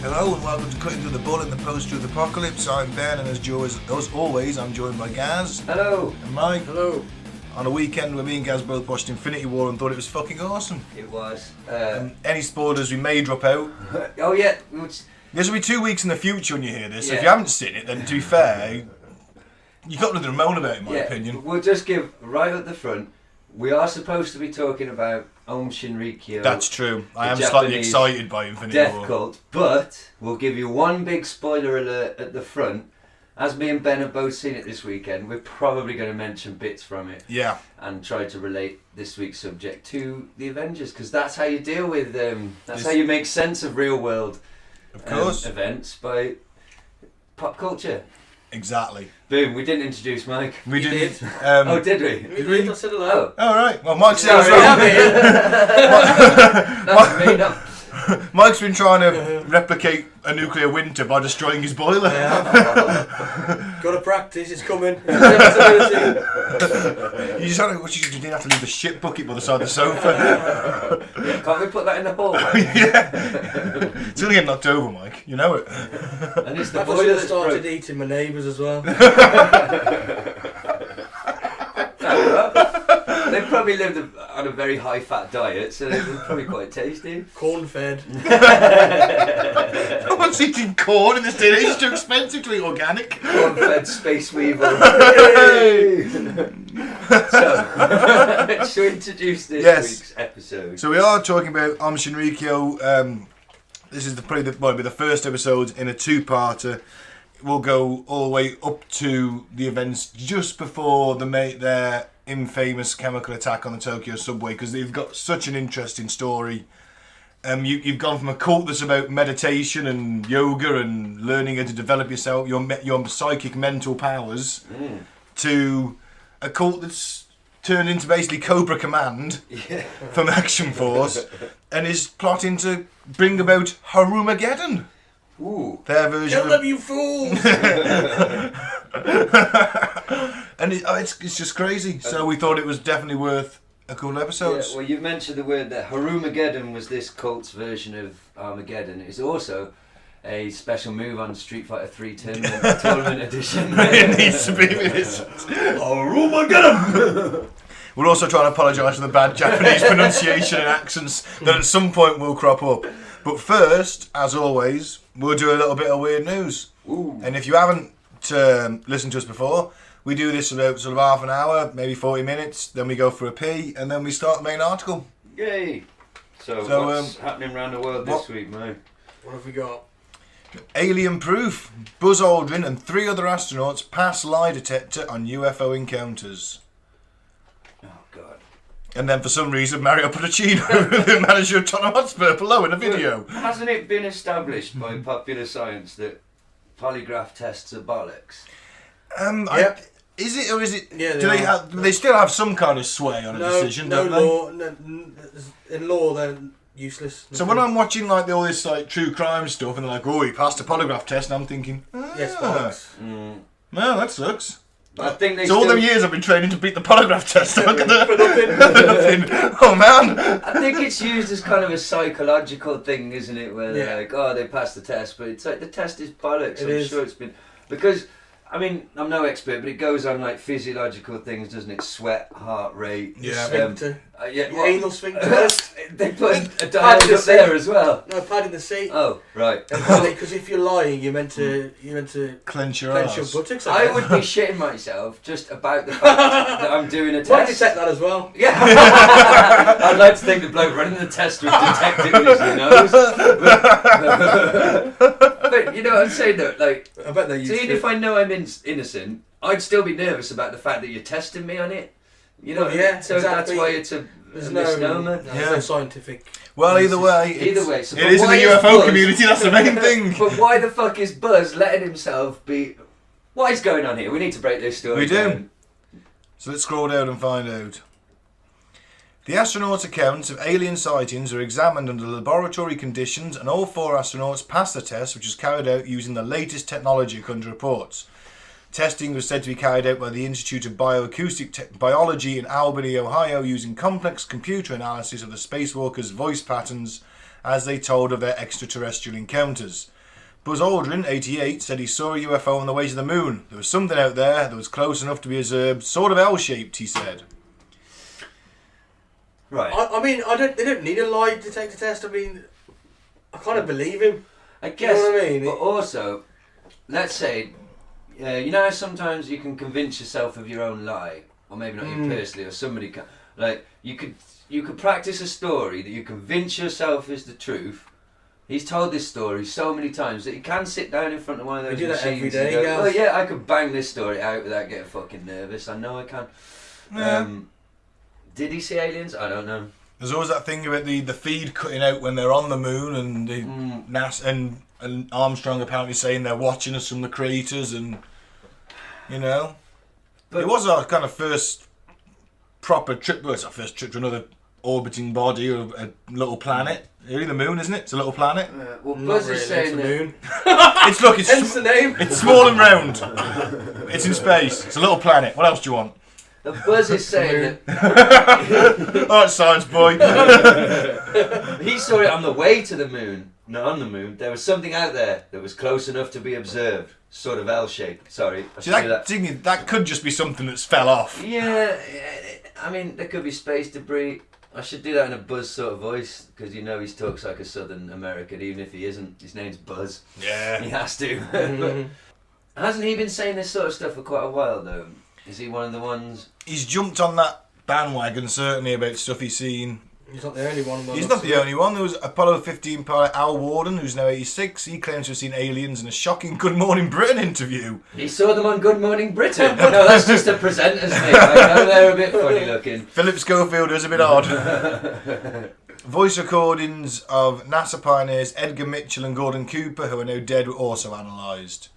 Hello and welcome to Cutting Through the Bull in the Post-Truth Apocalypse. I'm Ben, and as always, I'm joined by Gaz. Hello. And Mike. Hello. On a weekend where me and Gaz both watched Infinity War and thought it was fucking awesome. It was. Any spoilers we may drop out. Oh yeah. This will be 2 weeks in the future when you hear this, so Yeah. if you haven't seen it, then to be fair, you've got nothing to moan about in my opinion. We'll just give right at the front. We are supposed to be talking about Aum Shinrikyo. That's true. I am Japanese slightly excited by Infinity death War. cult, but we'll give you one big spoiler alert at the front. As me and Ben have both seen it this weekend, we're probably going to mention bits from it. Yeah. And try to relate this week's subject to the Avengers, because that's how you deal with that's how you make sense of real world events, by pop culture. Exactly. Boom, we didn't introduce Mike. We did. Oh, did we? Did we? I said hello. Oh, right. Well, Mike's Sorry, That's me, no. Mike's been trying to replicate a nuclear winter by destroying his boiler. Yeah. Got to practice, it's coming. It's You just had to, you didn't have to leave the shit bucket by the side of the sofa. Yeah, can't we put that in the hallway? Yeah. It's going to get knocked over, Mike. You know it. And it's the I've boiler that's started broke. eating my neighbours as well. They've probably lived on a very high-fat diet, so they're probably quite tasty. Corn-fed. No one's eating corn in this day and age. It's too expensive to eat organic. Corn-fed space weevil. So, should we introduce this week's episode? So we are talking about Aum Shinrikyo. This is probably the first episode in a two-parter. We'll go all the way up to the events just before their infamous chemical attack on the Tokyo subway, because they've got such an interesting story. You've gone from a cult that's about meditation and yoga and learning how to develop yourself, your psychic mental powers, to a cult that's turned into basically Cobra Command from Action Force and is plotting to bring about Harumageddon. Ooh. Their version Kill them, you fools! And it's just crazy. So we thought it was definitely worth a couple of episodes. Yeah, well, you've mentioned the word that Harumageddon was this cult's version of Armageddon. It's also a special move on Street Fighter 3 Tournament Edition. It needs to be with this. Harumageddon! We're also trying to apologise for the bad Japanese pronunciation and accents that at some point will crop up. But first, as always, we'll do a little bit of weird news. Ooh. And if you haven't listened to us before, we do this about sort of half an hour, maybe 40 minutes, then we go for a pee, and then we start the main article. Yay! So what's happening around the world this week, mate? What have we got? Alien proof. Buzz Aldrin and 3 other astronauts pass lie detector on UFO encounters. Oh, God. And then for some reason, Mario Puccino, the manager of Tottenham Hotspur, below in a video. Hasn't it been established by popular science that polygraph tests are bollocks? Yep. Is it, or is it? Yeah, do they still have some kind of sway on a decision? No don't law. In law, they're useless. So when I'm watching like all this like true crime stuff, and they're like, "Oh, he passed a polygraph test," and I'm thinking, Yes, bollocks. well, that sucks. I think they So all them years I've been training to beat the polygraph test. Look at For nothing. nothing. Oh man. I think it's used as kind of a psychological thing, isn't it? Where they're like, oh, they passed the test, but it's like the test is bollocks. I'm sure it's been because. I mean, I'm no expert, but it goes on like physiological things, doesn't it? Sweat, heart rate. Sphincter. Anal sphincter. They put a dial up there as well. No, pad in the seat. Oh, right. Because if you're lying, you're meant to clench your buttocks. I would be shitting myself just about the fact that I'm doing a test. Might detect that as well. Yeah. I'd like to think the bloke running the test would detect it with his nose. But you know what I'm saying though? Like, I bet they use even if I know I'm innocent, I'd still be nervous about the fact that you're testing me on it. You know? Well, yeah, so exactly. that's why it's a There's misnomer. There's no scientific. Well, either way, So, it is in the UFO community. That's the main thing. But why the fuck is Buzz letting himself be? What is going on here? We need to break this story. We do. down. So let's scroll down and find out. The astronauts' accounts of alien sightings are examined under laboratory conditions, and all 4 astronauts passed the test, which was carried out using the latest technology, according to reports. Testing was said to be carried out by the Institute of Bioacoustic Biology in Albany, Ohio, using complex computer analysis of the spacewalkers' voice patterns as they told of their extraterrestrial encounters. Buzz Aldrin, 88, said he saw a UFO on the way to the moon. There was something out there that was close enough to be observed, sort of L-shaped, he said. Right. I mean, they don't need a lie detector test. I mean, I kind of believe him. I guess. You know what I mean? But also, let's say, you know how sometimes you can convince yourself of your own lie, or maybe not you personally, or somebody can. Like you could practice a story that you convince yourself is the truth. He's told this story so many times that he can sit down in front of one of those machines every day, and go, "Oh yeah, I could bang this story out without getting fucking nervous. I know I can." Yeah. Did he see aliens? I don't know. There's always that thing about the feed cutting out when they're on the moon, and NASA and Armstrong apparently saying they're watching us from the craters, and you know, but it was our kind of first proper trip. Well, it's our first trip to another orbiting body or a little planet. Really, the moon, isn't it? It's a little planet. Well, Buzz is saying the moon. It's Hence the name. It's small and round. It's in space. It's a little planet. What else do you want? Buzz is saying that. Oh, it's science boy. He saw it on the way to the moon, not on the moon. There was something out there that was close enough to be observed, sort of L-shaped. Sorry, See, that could just be something that's fell off. Yeah, I mean, there could be space debris. I should do that in a Buzz sort of voice, because you know he talks like a Southern American, even if he isn't. His name's Buzz. Yeah. He has to. But hasn't he been saying this sort of stuff for quite a while, though? Is he one of the ones? He's jumped on that bandwagon, certainly, about stuff he's seen. He's not the only one. He's not the only one. There was Apollo 15 pilot Al Warden, who's now 86. He claims to have seen aliens in a shocking Good Morning Britain interview. He saw them on Good Morning Britain. No, that's just a presenter's thing. I know they're a bit funny looking. Philip Schofield was a bit odd. Voice recordings of NASA pioneers Edgar Mitchell and Gordon Cooper, who are now dead, were also analysed.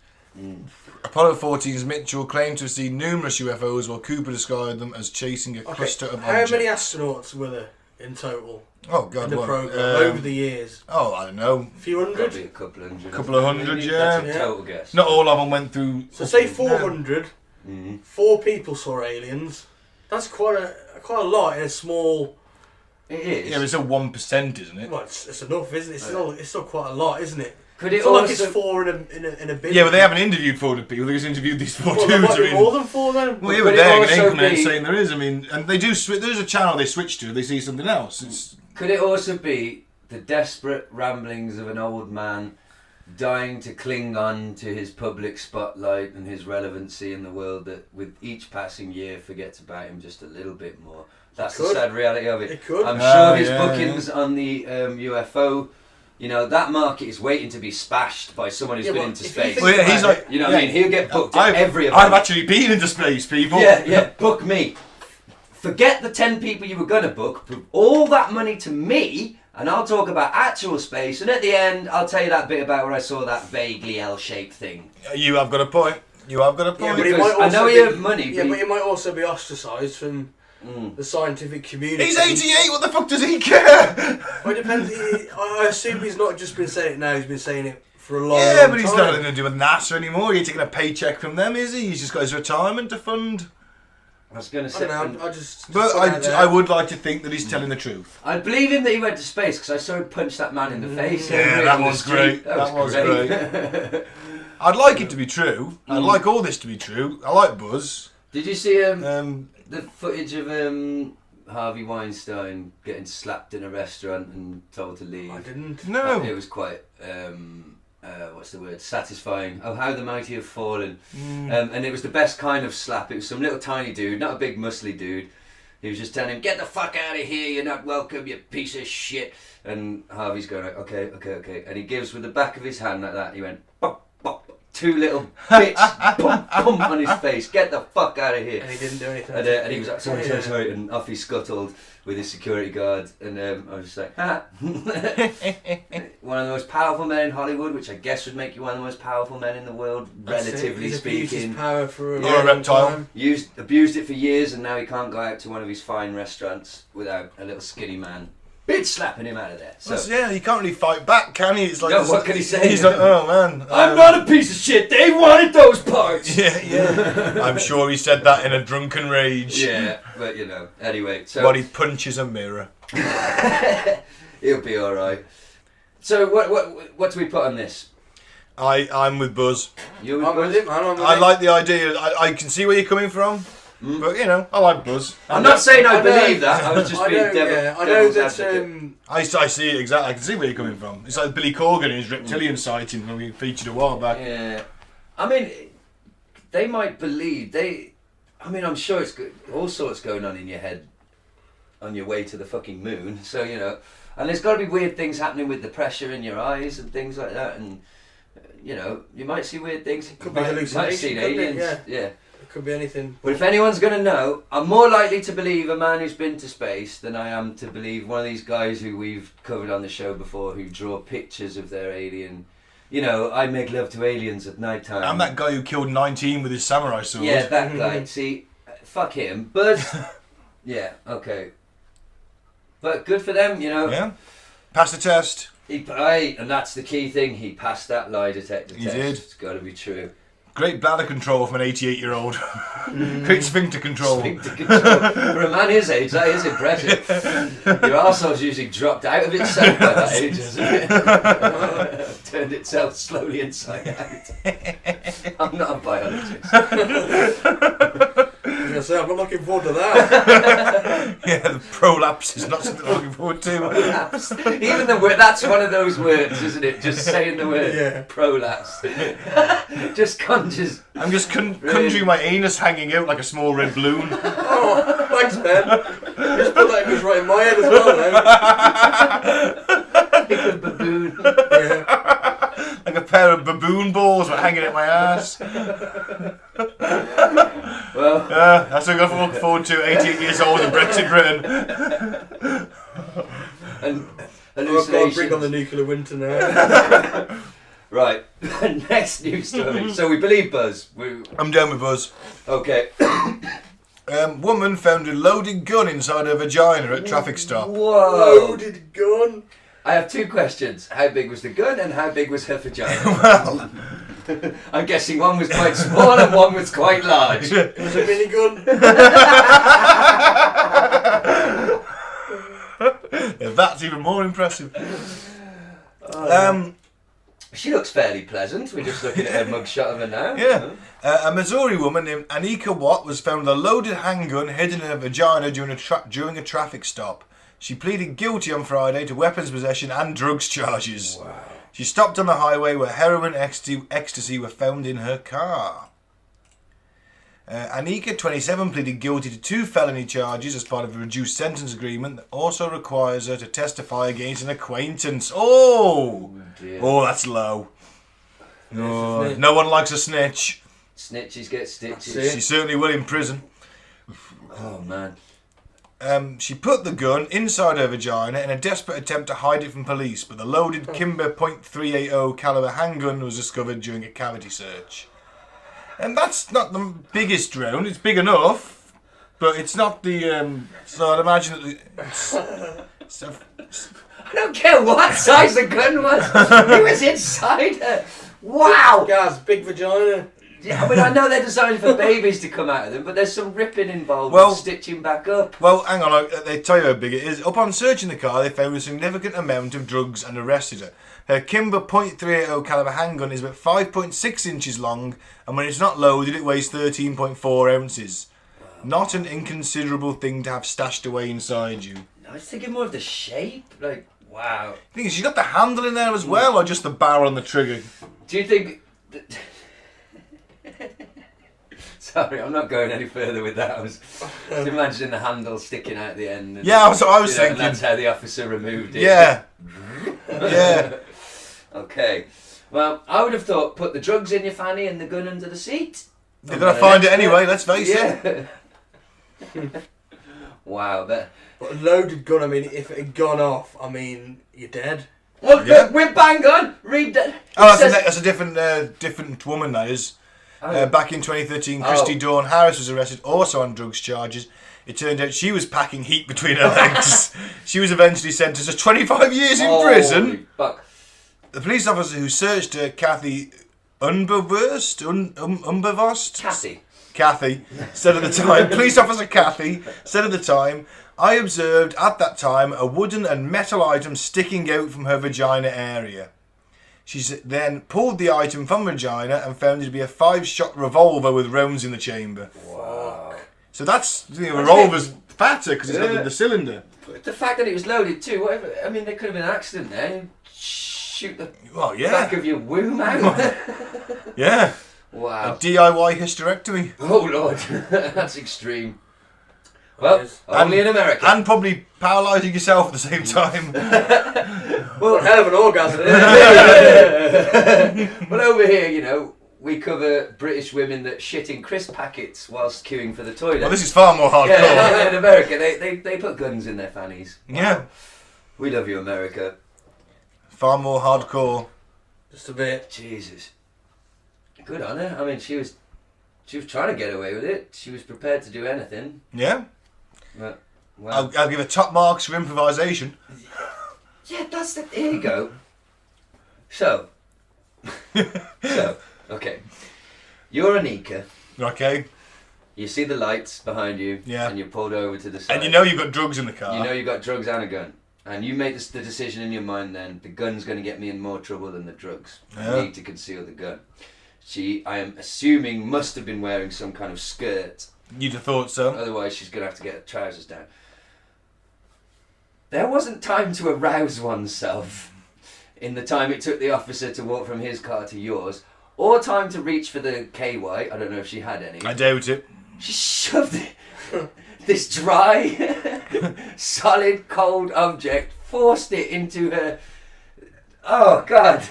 Apollo 14's Mitchell claimed to have seen numerous UFOs, while Cooper described them as chasing a cluster of objects. How many astronauts were there in total? Oh God, in the program over the years? Oh, I don't know. A few hundred? Probably a couple of hundred. Couple of hundred, That's yeah. a total guess. Not all of them went through. So say 400. 4 people saw aliens. That's quite a lot in a small. It is. Yeah, but it's still 1%, isn't it? Well, it's enough, isn't it? It's still quite a lot, isn't it? Could it It's not also like it's 4 in a bin. Yeah, but they haven't interviewed 400 people. They just interviewed these 4 Well, there might dudes. be more than 4 then. Well, yeah, Could but it they're also increment be- saying there is. I mean, and they do. There's a channel they switch to. They see something else. Could it also be the desperate ramblings of an old man dying to cling on to his public spotlight and his relevancy in the world that with each passing year forgets about him just a little bit more? That's the sad reality of it. It could. I'm sure his yeah, bookings on the UFO, you know, that market is waiting to be spashed by someone who's been into space. Well, yeah, he's like, you know what I mean? He'll get booked at every event. I've actually been into space, people. Yeah, book me. Forget the 10 people you were going to book. Put all that money to me, and I'll talk about actual space. And at the end, I'll tell you that bit about where I saw that vaguely L-shaped thing. You have got a point. Yeah, but Because I know you have money. Yeah, but he might also be ostracised from the scientific community. He's 88. What the fuck does he care? Well, it depends. I assume he's not just been saying it now. He's been saying it for a long, Yeah, long but he's time. not nothing to do with NASA anymore. He's taking a paycheck from them, is he? He's just got his retirement to fund. I was going to I say. don't know. But I would like to think that he's telling the truth. I'd believe him that he went to space because I saw him punch that man in the face. Yeah, that was great. That was great. I'd like it to be true. I'd like all this to be true. I like Buzz. Did you see the footage of Harvey Weinstein getting slapped in a restaurant and told to leave? I didn't. No. It was quite what's the word? Satisfying. Oh, how the mighty have fallen. And it was the best kind of slap. It was some little tiny dude, not a big muscly dude. He was just telling him, "Get the fuck out of here! You're not welcome, you piece of shit." And Harvey's going like, "Okay." And he gives with the back of his hand like that. He went, "Bop, bop." two little bits pump on his face. Get the fuck out of here. And he didn't do anything. And he was like, sorry, and off he scuttled with his security guard, and I was just like, ha. One of the most powerful men in Hollywood, which I guess would make you one of the most powerful men in the world, relatively speaking. He's abused his power for a long reptile. time. Abused it for years, and now he can't go out to one of his fine restaurants without a little skinny man bitch slapping him out of there. So, yeah, he can't really fight back, can he? It's like, no, what can he say? He's like, oh man, I'm not a piece of shit. They wanted those parts. Yeah. I'm sure he said that in a drunken rage. Yeah, but anyway. So But he punches a mirror. He'll be all right. So what do we put on this? I'm with Buzz. You I'm with him. I like the idea. I can see where you're coming from. But I like Buzz. I'm not saying I believe that. I was just being devil's advocate. I see it exactly. I can see where you're coming from. It's like Billy Corgan in his reptilian sighting when we featured a while back. Yeah, I mean, they might believe I'm sure it's all sorts going on in your head on your way to the fucking moon. So and there's got to be weird things happening with the pressure in your eyes and things like that, and you might see weird things. Could be hallucination. Might see aliens. Yeah. Could be anything. But if anyone's going to know, I'm more likely to believe a man who's been to space than I am to believe one of these guys who we've covered on the show before who draw pictures of their alien. I make love to aliens at night time. I'm that guy who killed 19 with his samurai sword. Yeah, that guy. See, fuck him. But, yeah, okay. But good for them, Yeah. Passed the test. And that's the key thing. He passed that lie detector test. He did. It's got to be true. Great bladder control from an 88-year-old. Great sphincter control. Sphincter control. For a man his age, that is impressive. Your arsehole's usually dropped out of itself by that age, hasn't it? Turned itself slowly inside out. I'm not a biologist. I'm not looking forward to that. Yeah, the prolapse is not something I'm looking forward to. Prolapse. Even the word, that's one of those words, isn't it? Just saying the word prolapse. Just conjures. I'm just conjuring my anus hanging out like a small red balloon. Oh, thanks, Ben. Just put that image right in my head as well, then. Like a baboon. Yeah. Like a pair of baboon balls were hanging at my ass. Well, that's what I've got to look forward to. 88 years old in Brexit Britain. And I've got to hallucinations. bring on the nuclear winter now. Right, next news story. So we believe Buzz. I'm down with Buzz. Okay. Woman found a loaded gun inside her vagina at traffic stop. Whoa. Loaded gun. I have two questions. How big was the gun and how big was her vagina? Well, I'm guessing one was quite small and one was quite large. It was a minigun. yeah, that's even more impressive. She looks fairly pleasant. We're just looking at her mugshot of her now. Yeah. A Missouri woman named Anika Watt was found with a loaded handgun hidden in her vagina during a traffic stop. She pleaded guilty on Friday to weapons possession and drugs charges. Wow. She stopped on the highway where heroin and ecstasy were found in her car. Anika, 27, pleaded guilty to 2 felony charges as part of a reduced sentence agreement that also requires her to testify against an acquaintance. Oh, dear. Oh, that's low. Oh, no one likes a snitch. Snitches get stitches. She certainly will in prison. Oh, man. She put the gun inside her vagina in a desperate attempt to hide it from police, but the loaded Kimber .380 caliber handgun was discovered during a cavity search. And that's not the biggest drone. It's big enough, but it's not the. So I'd imagine that I don't care what size the gun was. It was inside her. Wow. Gaz, big vagina. Yeah, I mean, I know they're designed for babies to come out of them, but there's some ripping involved Well- with stitching back up. Well, hang on. They tell you how big it is. Upon searching the car, they found a significant amount of drugs and arrested her. Her Kimber .380 caliber handgun is about 5.6 inches long, and when it's not loaded, it weighs 13.4 ounces. Not an inconsiderable thing to have stashed away inside you. I was thinking more of the shape. Like, wow. The thing is, she's got the handle in there as well, or just the barrel and the trigger? Do you think... Sorry, I'm not going any further with that. I was just imagining the handle sticking out the end. And, Yeah, I was and thinking. that's how the officer removed it. Yeah. Yeah. Okay. Well, I would have thought put the drugs in your fanny and the gun under the seat. They're going to find it anyway, let's face it. Wow, that. But a loaded gun, I mean, if it had gone off, I mean, you're dead. Well, we're bang on. Read that. Oh, that's a different woman, that is. Back in 2013, Christy Dawn Harris was arrested, also on drugs charges. It turned out she was packing heat between her legs. She was eventually sentenced to 25 years in prison. Fuck. The police officer who searched Kathy Unbevost, Kathy said at the time, police officer Kathy said at the time, I observed at that time a wooden and metal item sticking out from her vagina area. She then pulled the item from her vagina and found it to be a 5-shot revolver with rounds in the chamber. Wow. So that's, the revolver's fatter because it's got the cylinder. The fact that it was loaded too, whatever, I mean, there could have been an accident there. Shoot the back of your womb out. Yeah. Wow. A DIY hysterectomy. Oh Lord, that's extreme. Well, only in America. And probably paralysing yourself at the same time. Well, hell of an orgasm. Well, over here, you know, we cover British women that shit in crisp packets whilst queuing for the toilet. Well, this is far more hardcore. Yeah, in America, they put guns in their fannies. Yeah. We love you, America. Far more hardcore. Just a bit. Jesus. Good on her. I mean, she was trying to get away with it. She was prepared to do anything. Yeah. But, well, I'll give her top marks for improvisation. Yeah, that's the. Here you go. So, okay. You're Anika. Okay. You see the lights behind you. Yeah. And you're pulled over to the side. And you know you've got drugs in the car. You know you've got drugs and a gun. And you make the decision in your mind then, the gun's going to get me in more trouble than the drugs. Yeah. I need to conceal the gun. She, I am assuming, must have been wearing some kind of skirt. You'd have thought so. Otherwise she's going to have to get her trousers down. There wasn't time to arouse oneself in the time it took the officer to walk from his car to yours, or time to reach for the KY. I don't know if she had any. I doubt it. She shoved it, this dry, solid, cold object, forced it into her. Oh, God.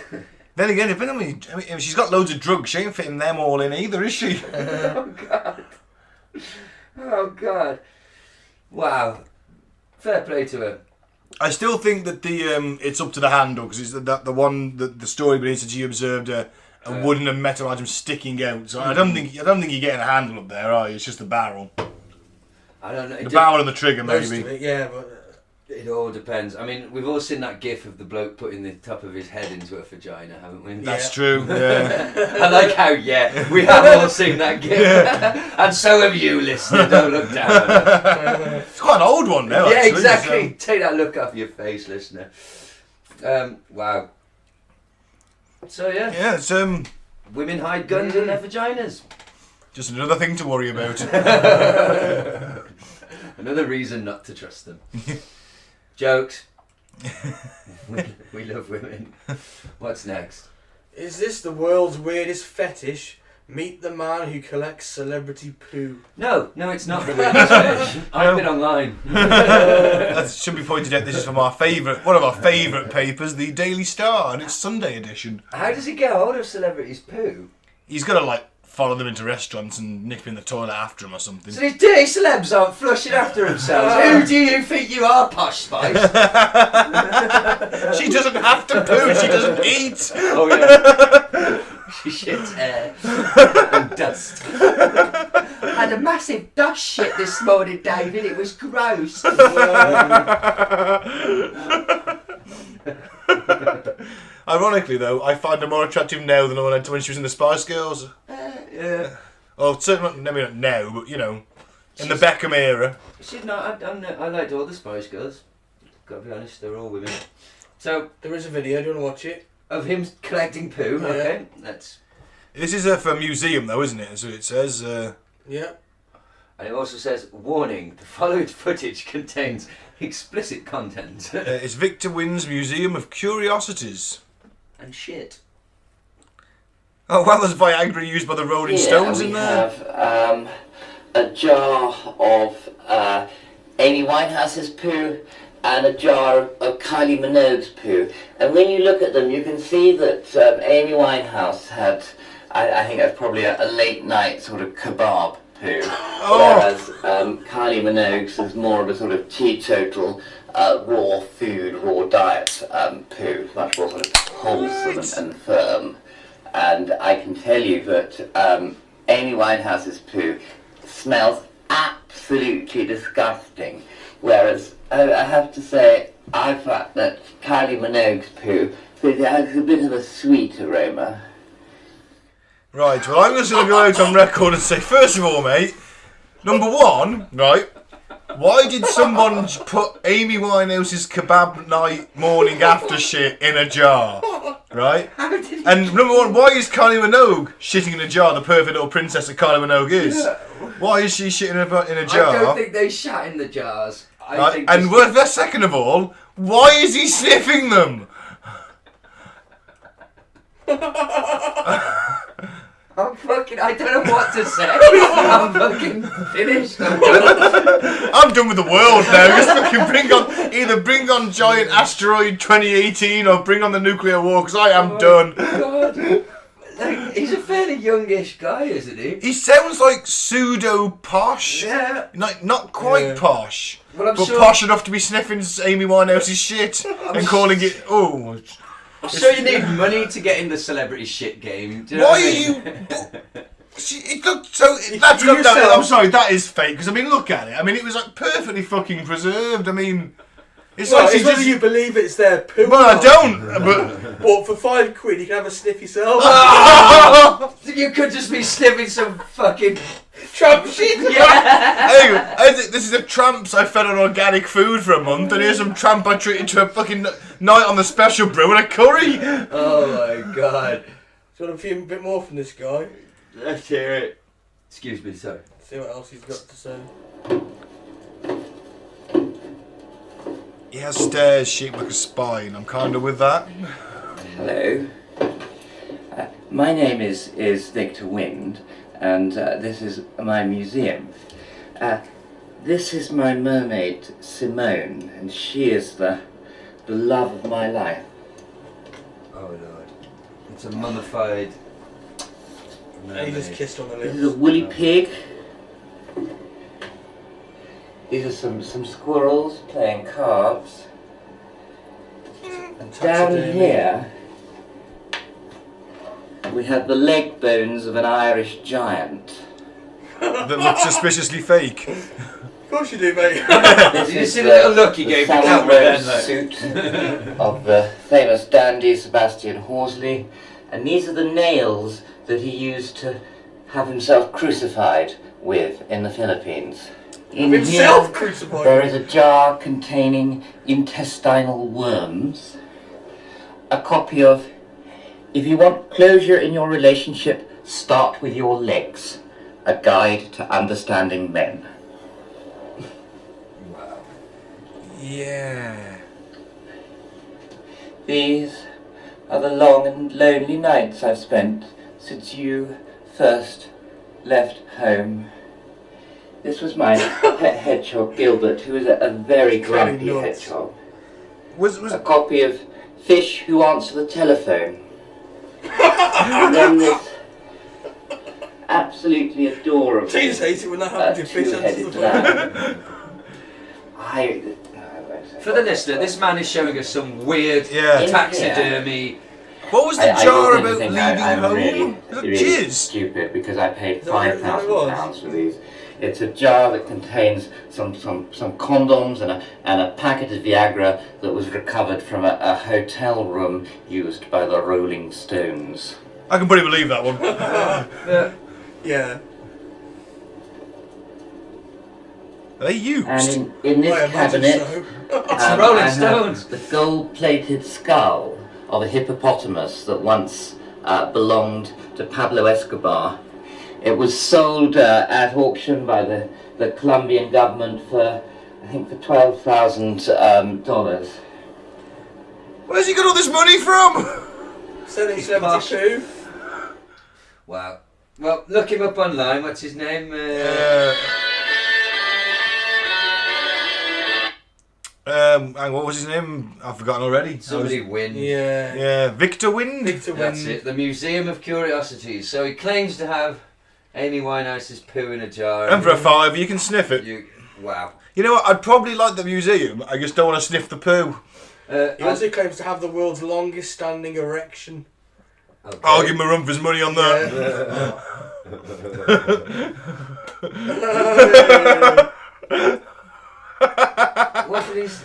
Then again, if she's got loads of drugs, she ain't fitting them all in either, is she? Oh, God. Oh, God. Wow. Fair play to her. I still think that it's up to the handle, because it's the story beneath that she observed a wooden and metal item sticking out. So I don't think you're getting a handle up there, are you? It's just the barrel. I don't know. The barrel and the trigger, Most maybe. of it, yeah, but it all depends. I mean, we've all seen that gif of the bloke putting the top of his head into a vagina, haven't we? That's true. Yeah. I like how we have all seen that gif, and so have you, listener. Don't look down on it. It's quite an old one now. Yeah, actually, exactly. Take that look off your face, listener. Wow. So yeah. Yeah, it's Women hide guns in their vaginas. just another thing to worry about. Another reason not to trust them. Jokes. We love women. What's next? is this the world's weirdest fetish? Meet the man who collects celebrity poo. No, it's not the weirdest fetish. I've been online. That should be pointed out. This is from one of our favourite papers, the Daily Star, and it's Sunday edition. How does he get hold of celebrities' poo? He's got to follow them into restaurants and nip in the toilet after them or something. So these dirty celebs aren't flushing after themselves. Who do you think you are, Posh Spice? She doesn't have to poo. She doesn't eat. Oh yeah. She shits air and dust. I had a massive dust shit this morning, David. It was gross. Ironically, though, I find her more attractive now than when she was in the Spice Girls. Yeah. Oh, certainly not now, but in the Beckham era. She's not. I liked all the Spice Girls. Gotta be honest, they're all women. So There is a video. Do you want to watch it? of him collecting poo. Yeah. Okay, that's. This is for a museum, though, isn't it? So it says. Yeah. And it also says, warning, the following footage contains explicit content. It's Victor Wynn's Museum of Curiosities. And shit. Oh, well, there's Viagra used by the Rolling Stones in there. We have a jar of Amy Winehouse's poo. and a jar of Kylie Minogue's poo. And when you look at them, you can see that Amy Winehouse had, I think that's probably a late night sort of kebab poo, whereas Kylie Minogue's is more of a sort of teetotal, raw food, raw diet poo, much more sort of wholesome and firm. And I can tell you that Amy Winehouse's poo smells absolutely disgusting, whereas I have to say I thought that Kylie Minogue's poo has a bit of a sweet aroma. Right, well, I'm just going to go out on record and say, first of all, mate, number one, right, why did someone put Amy Winehouse's kebab night morning after shit in a jar, right? And number one, why is Kylie Minogue shitting in a jar, the perfect little princess that Kylie Minogue is? Yeah. Why is she shitting in a jar? I don't think they shat in the jars. And second of all, why is he sniffing them? I don't know what to say. I'm fucking finished. I'm done with the world now. Just fucking bring on giant asteroid 2018 or bring on the nuclear war, because I am done. God. Like, he's a fairly youngish guy, isn't he? He sounds like pseudo posh. Yeah. Like, not quite posh. Well, but posh enough to be sniffing Amy Winehouse's shit and calling it, oh... I'm sure you need money to get in the celebrity shit game. Do you know Why what I mean? are you... It looked so... I'm sorry, that is fake, because, I mean, look at it. I mean, it was, like, perfectly fucking preserved. I mean... It's like it's whether you believe it's their poo. Well, I don't, but for £5 you can have a sniff yourself. You could just be sniffing some fucking tramp shit. Yeah. Hey, this is a tramps I fed on organic food for a month, and here's some tramp I treated to a fucking night on the special brew and a curry. Oh my god. Do you want to hear a bit more from this guy? Let's hear it. Excuse me, sorry. See what else he's got to say. He has stairs shaped like a spine. I'm kind of with that. Hello. My name is Victor Wind, and this is my museum. This is my mermaid, Simone, and she is the love of my life. Oh Lord. It's a mummified mermaid. He just kissed on the lips. This is a woolly pig. These are some squirrels playing cards. And down here, we have the leg bones of an Irish giant. That looks suspiciously fake. Of course you do, mate. This you is see the little look he gave the camera then, suit of the famous dandy Sebastian Horsley. And these are the nails that he used to have himself crucified with in the Philippines. In himself here, crucified. there is a jar containing intestinal worms, a copy of If You Want Closure in Your Relationship, Start With Your Legs, a guide to understanding men. Wow. Yeah. These are the long and lonely nights I've spent since you first left home. This was my pet hedgehog, Gilbert, who is a very grumpy hedgehog. A copy of Fish Who Answer the Telephone. And then this absolutely adorable Jesus hates it when that happens in Fish two-headed Answer lamb. For the listener, this man is showing us some weird taxidermy. What was the jar about leaving I'm home? really Jizz? stupid because I paid £5,000 for these. It's a jar that contains some condoms and a packet of Viagra that was recovered from a hotel room used by the Rolling Stones. I can pretty believe that one. Yeah. Are they used? And in this cabinet, It's the Rolling I Stones. have the gold-plated skull of a hippopotamus that once belonged to Pablo Escobar. It was sold at auction by the Colombian government for, I think, for $12,000. Where's he got all this money from? 72. Wow. Well, look him up online. What's his name? What was his name? I've forgotten already. Somebody Wynn. Yeah, Victor Wynn. That's it. The Museum of Curiosities. So he claims to have Amy Winehouse's poo in a jar. And for a $5, you can sniff it. Wow. You know what? I'd probably like the museum. I just don't want to sniff the poo. He also claims to have the world's longest standing erection. Okay. I'll give him a run for his money on that. What did he say?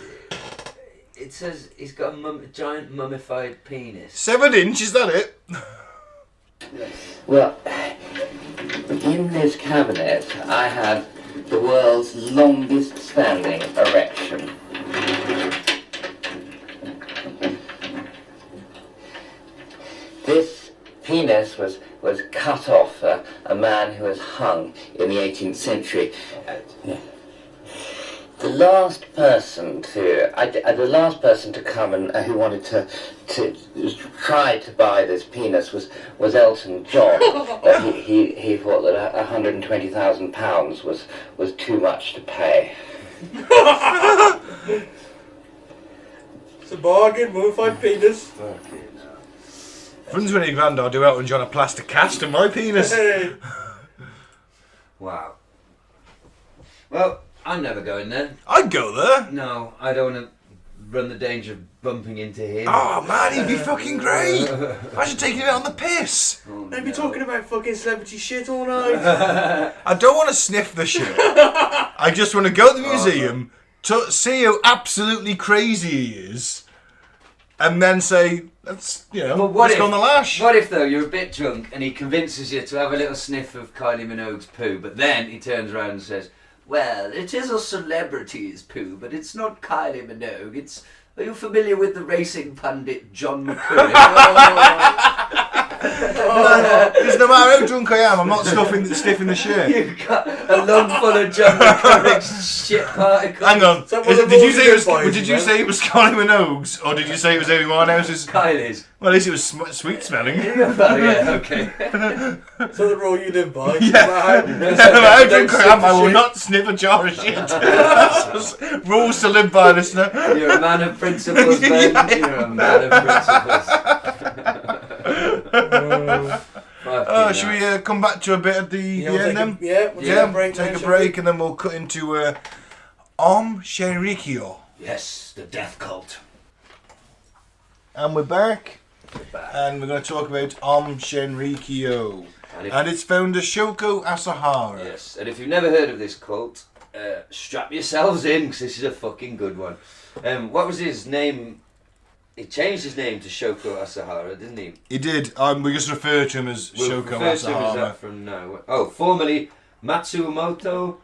It says he's got a giant mummified penis. 7 inch, is that it? Well, in this cabinet, I have the world's longest standing erection. This penis was cut off a man who was hung in the 18th century. The last person to come and who wanted to try to buy this penis was Elton John. He thought that £120,000 was too much to pay. It's a bargain, mummified penis. £120,000 I'll do Elton John a plaster cast of my penis. Wow. Well, I'm never going then. I'd go there. No, I don't want to run the danger of bumping into him. Oh man, he'd be fucking great. Imagine taking him out on the piss. They'd be talking about fucking celebrity shit all night. I don't want to sniff the shit. I just want to go to the museum, to see how absolutely crazy he is, and then say, let's go on the lash. What if though you're a bit drunk and he convinces you to have a little sniff of Kylie Minogue's poo, but then he turns around and says, well, it is a celebrity's poo, but it's not Kylie Minogue. Are you familiar with the racing pundit John McCurry? Because no matter how drunk I am, I'm not sniffing the shit. You've got a lung full of John McCurry's shit particles. Hang on. So Did you say it was Kylie Minogue's, or did you say it was Amy Winehouse's? Kylie's. Well, at least it was sweet smelling. Yeah, okay. So the rule you live by. Yeah. No matter how drunk I am, I will not sniff a jar of shit. That's just rules to live by, listener. You're a man of principles, Ben. Yeah. You're a man of principles. Should we come back to a bit at the end then? Take a break and then we'll cut into Aum Shinrikyo. Yes, the death cult. And we're back. And we're going to talk about Aum Shinrikyo. And its founder Shoko Asahara. Yes, and if you've never heard of this cult, strap yourselves in because this is a fucking good one. What was his name? He changed his name to Shoko Asahara, didn't he? He did. We just refer to him as Shoko refer to him as Asahara. that from now. Oh, formerly Matsumoto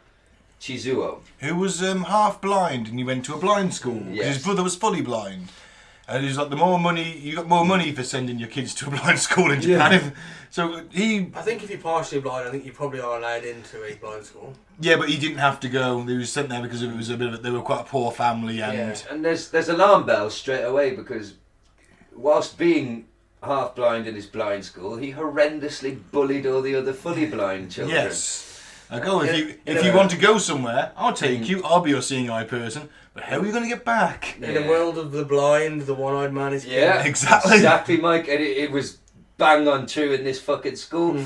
Chizuo. Who was half blind and he went to a blind school. Yes. His brother was fully blind. And he's like, you got more money for sending your kids to a blind school in Japan. Yeah. So I think if you're partially blind, I think you probably are allowed into a blind school. Yeah, but he didn't have to go. He was sent there because it was they were quite a poor family and... And there's alarm bells straight away because whilst being half blind in his blind school, he horrendously bullied all the other fully blind children. Yes. Like, if you want to go somewhere, I'll take you. I'll be your seeing eye person. But how are you going to get back? In the world of the blind, the one-eyed man is king. Yeah, exactly, Mike. And it was bang on true in this fucking school.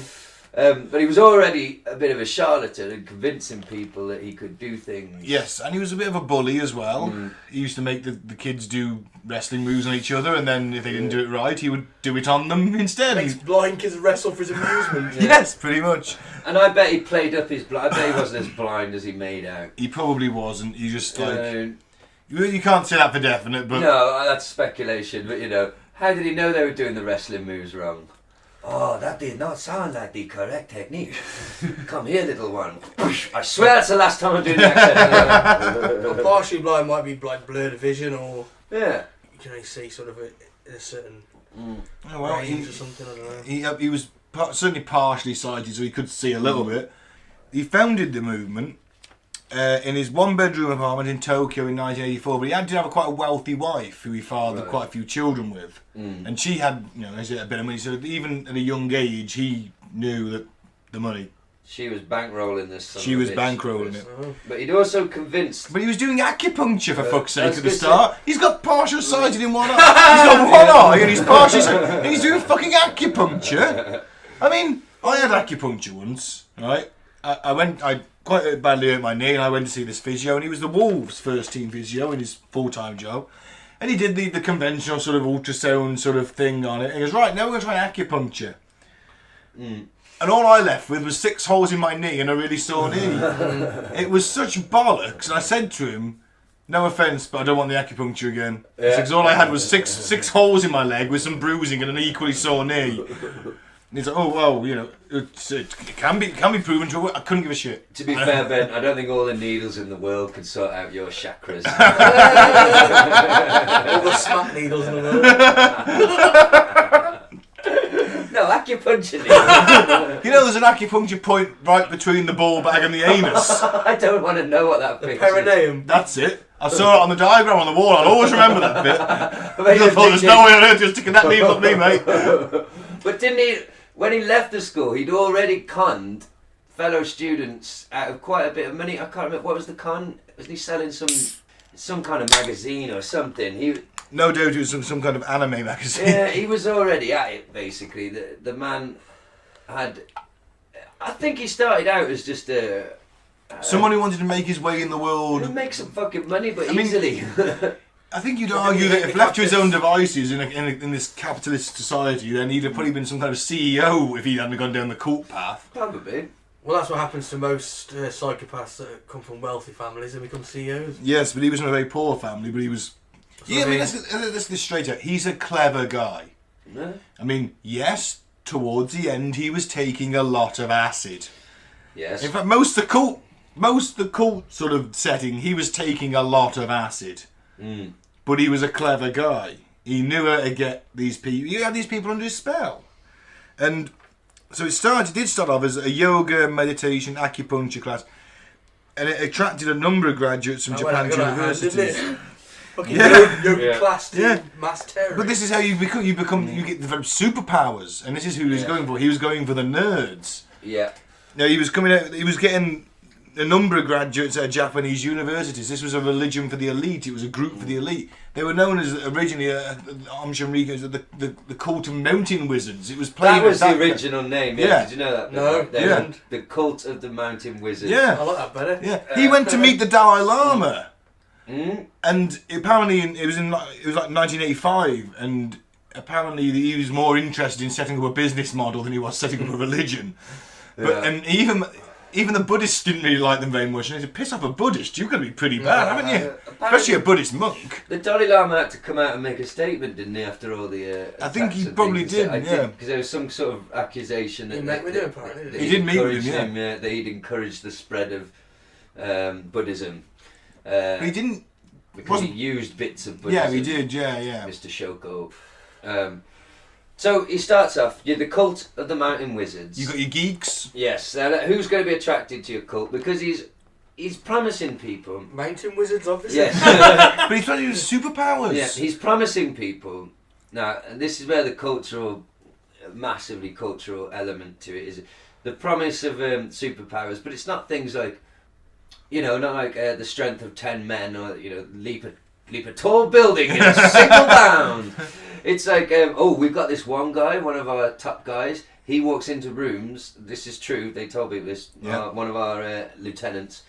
But he was already a bit of a charlatan and convincing people that he could do things. Yes, and he was a bit of a bully as well. He used to make the kids do wrestling moves on each other, and then if they didn't do it right, he would do it on them instead. Makes blind kids wrestle for his amusement. Yes, pretty much. And I bet he played up his blind. I bet he wasn't as blind as he made out. He probably wasn't. He just you can't say that for definite, but no, that's speculation. But how did he know they were doing the wrestling moves wrong? Oh, that did not sound like the correct technique. Come here, little one. I swear that's the last time I'm doing the accent. But partially blind might be like blurred vision, or you can only see sort of in a certain well, range or something. I don't know. He was certainly partially sighted, so he could see a little bit. He founded the movement in his one-bedroom apartment in Tokyo in 1984, but he did have quite a wealthy wife who he fathered quite a few children with, and she had a bit of money. So even at a young age, he knew that the money She was bankrolling this. She was bankrolling it. But he'd also convinced. But he was doing acupuncture, for fuck's sake, at the start. He's got partial sighted in one eye. He's got one eye and he's partial sighted. And he's doing fucking acupuncture. I mean, I had acupuncture once, right? I quite badly hurt my knee and I went to see this physio, and he was the Wolves' first team physio in his full-time job. And he did the conventional sort of ultrasound sort of thing on it. And he goes, right, now we're going to try acupuncture. And all I left with was 6 holes in my knee and a really sore knee. It was such bollocks. And I said to him, no offence, but I don't want the acupuncture again. Because all I had was six holes in my leg with some bruising and an equally sore knee. And he's like, oh, well, you know, it can be proven to. I couldn't give a shit. To be fair, Ben, I don't think all the needles in the world could sort out your chakras. All the smack needles in the world. No, acupuncture needles. You know, there's an acupuncture point right between the ball bag and the anus. I don't want to know what that picture Perineum. That's it. I saw it on the diagram on the wall. I'll always remember that bit. I thought, there's no way on earth you're sticking that needle at me, mate. But didn't he, when he left the school, he'd already conned fellow students out of quite a bit of money. I can't remember, what was the con? Was he selling some kind of magazine or something? No doubt it was some kind of anime magazine. Yeah, he was already at it, basically. The man had... I think he started out as just a... Someone who wanted to make his way in the world. He'd make some fucking money, but I mean, easily. I think you'd argue that if left to his own devices in this capitalist society, then he'd have probably been some kind of CEO if he hadn't gone down the cult path. Probably. Well, that's what happens to most psychopaths that come from wealthy families. They become CEOs. Yes, but he was from a very poor family, but he was... Yeah, I mean, let's get straight out. He's a clever guy. Yeah. I mean, yes, towards the end he was taking a lot of acid. Yes. In fact, most of the cult sort of setting, he was taking a lot of acid. But he was a clever guy. He knew how to get these people. You had these people under his spell. And so it did start off as a yoga, meditation, acupuncture class. And it attracted a number of graduates from Japan's universities. Yoga class to mass terror. But this is how you get develop superpowers, and this is who he was going for. He was going for the nerds. Yeah. Now he was getting a number of graduates at Japanese universities. This was a religion for the elite. It was a group for the elite. They were known as originally Aum Shinrikyo, the cult of mountain wizards. It was played. That was the original name. Yeah. Did you know that? No. The cult of the mountain wizards. Yeah. I like that better. Yeah. He went to meet the Dalai Lama. And apparently it was like 1985, and apparently he was more interested in setting up a business model than he was setting up a religion. But and even the Buddhists didn't really like them very much. And they said, piss off a Buddhist, you've got to be pretty bad, haven't you? Especially a Buddhist monk. The Dalai Lama had to come out and make a statement, didn't he, after all the I think he probably did, yeah. Because there was some sort of accusation that... He met with him, apparently. He did meet with him, that he'd encouraged the spread of Buddhism. But he didn't... Because he used bits of Buddhism. Yeah, he did, yeah. Mr. Shoko. So he starts off, you're the cult of the mountain wizards. You got your geeks. Yes. Now, who's going to be attracted to your cult? Because he's promising people... Mountain wizards, obviously. Yes. But he's trying to use superpowers. Yeah, he's promising people... Now, and this is where the massively cultural element to it is. The promise of superpowers, but it's not things like... not like the strength of 10 men or, leap a tall building in a single bound. It's like, we've got this one guy, one of our top guys. He walks into rooms. This is true. They told me this. Yeah. One of our lieutenants.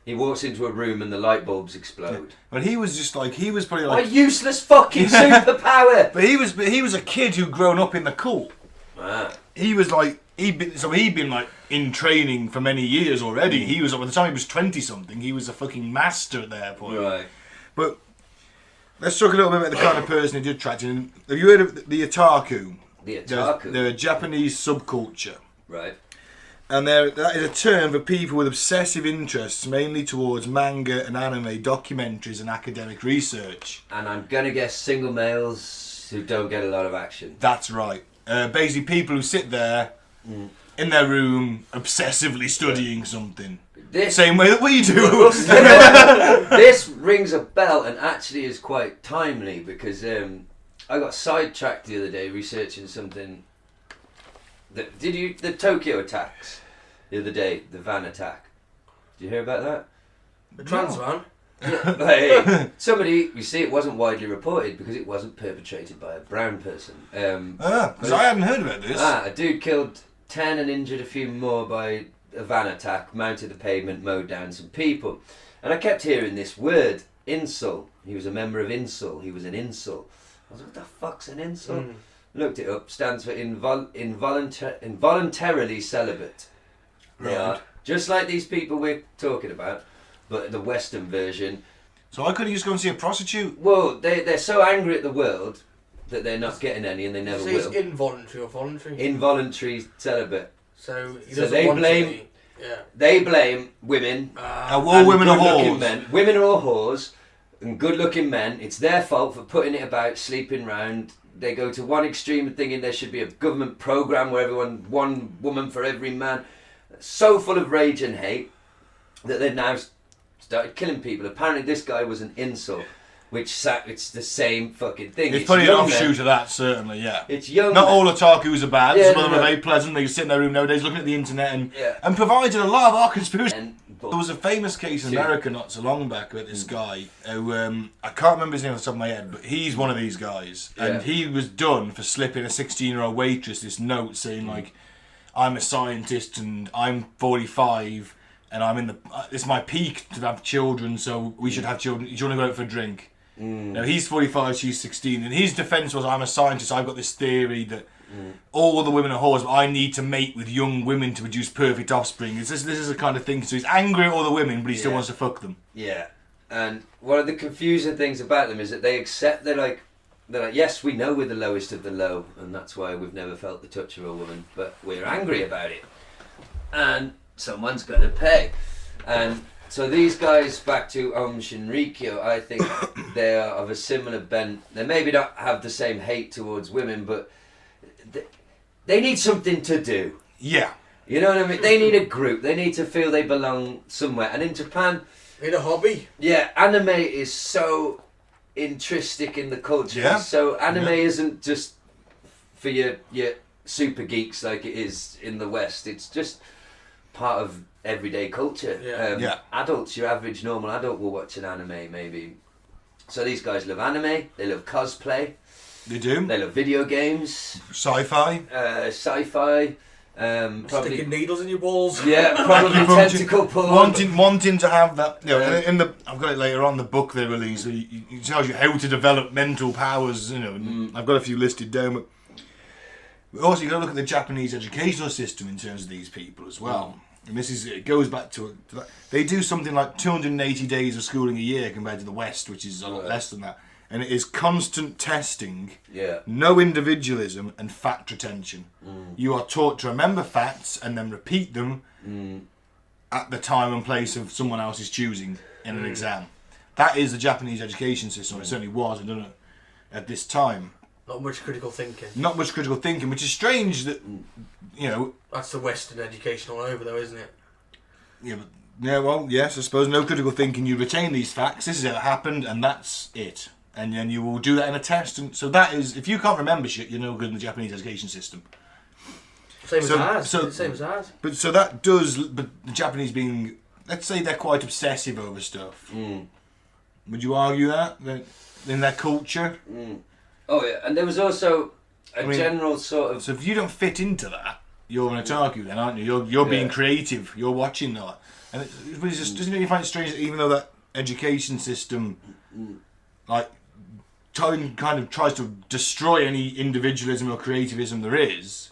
He walks into a room and the light bulbs explode. But he was just like, he was probably like... A useless fucking superpower! But he was a kid who'd grown up in the cult. Ah. He was like... He'd been like in training for many years already. He was, by the time he was 20-something, he was a fucking master at that point. Right. But let's talk a little bit about the kind of person he did attract. Have you heard of the otaku? The otaku? They're a Japanese subculture. Right. And that is a term for people with obsessive interests, mainly towards manga and anime, documentaries and academic research. And I'm going to guess single males who don't get a lot of action. That's right. Basically people who sit there in their room obsessively studying something. Same way that we do. This rings a bell and actually is quite timely because I got sidetracked the other day researching something. The Tokyo attacks. the other day, the van attack. Did you hear about that? The trans van? Somebody, you see, it wasn't widely reported because it wasn't perpetrated by a brown person. Because I hadn't heard about this. A dude killed 10 and injured a few more by a van attack, mounted the pavement, mowed down some people. And I kept hearing this word, incel. He was a member of incel. He was an incel. I was like, what the fuck's an incel? Looked it up. Stands for involuntarily celibate. They are just like these people we're talking about, but the Western version. So I couldn't just go and see a prostitute? Well, they're so angry at the world that they're not getting any, and they never will. It's involuntary or voluntary? Involuntary celibate. So they blame. They blame women. All women are whores. Men. Women are all whores, and good-looking men. It's their fault for putting it about, sleeping round. They go to one extreme and thinking there should be a government program where one woman for every man. So full of rage and hate that they've now started killing people. Apparently, this guy was an incel, which it's the same fucking thing. It's probably an offshoot of that, certainly, yeah. It's young. Not all otakus are bad. Yeah, Some of them are very pleasant. They can sit in their room nowadays looking at the internet Yeah. and providing a lot of our conspiracy. But There was a famous case in America not so long back about this guy who, I can't remember his name off the top of my head, but he's one of these guys. And he was done for slipping a 16-year-old waitress this note saying, like, I'm a scientist and I'm 45 and I'm in the... it's my peak to have children, so we should have children. Do you want to go out for a drink? Now, he's 45, she's 16, and his defence was, I'm a scientist, I've got this theory that all the women are whores, but I need to mate with young women to produce perfect offspring. This is the kind of thing. So he's angry at all the women, but he still wants to fuck them. Yeah, and one of the confusing things about them is that they accept, they're like, yes, we know we're the lowest of the low, and that's why we've never felt the touch of a woman, but we're angry about it. And someone's got to pay. And so these guys, back to Aum Shinrikyo, I think they are of a similar bent. They maybe not have the same hate towards women, but they need something to do. Yeah. You know what I mean? They need a group. They need to feel they belong somewhere. And in Japan... They need a hobby. Yeah, anime is so intrinsic in the culture. Yeah. So anime isn't just for your super geeks like it is in the West. It's just part of everyday culture. Adults, your average normal adult will watch an anime maybe. So these guys love anime, they love cosplay. They do. They love video games. Sci-fi. Probably sticking needles in your balls. Yeah, probably tentacle porn. Wanting to have that. You know, I've got it later on the book they release. It tells you how to develop mental powers. You know, I've got a few listed down. But also, you got to look at the Japanese educational system in terms of these people as well. And it goes back to that. They do something like 280 days of schooling a year compared to the West, which is a lot less than that. And it is constant testing, no individualism, and fact retention. You are taught to remember facts and then repeat them at the time and place of someone else's choosing in an exam. That is the Japanese education system. It certainly was, I don't know, at this time. Not much critical thinking. Not much critical thinking, which is strange that, you know... That's the Western education all over, though, isn't it? Well, yes, I suppose no critical thinking. You retain these facts. This is how it happened, and that's it. And then you will do that in a test. And so that is, if you can't remember shit, you're no good in the Japanese education system. Same as ours. But so that does, but the Japanese being, let's say they're quite obsessive over stuff. Would you argue that in their culture? Oh yeah, and there was also general sort of... So if you don't fit into that, you're an otaku then, aren't you? You're being creative. You're watching that. And it's just, doesn't it find it strange that even though that education system, like, kind of tries to destroy any individualism or creativism there is,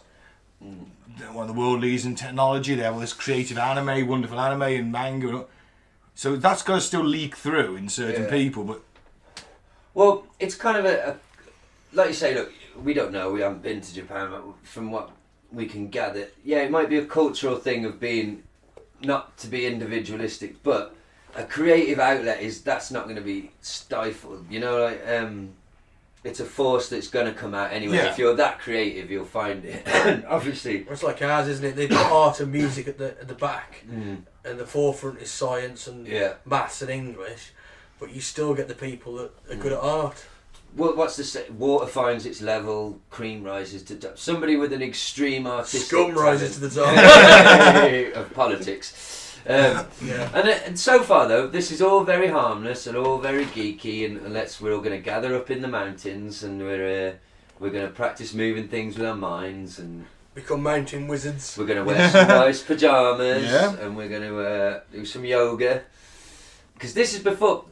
one of the world leaders in technology, they have all this creative anime, wonderful anime and manga, so that's got to still leak through in certain people. But well, it's kind of a like you say, look, we don't know, we haven't been to Japan, but from what we can gather, it might be a cultural thing of being not to be individualistic, but a creative outlet that's not going to be stifled, you know, like it's a force that's going to come out anyway. If you're that creative, you'll find it. Obviously, it's like ours, isn't it? They've got art and music at the back, and the forefront is science and maths and English, but you still get the people that are good at art. what's the water finds its level, cream rises to top. Somebody with an extreme artistic Scum rises to the top of politics. And so far though, this is all very harmless and all very geeky, and we're all going to gather up in the mountains, and we're going to practice moving things with our minds, and become mountain wizards. we're going to wear some nice pajamas, and we're going to do some yoga. Because this is before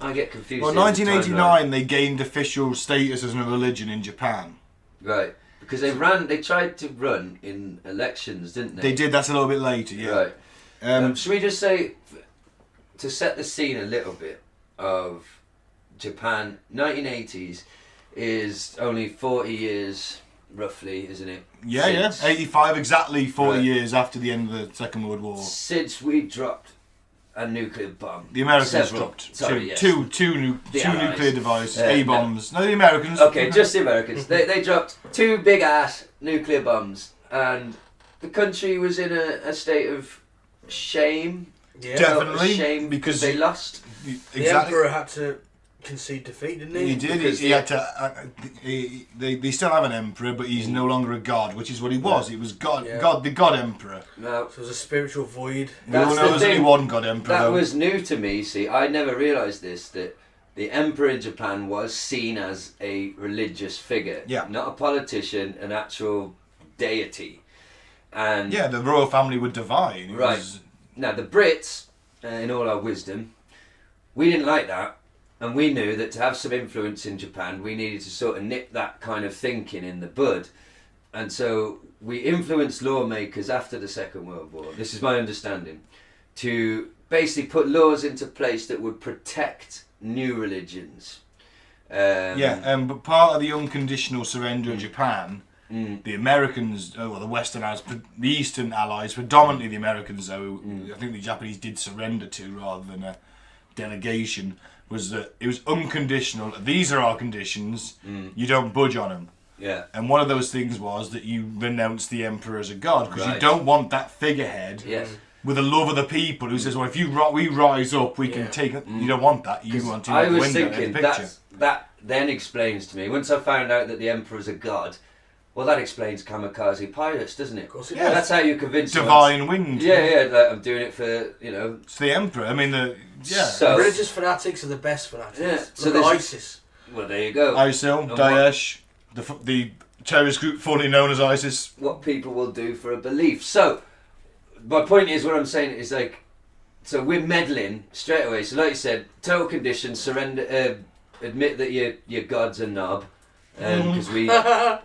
I get confused. Well, 1989 they gained official status as a religion in Japan. Right. Because they tried to run in elections, didn't they? They did. That's a little bit later. Yeah. Right. Should we just say, to set the scene a little bit of Japan, 1980s is only 40 years, roughly, isn't it? Yeah, 85, exactly 40 years after the end of the Second World War. Since we dropped a nuclear bomb. The Americans dropped two nuclear devices, A-bombs. No, the Americans. Okay, just the Americans. They dropped 2 big-ass nuclear bombs, and the country was in a state of shame. Yeah, definitely. Shame because they lost. The Emperor had to concede defeat, didn't he? He did. He had to. They still have an emperor, but he's no longer a god, which is what he was. He was God, the God Emperor. No, so it was a spiritual void. We all know there's only one God Emperor. That was new to me. See, I never realised this, that the Emperor in Japan was seen as a religious figure, not a politician, an actual deity. And the royal family were divine. Now the Brits, in all our wisdom, we didn't like that. And we knew that to have some influence in Japan, we needed to sort of nip that kind of thinking in the bud. And so we influenced lawmakers after the Second World War, this is my understanding, to basically put laws into place that would protect new religions. But part of the unconditional surrender of Japan, the Americans, the Western allies, the Eastern allies, predominantly the Americans, though I think the Japanese did surrender to rather than a delegation, was that it was unconditional. These are our conditions. You don't budge on them. Yeah. And one of those things was that you renounce the emperor as a god, because you don't want that figurehead with the love of the people who says, "Well, if we rise up, we can take it." You don't want that. You want to. I was thinking that then explains to me, once I found out that the emperor's a god. Well, that explains kamikaze pilots, doesn't it? Of course it does. That's how you convince divine wind. Like I'm doing it for, It's the emperor. I mean, So, religious fanatics are the best fanatics. Yeah. So there's ISIS. Well, there you go. ISIL, Daesh, the terrorist group formerly known as ISIS. What people will do for a belief. So, my point is, what I'm saying is so we're meddling straight away. So, like you said, total condition, surrender, admit that your God's a knob. Because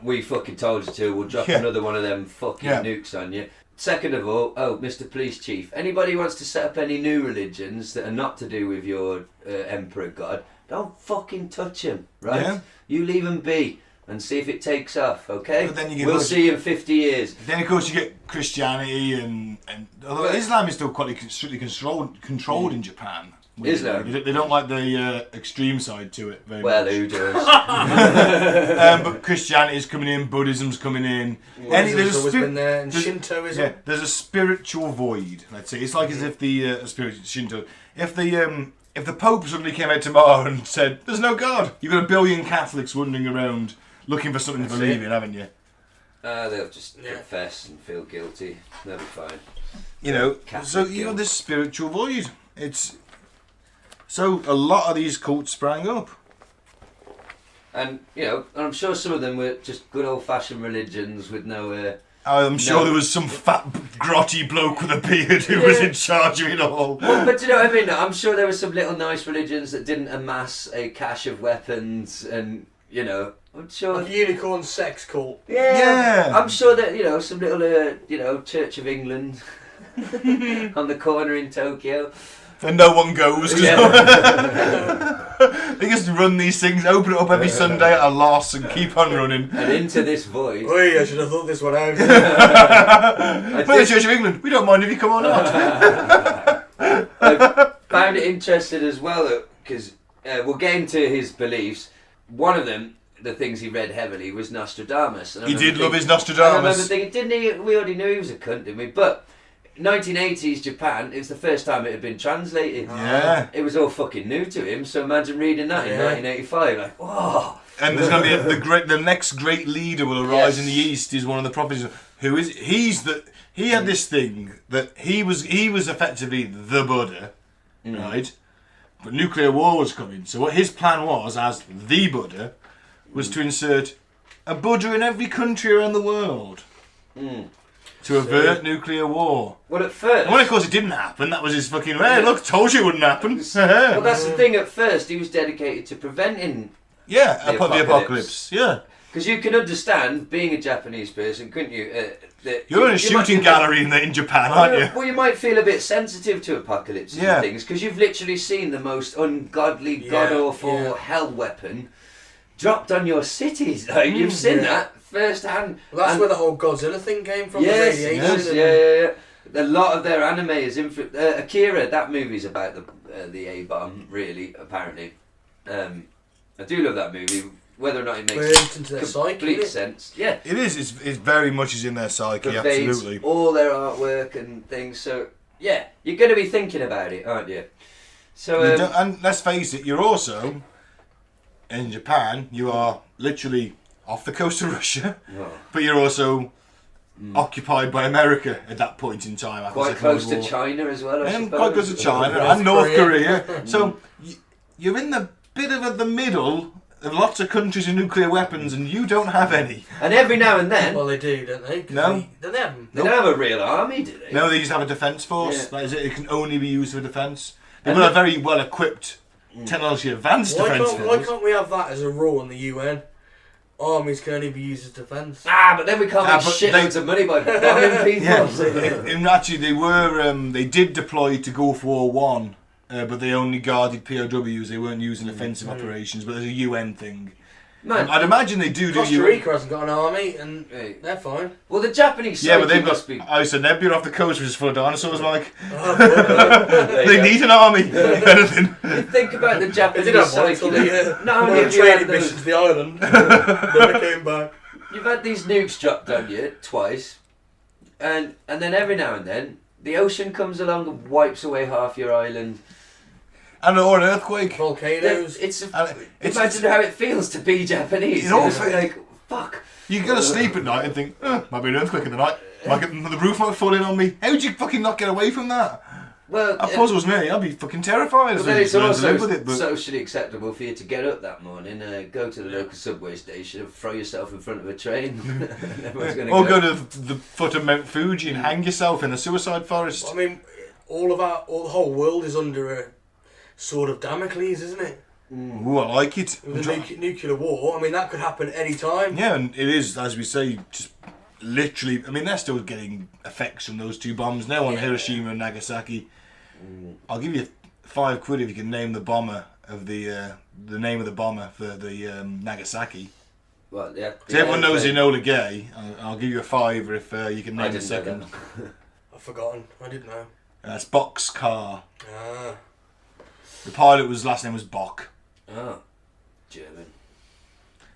we fucking told you to, we'll drop another one of them fucking nukes on you. Second of all, Mr. Police Chief, anybody who wants to set up any new religions that are not to do with your Emperor God, don't fucking touch him, right? Yeah. You leave him be and see if it takes off, okay? But then we'll see in 50 years. Then of course you get Christianity and although Islam is still quite strictly controlled in Japan. Islam? They don't like the extreme side to it very much. Well, who does? But Christianity's coming in, Buddhism's coming in. There's always been there, and Shintoism. Yeah, there's a spiritual void. Let's say it's like as if the Shinto, if the Pope suddenly came out tomorrow and said, "There's no God," you've got 1 billion Catholics wandering around looking for something to believe in, haven't you? They'll just confess and feel guilty. They'll be fine. Catholic so you have this spiritual void. So a lot of these cults sprang up. And, I'm sure some of them were just good old-fashioned religions with no... I'm sure there was some fat, grotty bloke with a beard who was in charge of it all. Well, but do you know what I mean? I'm sure there were some little nice religions that didn't amass a cache of weapons and, I'm sure... Like a unicorn sex cult. Yeah. I'm sure that, some little, Church of England on the corner in Tokyo... And no one goes. They just run these things, open it up every Sunday at a loss and keep on running. And into this void. Oi, I should have thought this one out. We're the Church of England. We don't mind if you come or not. I found it interesting as well, because we'll get into his beliefs. One of them, the things he read heavily, was Nostradamus. He did love his Nostradamus. I remember thinking, didn't he? We already knew he was a cunt, didn't we? But 1980s Japan, it was the first time it had been translated. Yeah. It was all fucking new to him, so imagine reading that in 1985, like, whoa. And there's going to be the next great leader will arise in the East is one of the prophets. Who is he had this thing that he was effectively the Buddha, right? But nuclear war was coming. So what his plan was, as the Buddha, was to insert a Buddha in every country around the world to avert nuclear war. Well, at first... Well, of course, it didn't happen. That was his fucking... Hey, look, told you it wouldn't happen. Well, that's the thing. At first, he was dedicated to preventing... the apocalypse. Yeah. Because you can understand, being a Japanese person, couldn't you? You're in a shooting gallery in Japan, aren't you? Well, you might feel a bit sensitive to apocalypses and things, because you've literally seen the most ungodly, god-awful hell weapon dropped on your cities. Like, you've seen that firsthand. Well, that's where the whole Godzilla thing came from. Yes, the yes, yeah. A lot of their anime is Akira. That movie's about the A-bomb, really. Apparently, I do love that movie. Whether or not it makes complete sense, yeah, it is. It's very much is in their psyche, absolutely. All their artwork and things. So yeah, you're going to be thinking about it, aren't you? So and let's face it, you're also in Japan. You are literally off the coast of Russia, but you're also occupied by America at that point in time. Quite close to China as well, and quite close to China and North Korea. So you're in the bit of the middle of lots of countries with nuclear weapons, and you don't have any. And every now and then... Well, they do, don't they? No. Don't they have them? They don't have a real army, do they? No, they just have a defence force. That is it. It can only be used for defence. They've got a very well-equipped, technologically advanced defence force. Why can't we have that as a rule in the UN? Armies can only be used as defence. But then we can't make shitloads of money by bombing people. Actually, they did deploy to Gulf War One. But they only guarded POWs. They weren't using offensive operations. But there's a UN thing. Man, I'd imagine they do. Costa Rica hasn't got an army, and they're fine. Well, the Japanese but they've got. I said they'd be off the coast, which is full of dinosaurs. Like they need an army. If anything. You think about the Japanese psyche. Not only have you had missions to the island, never came back. You've had these nukes dropped on you twice, and then every now and then the ocean comes along and wipes away half your island. Or an earthquake. Volcanoes. Imagine how it feels to be Japanese. It's like, fuck. You go to sleep at night and think, might be an earthquake in the night. The roof might fall in on me. How would you fucking not get away from that? Well, that puzzles me. I'd be fucking terrified. But then it's also socially acceptable for you to get up that morning, go to the local subway station and throw yourself in front of a train. Or go to the foot of Mount Fuji and hang yourself in a suicide forest. I mean, the whole world is under a sword of Damocles, isn't it? Ooh, I like it. With the nuclear war, I mean, that could happen any time. Yeah, and it is, as we say, just literally. I mean, they're still getting effects from those two bombs now on Hiroshima and Nagasaki. I'll give you £5 if you can name the bomber of the name of the bomber for the Nagasaki. Well, yeah. So everyone knows Enola Gay. I'll give you £5 if you can name the second. I've forgotten. I didn't know. That's Boxcar. The pilot last name was Bock. Oh, German.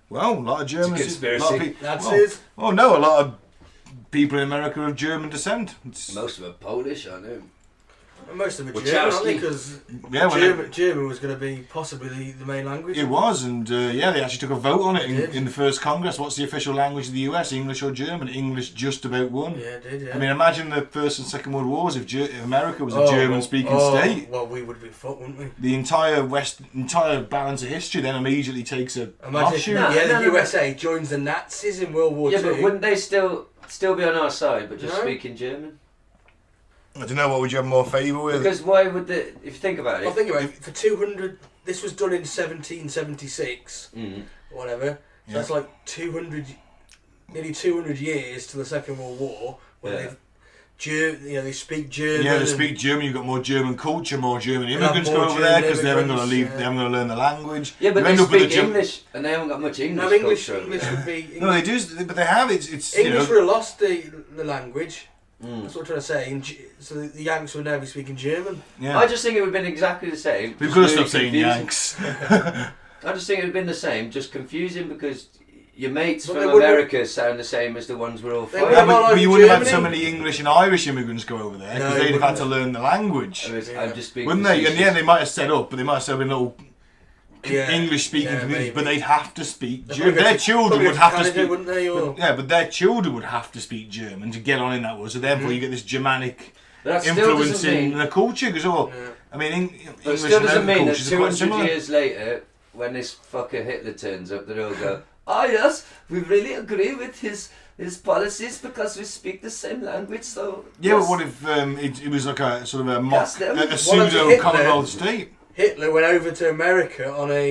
Well, a lot of Germans. It's a conspiracy. Nazis. Oh no, a lot of people in America are of German descent. Most of them are Polish, I know. Most of them are German, aren't they? Because German was going to be possibly the main language. It was, and they actually took a vote on it in the first Congress. What's the official language of the US, English or German? English just about won. Yeah, it did, yeah. I mean, imagine the First and Second World Wars if America was a German-speaking state. Well, we would be fucked, wouldn't we? The entire balance of history then immediately takes a offshoot. The USA joins the Nazis in World War II. Yeah, but wouldn't they still be on our side, but just speaking German? I don't know, what would you have more favour with? Because why would if you think about it... Well, think about it, for 200... This was done in 1776, or whatever. So that's like nearly 200 years to the Second World War, when they speak German. Yeah, they speak German. You've got more German culture, more German immigrants go over there because they haven't got to leave. They haven't got to learn the language. Yeah, but they speak English, and they haven't got much English. No, English would be. No, they do, but they have. It's English would have lost the language. That's what I'm trying to say. So the Yanks would now be speaking German. Yeah. I just think it would have been exactly the same. We could have stopped saying Yanks. I just think it would have been the same, just confusing because your mates But from they wouldn't- America sound the same as the ones we're all They from. wouldn't have But you wouldn't have had so Germany. many English and Irish immigrants go over there because No, they'd you have had to wouldn't. learn the language, I'm just being wouldn't they? And facetious. yeah, they might have set up, but they might have set up in little Yeah, English-speaking yeah, communities, maybe. but they'd have to speak They'd German. probably Their go to- children probably would go to have to Canada, speak. wouldn't they? Or... Yeah, but their children would have to speak German to get on in that world. So therefore, you get this Germanic But that still influence doesn't in mean, the culture. Because Yeah. I mean, but English it still and doesn't other mean that cultures are quite 200 similar. years later, when this fucker Hitler turns up, they'll all go, "Ah yes, we really agree with his policies because we speak the same language." So Yeah, yes. but what if it was like a sort of a mock, Gas them. a Hitler- pseudo Commonwealth state? Hitler went over to America on a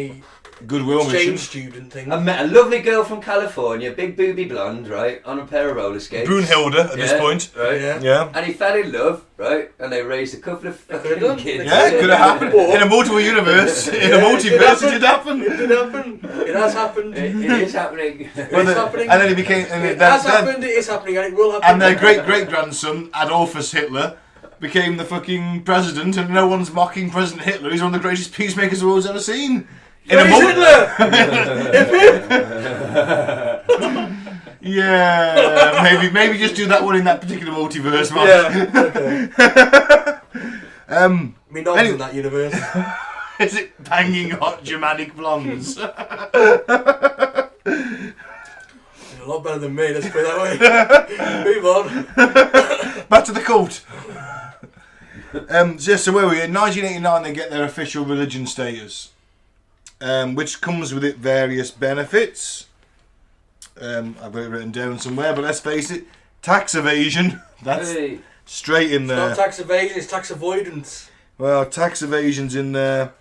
Goodwill mission. exchange student thing. I met a lovely girl from California, big booby blonde, right, on a pair of roller skates. Brunhilde at this point. right? Yeah. Yeah. And he fell in love, right? And they raised a couple of could've fucking done. kids. Yeah, it could have happened. Or- In a multiple universe. In a Yeah, multiverse, it did happen. It did happen. It has happened. It is happening. Well, It's happening. And then he became. And, It then- has then- happened. It is happening, and it will happen. and their great grandson, Adolphus Hitler, became the fucking president, and no one's mocking President Hitler. He's one of the greatest peacemakers the world's ever seen. Yeah, maybe just do that one in that particular multiverse, man. Yeah. Okay. Me not Anyway. in that universe. Is it banging hot Germanic blondes? You're a lot better than me. Let's put it that way. Move on. Back to the cult. So where were we? In 1989, they get their official religion status, which comes with it various benefits. I've got it written down somewhere, but let's face it, tax evasion. That's Hey. straight in It's there. not tax evasion. It's tax avoidance. Well, tax evasion's in there.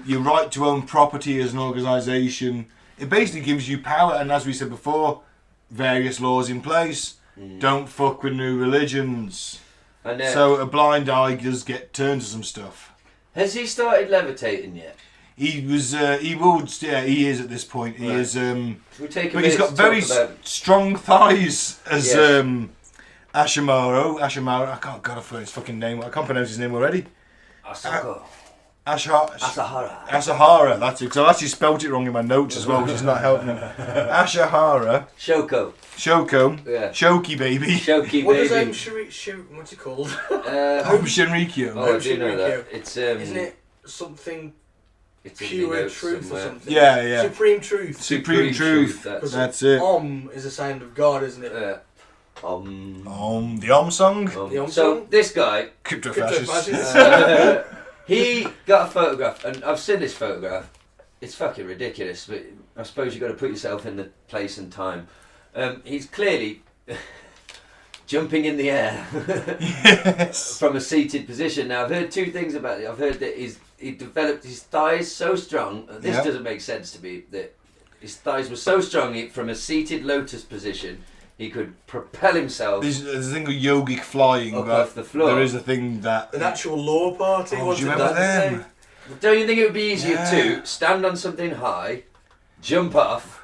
Your right to own property as an organisation. It basically gives you power, and as we said before, various laws in place. Don't fuck with new religions. And, So a blind eye does get turned to some stuff. has he started levitating yet? He was, he would, yeah, he is at this point. He Right. is, Should we take a but he's minute got to very talk about... strong thighs as Yes. Ashimaro. I can't, God, I forgot his fucking name. I can't pronounce his name already. Asako. Asahara. Asahara. That's it. So I actually spelt it wrong in my notes as well, which is not helping him. Ashihara. Shoko. Shoko. Yeah. Shoki, baby. Shoki, What does baby. Aum Shinrikyo? What's it called? Aum Shinrikyo. Oh, I do know that. It's, Isn't it something it's in the pure notes truth somewhere. or something? Yeah, yeah. Supreme truth. Supreme truth. That's That's it. Om is a sound of God, isn't it? The The Om song. The Om So song? this guy, Crypto-fascists. Crypto-fascists. he got a photograph, and I've seen this photograph. It's fucking ridiculous, but I suppose you've got to put yourself in the place and time. He's clearly jumping in the air Yes. from a seated position. Now, I've heard two things about it. I've heard that he developed his thighs so strong. This Yeah. doesn't make sense to me. That his thighs were so strong from a seated lotus position, he could propel himself There's a thing of yogic flying, up but off the floor. there is a thing that. An actual law party. Oh, do wanted you remember that, them? Don't you think it would be easier Yeah. to stand on something high, jump off,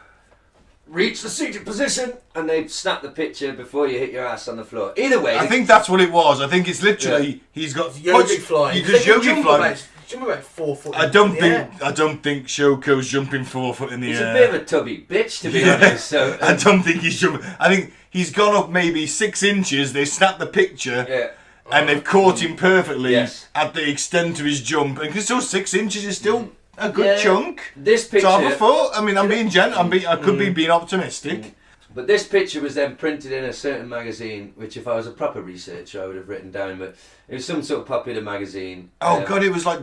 reach the seated position, and they snap the picture before you hit your ass on the floor? Either way, I think that's what it was. I think it's literally he's got Yogic flying. He does They can yogic flying. Jump about 4 foot. I don't in the think air. I don't think Shoko's jumping 4 foot in the he's air. a bit of a tubby bitch, to be honest. So I don't think he's jumping. I think he's gone up maybe 6 inches. They snapped the picture yeah. and they've caught him perfectly Yes. at the extent of his jump. And still 6 inches is still a good Yeah. chunk. This It's half a picture, foot. I mean, I'm being gent. I could be being optimistic. but this picture was then printed in a certain magazine, which if I was a proper researcher, I would have written down. But it was some sort of popular magazine. Oh god, it was like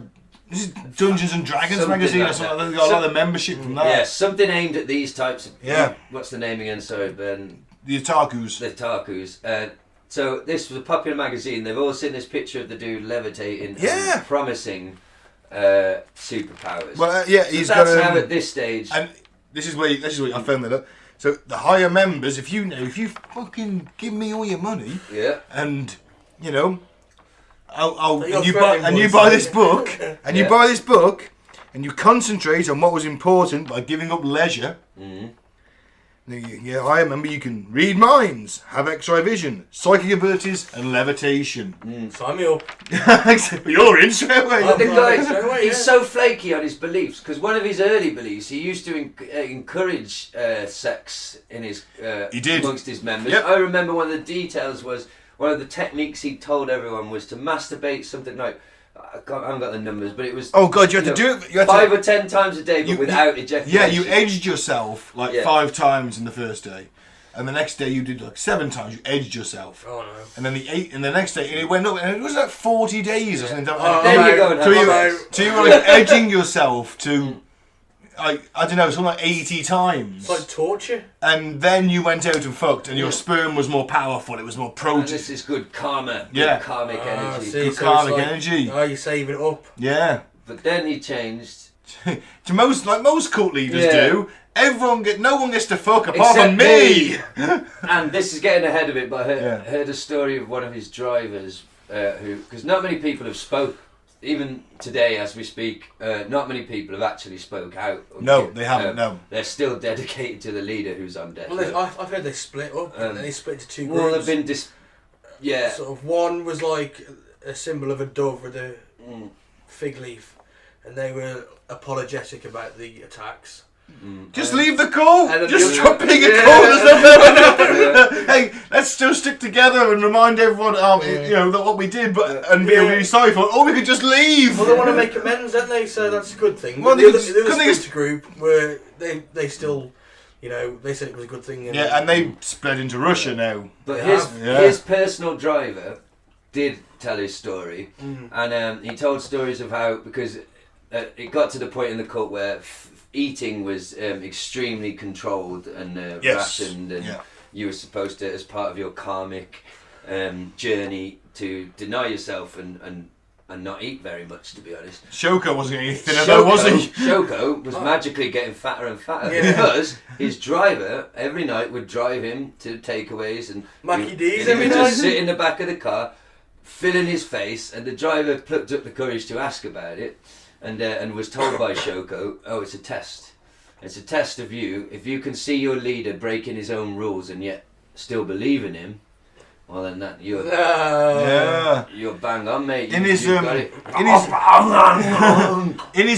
this is Dungeons and Dragons Something magazine like or something. that. They got a lot of membership from that. Yeah, something aimed at these types of. Yeah. What's the name again? Sorry, Ben. The otakus. The Takus. So this was a popular magazine. They've all seen this picture of the dude levitating, Yeah. and promising superpowers. Well, yeah, so he's that's got. how at this stage. And this is where I found that up. So the higher members, if you fucking give me all your money, Yeah. and you know, I'll You're and you buy threatening and you boys, buy aren't this you? book and you Yeah. buy this book and you concentrate on what was important by giving up leisure. Yeah, I remember you can read minds, have X-ray vision, psychic abilities, and levitation. Sign me up. You're in straight away. The guy, he's so flaky on his beliefs because one of his early beliefs, he used to encourage sex in his he did. amongst his members. Yep. I remember one of the details was one of the techniques he told everyone was to masturbate something like. I haven't got the numbers, but it was. Oh God, you had to do it. You had 5 or 10 times a day, but without ejaculation. Yeah, you edged yourself like 5 times in the first day, and the next day you did like 7 times. You edged yourself. Oh no! And then the next day it went up, and it was like 40 days or something. Then you go and have So you were like edging yourself to. I don't know, something like 80 times. It's like torture. And then you went out and fucked, and your sperm was more powerful. It was more And this is good karma. Good karmic energy. See, Good so karmic it's like, energy. Oh, you save it up. Yeah. But then he changed. To most cult leaders do. No one gets to fuck apart Except from me. And this is getting ahead of it, but I heard a story of one of his drivers who, because not many people have spoke. Even today, as we speak, not many people have actually spoke out. No, they haven't. No, they're still dedicated to the leader who's on death. Well, I've heard they split up. And they split into 2 groups. Well, they've been Sort of one was like a symbol of a dove with a fig leaf, and they were apologetic about the attacks. Just leave the cult. And Just stop being a cult. Hey, let's still stick together and remind everyone, that what we did, and be really sorry for it. Or we could just leave. Well, they want to make amends, don't they? So that's a good thing. Well, the other split group where they still, they said it was a good thing. And they spread into Russia now. But his personal driver did tell his story, and he told stories of how because it got to the point in the cult where. Eating was extremely controlled and rationed, and you were supposed to, as part of your karmic journey, to deny yourself and not eat very much, to be honest. Shoko wasn't getting thinner though, was he? Shoko was magically getting fatter and fatter because his driver every night would drive him to takeaways and Mackie D's he every would night. just sit in the back of the car, filling his face, and the driver plucked up the courage to ask about it. And was told by Shoko, oh, it's a test. It's a test of you. If you can see your leader breaking his own rules and yet still believe in him, well then you're bang on, mate. In his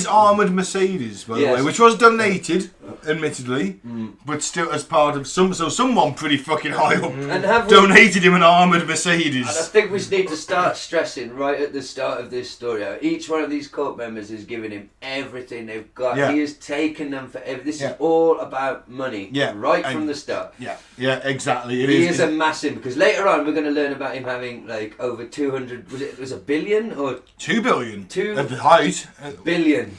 armoured Mercedes, by the way, which was donated, admittedly, but still as part of someone pretty fucking high up donated him an armoured Mercedes. And I think we need to start stressing right at the start of this story how each one of these cult members is giving him everything they've got. He has taken them for everything. This is all about money, from the start. Yeah, exactly. He is a massive, because later on we're going to learn about him having like over 200, was a billion or 2 billion 2 at the height billion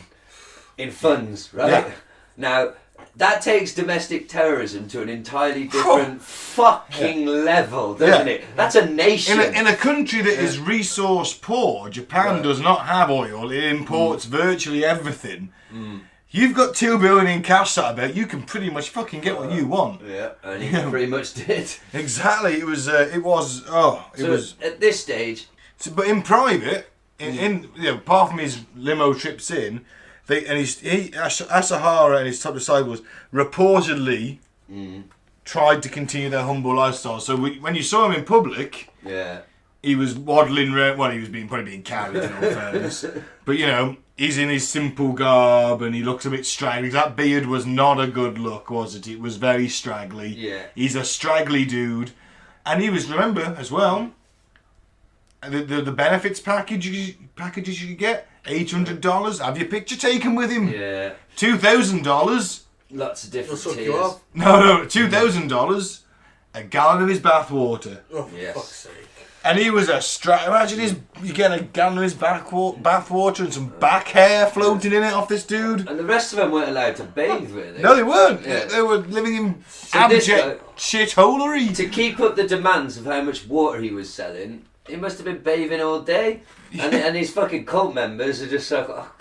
in funds, right? Now that takes domestic terrorism to an entirely different fucking level, doesn't it? That's a nation. In a country that is resource poor, Japan does not have oil. It imports virtually everything. You've got 2 billion in cash sat about. You can pretty much fucking get what you want. Yeah, and he pretty much did. Exactly. It was at this stage. But in private, apart from his limo trips in, Asahara and his top disciples reportedly tried to continue their humble lifestyle. So when you saw him in public, he was waddling around. Well, he was probably being carried in all fairness, but he's in his simple garb and he looks a bit straggly. That beard was not a good look, was it? It was very straggly. Yeah, he's a straggly dude, and he was, remember as well, the benefits packages you could get. $800. Have your picture taken with him. Yeah. $2,000. Lots of different tiers. No, $2,000. A gallon of his bathwater. Oh, for fuck's sake. And he was imagine you get a gallon of his bathwater and some back hair floating in it off this dude. And the rest of them weren't allowed to bathe, were they? No, they weren't. Yeah. They were living in abject shitholery. To keep up the demands of how much water he was selling, he must have been bathing all day. And his fucking cult members are just like, oh,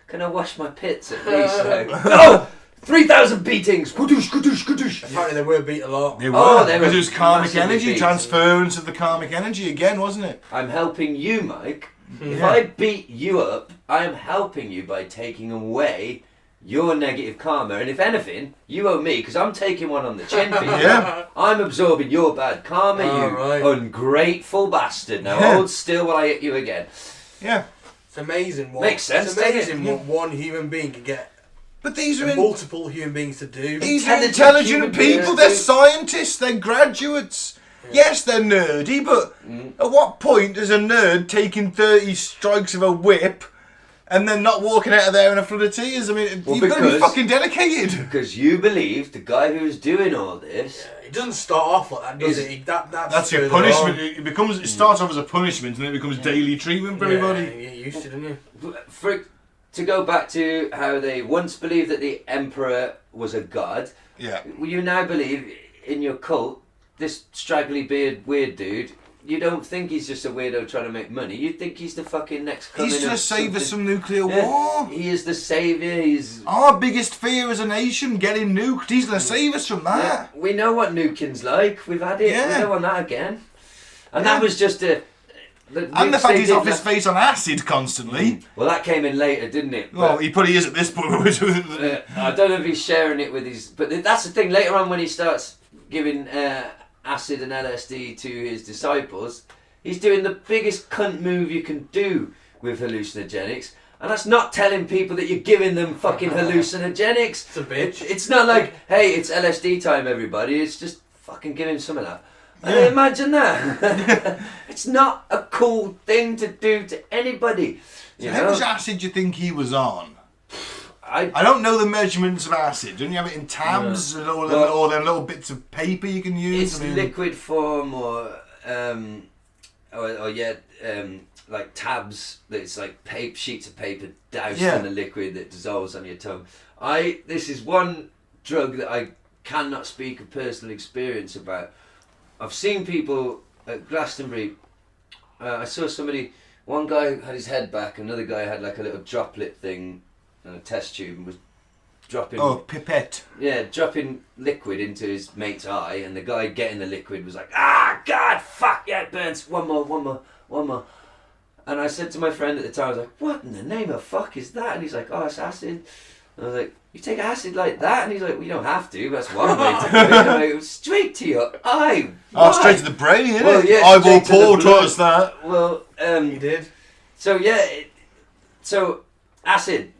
can I wash my pits at least? No! 3,000 beatings! Kudoosh, kudoosh, kudoosh! Apparently they were beat a lot. They were. Because it was karmic massively energy, beaten. transference of the karmic energy again, wasn't it? I'm helping you, Mike. If I beat you up, I am helping you by taking away your negative karma, and if anything, you owe me because I'm taking one on the chin for you. Yeah. I'm absorbing your bad karma, ungrateful bastard. Now hold still while I hit you again. Yeah. It's amazing what Makes sense, it's amazing what one human being can get. But these are multiple human beings to do. These are intelligent people. They're scientists. They're graduates. Yeah. Yes, they're nerdy, but at what point is a nerd taking 30 strikes of a whip and then not walking out of there in a flood of tears? I mean, you've got to be fucking dedicated. Because you believe the guy who's doing all this... Yeah, it doesn't start off like that, does it? That's your punishment. It starts off as a punishment and then it becomes daily treatment for everybody. Yeah, you used to, didn't you? To go back to how they once believed that the emperor was a god, you now believe in your cult, this straggly beard weird dude, you don't think he's just a weirdo trying to make money. You think he's the fucking next coming. He's going to save us from nuclear war. He is the saviour. He's our biggest fear as a nation, getting nuked. He's going to save us from that. Yeah, we know what nuking's like. We've had it. We don't want that again. And that was just a... And the fact he's off his face on acid constantly. Well, that came in later, didn't it? Well, he probably is at this point. I don't know if he's sharing it with his... But that's the thing, later on when he starts giving acid and LSD to his disciples, he's doing the biggest cunt move you can do with hallucinogenics. And that's not telling people that you're giving them fucking hallucinogenics. It's a bitch. It's not like, hey, it's LSD time, everybody. It's just fucking giving some of that. Yeah. Imagine that. It's not a cool thing to do to anybody. How much acid do you think he was on? I don't know the measurements of acid. Don't you have it in tabs and all them little bits of paper you can use? It's liquid form or like tabs. It's like sheets of paper doused in a liquid that dissolves on your tongue. This is one drug that I cannot speak of personal experience about. I've seen people at Glastonbury. I saw one guy had his head back, another guy had like a little droplet thing and a test tube and was dropping... Oh, pipette. Yeah, dropping liquid into his mate's eye, and the guy getting the liquid was like, ah, God, fuck, yeah, it burns, one more. And I said to my friend at the time, I was like, what in the name of fuck is that? And he's like, oh, it's acid. And I was like, you take acid like that? And he's like, well, you don't have to, but that's one way to do it. And like, straight to your eye. Oh, straight to the brain, isn't it? Yeah, eyeball Paul taught us that. Well, he did. So, so acid,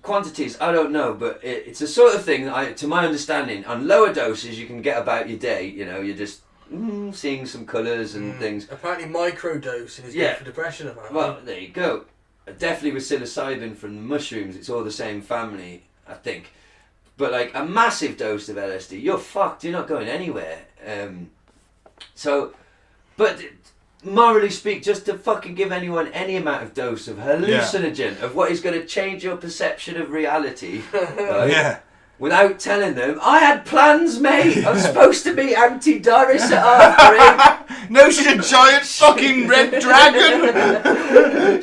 quantities, I don't know, but it's a sort of thing that to my understanding, on lower doses you can get about your day, you're just seeing some colours and things. Apparently microdosing is good for depression, apparently. Well, there you go. Definitely with psilocybin from the mushrooms, it's all the same family, I think. But like a massive dose of LSD, you're fucked, you're not going anywhere. But morally speak, just to fucking give anyone any amount of dose of hallucinogen, of what is going to change your perception of reality, right? Without telling them, I had plans, mate. I'm supposed to be Auntie Doris at Arthur. No, she's a giant fucking red dragon.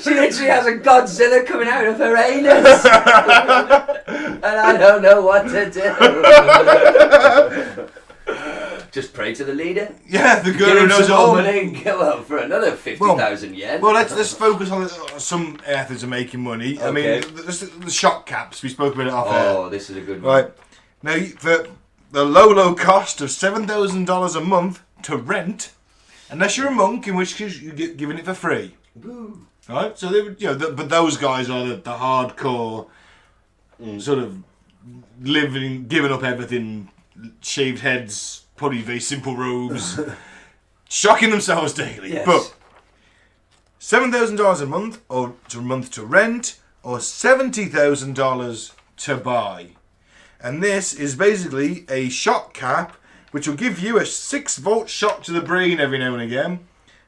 She literally has a Godzilla coming out of her anus. And I don't know what to do. Just pray to the leader. Yeah, the girl who knows all. Well, for another 50,000 yen. Well, let's focus on some methods of making money. Okay. I mean, the shock caps, we spoke about it off air. Oh, this is a good one. Right. Now, for the low cost of $7,000 a month to rent, unless you're a monk, in which case you get given it for free. Woo. Right? So, but those guys are the hardcore, sort of giving up everything, shaved heads, probably very simple robes, shocking themselves daily. Yes. But $7,000 a month to rent, or $70,000 to buy. And this is basically a shock cap which will give you a 6-volt shock to the brain every now and again,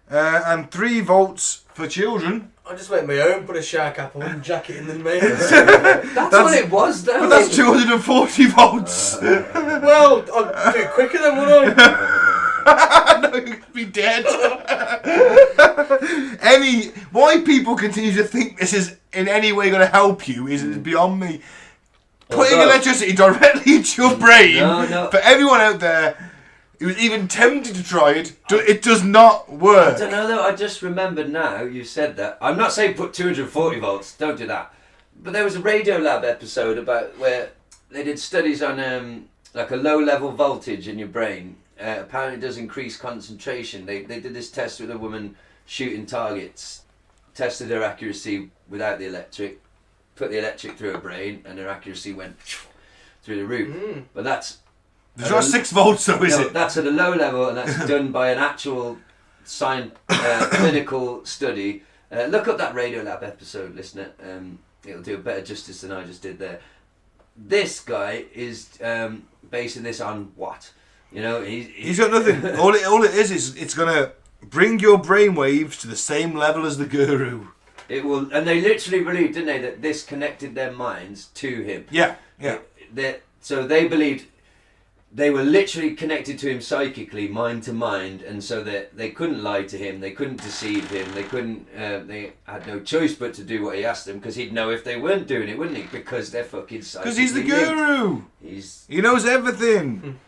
and 3 volts for children. I just went my own, put a shock cap on, jacket in the mail. That's what it was, though. But that's 240 volts. Well, I'd do it quicker then, wouldn't I? No, you'd be dead. Why people continue to think this is in any way going to help you is beyond me. Putting electricity directly into your brain, for everyone out there who's even tempted to try it, it does not work. I don't know though, I just remembered now you said that. I'm not saying put 240 volts, don't do that. But there was a Radiolab episode about where they did studies on like a low level voltage in your brain. Apparently it does increase concentration. They did this test with a woman shooting targets, tested her accuracy without the electric, put the electric through her brain, and her accuracy went through the roof. But that's... There's not 6 volts though, is it? That's at a low level, and that's done by an actual clinical study. Look up that Radiolab episode, listener. It'll do a better justice than I just did there. This guy is basing this on what? You know, he's got nothing. All it is it's gonna bring your brainwaves to the same level as the guru. It will, and they literally believed, didn't they, that this connected their minds to him. Yeah. So they believed they were literally connected to him psychically, mind to mind, and so that they couldn't lie to him, they couldn't deceive him, they had no choice but to do what he asked them, because he'd know if they weren't doing it, wouldn't he? Because they're fucking psychically because he's the guru. He knows everything.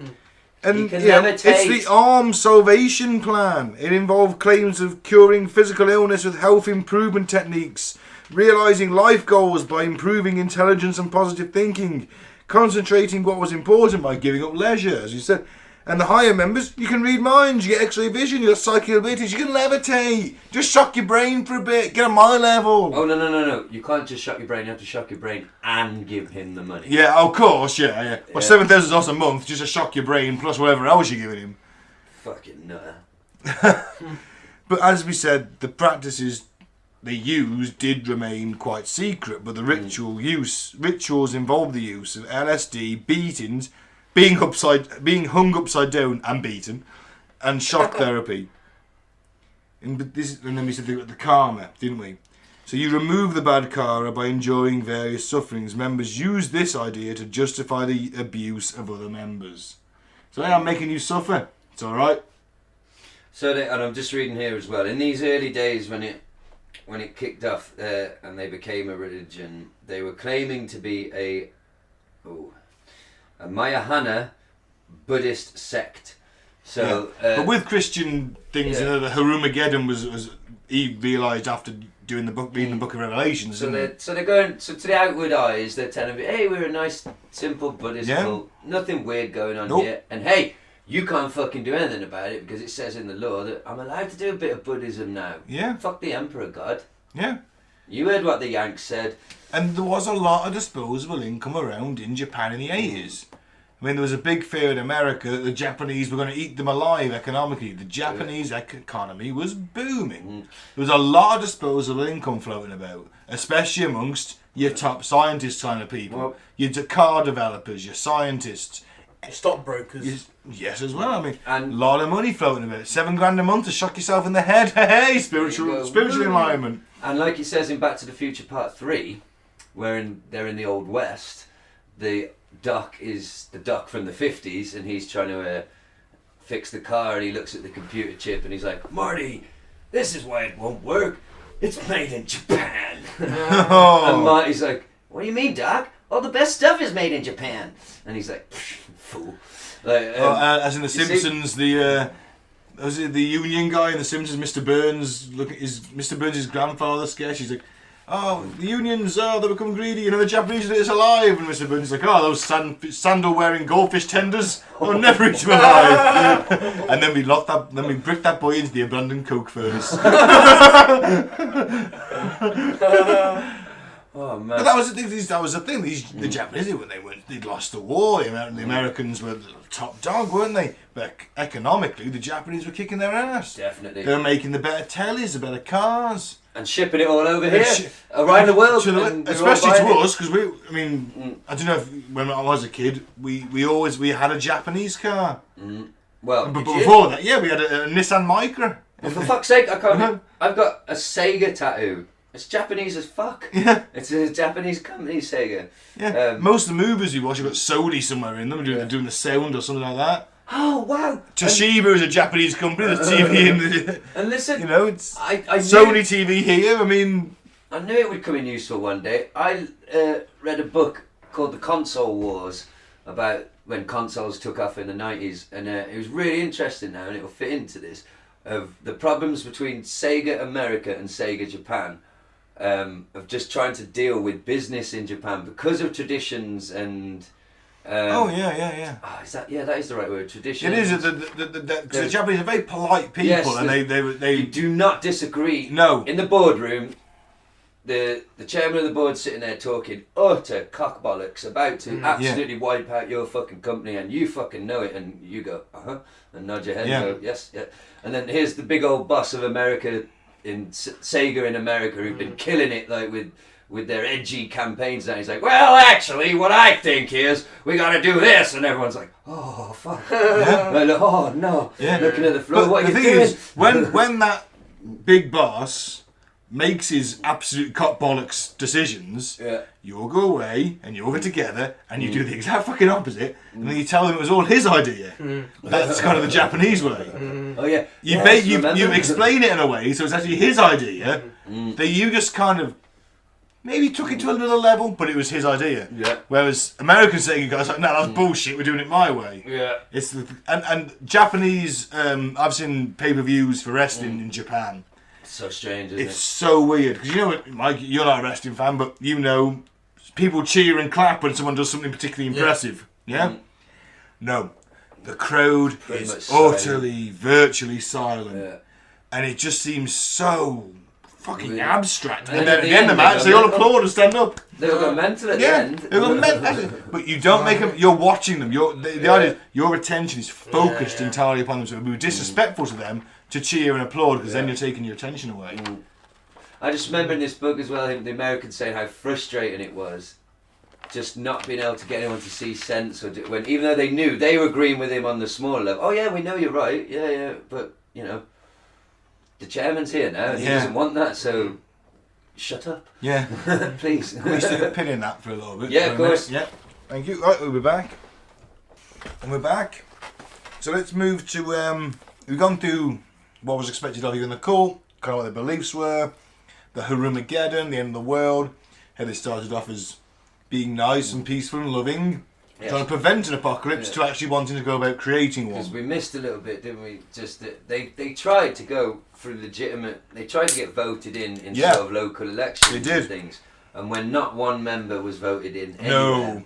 And it's the Aum Salvation Plan. It involved claims of curing physical illness with health improvement techniques, realising life goals by improving intelligence and positive thinking, concentrating what was important by giving up leisure, as you said. And the higher members, you can read minds, you get X-ray vision, you got psychic abilities, you can levitate. Just shock your brain for a bit, get on my level. Oh, no. You can't just shock your brain, you have to shock your brain and give him the money. Yeah, of course, yeah. Well, $7,000 a month just to shock your brain plus whatever else you're giving him. Fucking nutter. But as we said, the practices they used did remain quite secret, but the rituals involved the use of LSD, beatings, being hung upside down and beaten, and shock therapy. And then we said the karma, didn't we? So you remove the bad karma by enjoying various sufferings. Members use this idea to justify the abuse of other members. So hey, I'm making you suffer. It's all right. So, and I'm just reading here as well. In these early days, when it kicked off and they became a religion, they were claiming to be a Mahayana Buddhist sect. So, but with Christian things, you know, the Harumageddon was he realised after reading the Book of Revelations. So they're going. So to the outward eyes, they're telling me, "Hey, we're a nice, simple Buddhist cult. Nothing weird going on here." And hey, you can't fucking do anything about it because it says in the law that I'm allowed to do a bit of Buddhism now. Yeah. Fuck the Emperor God. Yeah. You heard what the Yanks said. And there was a lot of disposable income around in Japan in the 80s. I mean, there was a big fear in America that the Japanese were going to eat them alive economically. The Japanese economy was booming. There was a lot of disposable income floating about, especially amongst your top scientist kind of people. Your car developers, your scientists. Stockbrokers. Yes, as well. I mean, and a lot of money floating about. $7,000 a month to shock yourself in the head. Hey, spiritual enlightenment. And like it says in Back to the Future Part 3, where they're in the Old West, the Doc is the Doc from the 50s, and he's trying to fix the car, and he looks at the computer chip, and he's like, "Marty, this is why it won't work. It's made in Japan." And Marty's like, "What do you mean, Doc? All the best stuff is made in Japan." And he's like, "Fool." Like, as in The Simpsons, was it the union guy in The Simpsons, Mr. Burns? Look at Mr. Burns' grandfather sketch. He's like, "Oh, the unions, they become greedy. You know, the Japanese are alive." And Mr. Burns is like, "Oh, those sandal-wearing goldfish tenders, they'll never eat you alive." And then we bricked that boy into the abandoned coke furnace. Oh man! But that was the thing. The Japanese, when they'd lost the war, the Americans were the top dog, weren't they? But economically, the Japanese were kicking their ass. Definitely. They were making the better tellies, the better cars, and shipping it all over here, around the world, especially to us, because I don't know if when I was a kid, we had a Japanese car. Well, but before that, we had a Nissan Micra. Well, for fuck's sake, I can't. I've got a Sega tattoo. It's Japanese as fuck. Yeah. It's a Japanese company, Sega. Yeah. Most of the movies you watch have got Sony somewhere in them. They're doing the sound or something like that. Oh, wow. Toshiba is a Japanese company. There's TV in the... And listen... You know, it's I Sony TV here. I mean... I knew it would come in useful one day. I read a book called The Console Wars about when consoles took off in the 90s. And it was really interesting now, and it will fit into this, of the problems between Sega America and Sega Japan. of just trying to deal with business in Japan because of traditions and. Is that that is the right word? Tradition. It is. Because the Japanese are very polite people, yes, and they you do not disagree. No. In the boardroom, the chairman of the board sitting there talking utter cockbollocks about to absolutely wipe out your fucking company, and you fucking know it, and you go and nod your head and go yes, and then here's the big old boss of America in Sega in America who've been killing it like with their edgy campaigns, and he's like, well, actually, what I think is we got to do this, and everyone's like, oh fuck, like, oh no, looking at the floor. But what are the you thing doing? is, when that big boss makes his absolute cockbollocks decisions, you'll go away and you'll get together and you do the exact fucking opposite, and then you tell them it was all his idea. That's kind of the Japanese way. Oh yeah, You explain it in a way so it's actually his idea. That you just kind of maybe took it to another level, but it was his idea. Yeah. Whereas Americans saying, guys, like, no, that's bullshit. We're doing it my way. Yeah. It's and Japanese. I've seen pay-per-views for wrestling in Japan. It's so strange, isn't It's so weird because you know, Mike, you're not a wrestling fan, but you know, people cheer and clap when someone does something particularly impressive. Yeah. No, the crowd is utterly, virtually silent, and it just seems so fucking abstract. And then at the end of the match, they all applaud and stand up. They all go mental at the end. They go mental. But you don't make them. You're watching them. The idea is your attention is focused entirely upon them. So it would be disrespectful to them to cheer and applaud because then you're taking your attention away. I just remember in this book as well, the Americans saying how frustrating it was, just not being able to get anyone to see sense when even though they knew they were agreeing with him on the small level. Oh yeah, we know you're right. Yeah, but you know. The chairman's here now and he doesn't want that, so shut up. Yeah. Please. Can we stick a pin in that for a little bit? Yeah, of course. Yeah. Thank you. Right, we'll be back. And we're back. So let's move to, we've gone through what was expected of you in the cult, kind of what their beliefs were, the Harumageddon, the end of the world, how they started off as being nice and peaceful and loving, trying to prevent an apocalypse to actually wanting to go about creating one. Because we missed a little bit, didn't we? Just that they tried to go through legitimate. They tried to get voted in sort of local elections and things. And when not one member was voted in anywhere,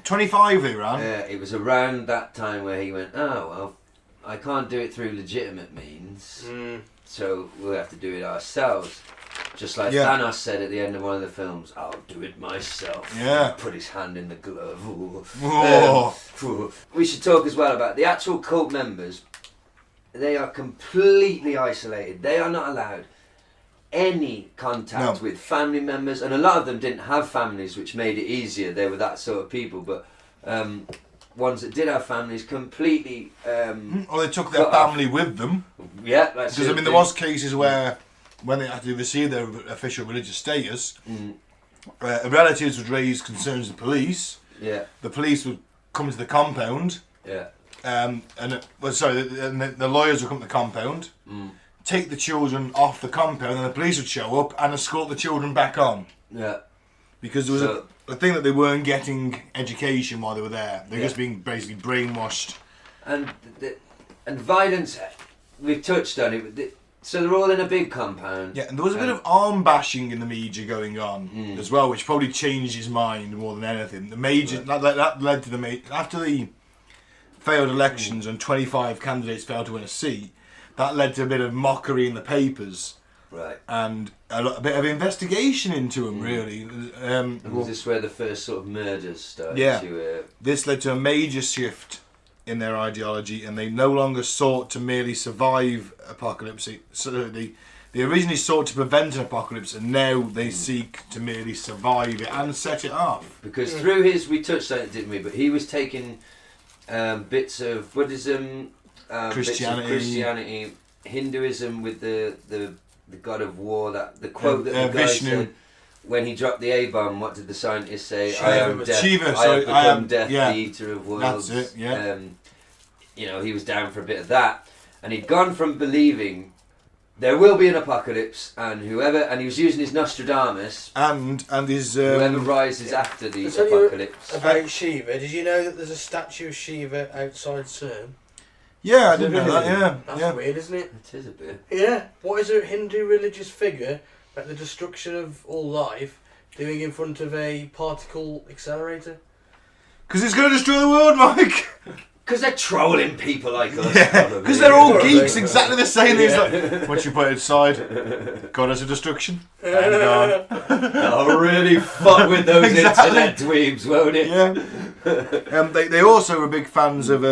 25 they ran. It was around that time where he went, oh well, I can't do it through legitimate means, so we'll have to do it ourselves. Just like Thanos said at the end of one of the films, I'll do it myself. Yeah. Put his hand in the glove. Oh. We should talk as well about the actual cult members. They are completely isolated. They are not allowed any contact with family members, and a lot of them didn't have families, which made it easier. They were that sort of people, but ones that did have families completely or they took their family with them. Yeah, that's because I mean there was cases where when they had to receive their official religious status, relatives would raise concerns to the police. Yeah, the police would come to the compound. Yeah, and the lawyers would come to the compound, take the children off the compound, and the police would show up and escort the children back on. Yeah, because there was a thing that they weren't getting education while they were there. They're just being basically brainwashed. And violence, we've touched on it. So they're all in a big compound. Yeah, and there was a bit of arm bashing in the media going on as well, which probably changed his mind more than anything. The major that led to after the failed elections and 25 candidates failed to win a seat. That led to a bit of mockery in the papers, right? And a bit of investigation into them, really. And was this where the first sort of murders started? Yeah, this led to a major shift in their ideology, and they no longer sought to merely survive apocalypse. So they originally sought to prevent an apocalypse, and now they seek to merely survive it and set it off. Because through we touched on it, didn't we? But he was taking bits of Buddhism, Christianity, Hinduism with the god of war. The quote that the guy said when he dropped the A-bomb. What did the scientist say? I am death. I am death, the eater of worlds. That's it. Yeah. He was down for a bit of that, and he'd gone from believing there will be an apocalypse, and he was using his Nostradamus, and his whoever rises after the apocalypse. About Shiva, did you know that there's a statue of Shiva outside CERN? Yeah, I didn't know that. Yeah, that's weird, isn't it? It is a bit. Yeah. What is a Hindu religious figure about the destruction of all life doing in front of a particle accelerator? Because it's going to destroy the world, Mike. Because they're trolling people like us. Yeah, because they're all geeks, exactly the same. It's like, once you put it aside, goddess of destruction. And gone. That'll really fuck with those internet dweebs, won't it? Yeah. They also were big fans of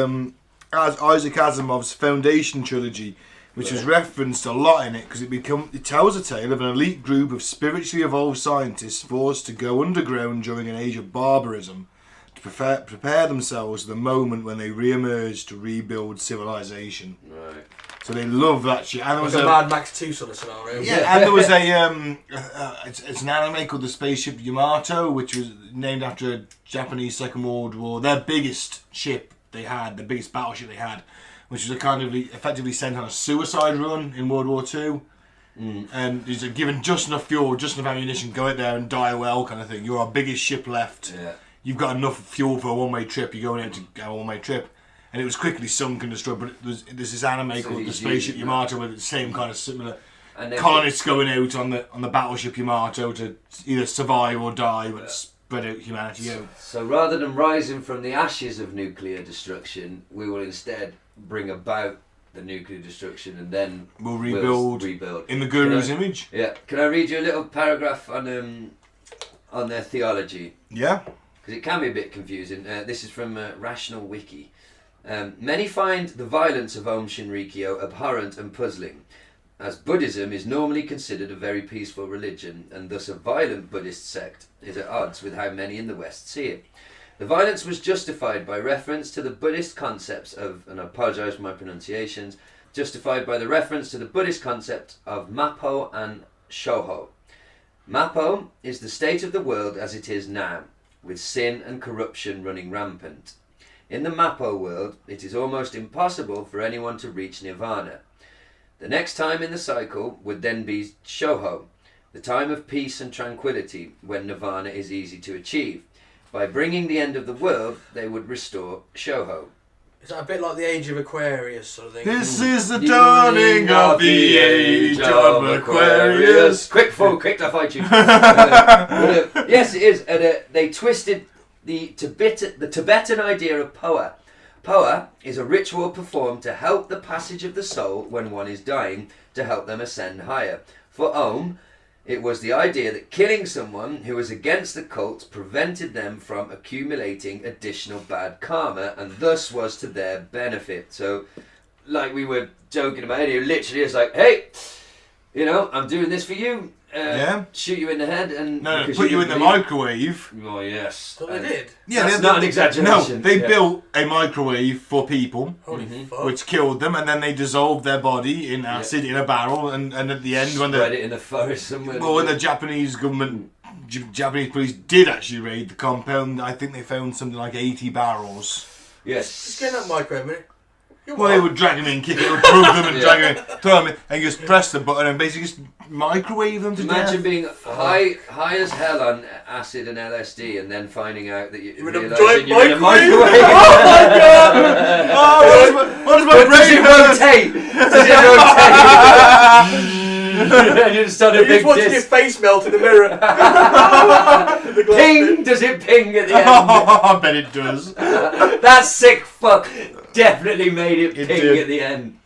Isaac Asimov's Foundation trilogy, which was referenced a lot in it because it tells a tale of an elite group of spiritually evolved scientists forced to go underground during an age of barbarism to prepare themselves for the moment when they re-emerge to rebuild civilization. Right. So they love that shit. And there was a Mad Max 2 sort of scenario. Yeah, and there was it's an anime called the Spaceship Yamato, which was named after a Japanese Second World War. Their biggest ship they had, the biggest battleship they had, which was a kind of effectively sent on a suicide run in World War II. And he's given just enough fuel, just enough ammunition, go out there and die well kind of thing. You're our biggest ship left. Yeah. You've got enough fuel for a one-way trip. You're going out to go a one-way trip. And it was quickly sunk and destroyed. But there's this anime called the Spaceship Yamato with the same kind of similar colonists going out on the battleship Yamato to either survive or die, but spread out humanity out. So rather than rising from the ashes of nuclear destruction, we will instead bring about the nuclear destruction and then we'll rebuild in the Guru's image. Yeah. Can I read you a little paragraph on their theology? Yeah. Because it can be a bit confusing. This is from Rational Wiki. Many find the violence of Aum Shinrikyo abhorrent and puzzling, as Buddhism is normally considered a very peaceful religion, and thus a violent Buddhist sect is at odds with how many in the West see it. The violence was justified by reference to the Buddhist concepts of, and I apologise for my pronunciations, justified by the reference to the Buddhist concept of Mapo and Shoho. Mapo is the state of the world as it is now, with sin and corruption running rampant. In the Mapo world, it is almost impossible for anyone to reach nirvana. The next time in the cycle would then be Shoho, the time of peace and tranquility, when nirvana is easy to achieve. By bringing the end of the world, they would restore Shoho. Is that a bit like the Age of Aquarius sort of thing? This is the dawning of the Age of Aquarius. Quick to iTunes. Yes, it is. And they twisted the Tibetan idea of poa. Poa is a ritual performed to help the passage of the soul when one is dying, to help them ascend higher. For Aum, it was the idea that killing someone who was against the cult prevented them from accumulating additional bad karma, and thus was to their benefit. So, like we were joking about it, literally it's like, hey, I'm doing this for you. Shoot you in the head and put you in the microwave. Oh yes, so they did. Yeah, that's not an exaggeration. No, they built a microwave for people, fuck. which killed them, and then they dissolved their body in acid in a barrel, and at the end when spread it in the forest somewhere. Well, when the Japanese government, Japanese police did actually raid the compound, I think they found something like 80 barrels. Yes. Just get that microwave, minute. Well, they would drag them in, kick it, prove them, and drag them in, throw them in, and you just press the button and basically just microwave them to death. Imagine being high as hell on acid and LSD, and then finding out that you're in a microwave. microwave. Oh my god! What does my brain rotate? Does it rotate? And you just on a big watching your face melt in the mirror. Ping! Does it ping at the end? I bet it does. That sick fuck definitely made it ping did. at the end.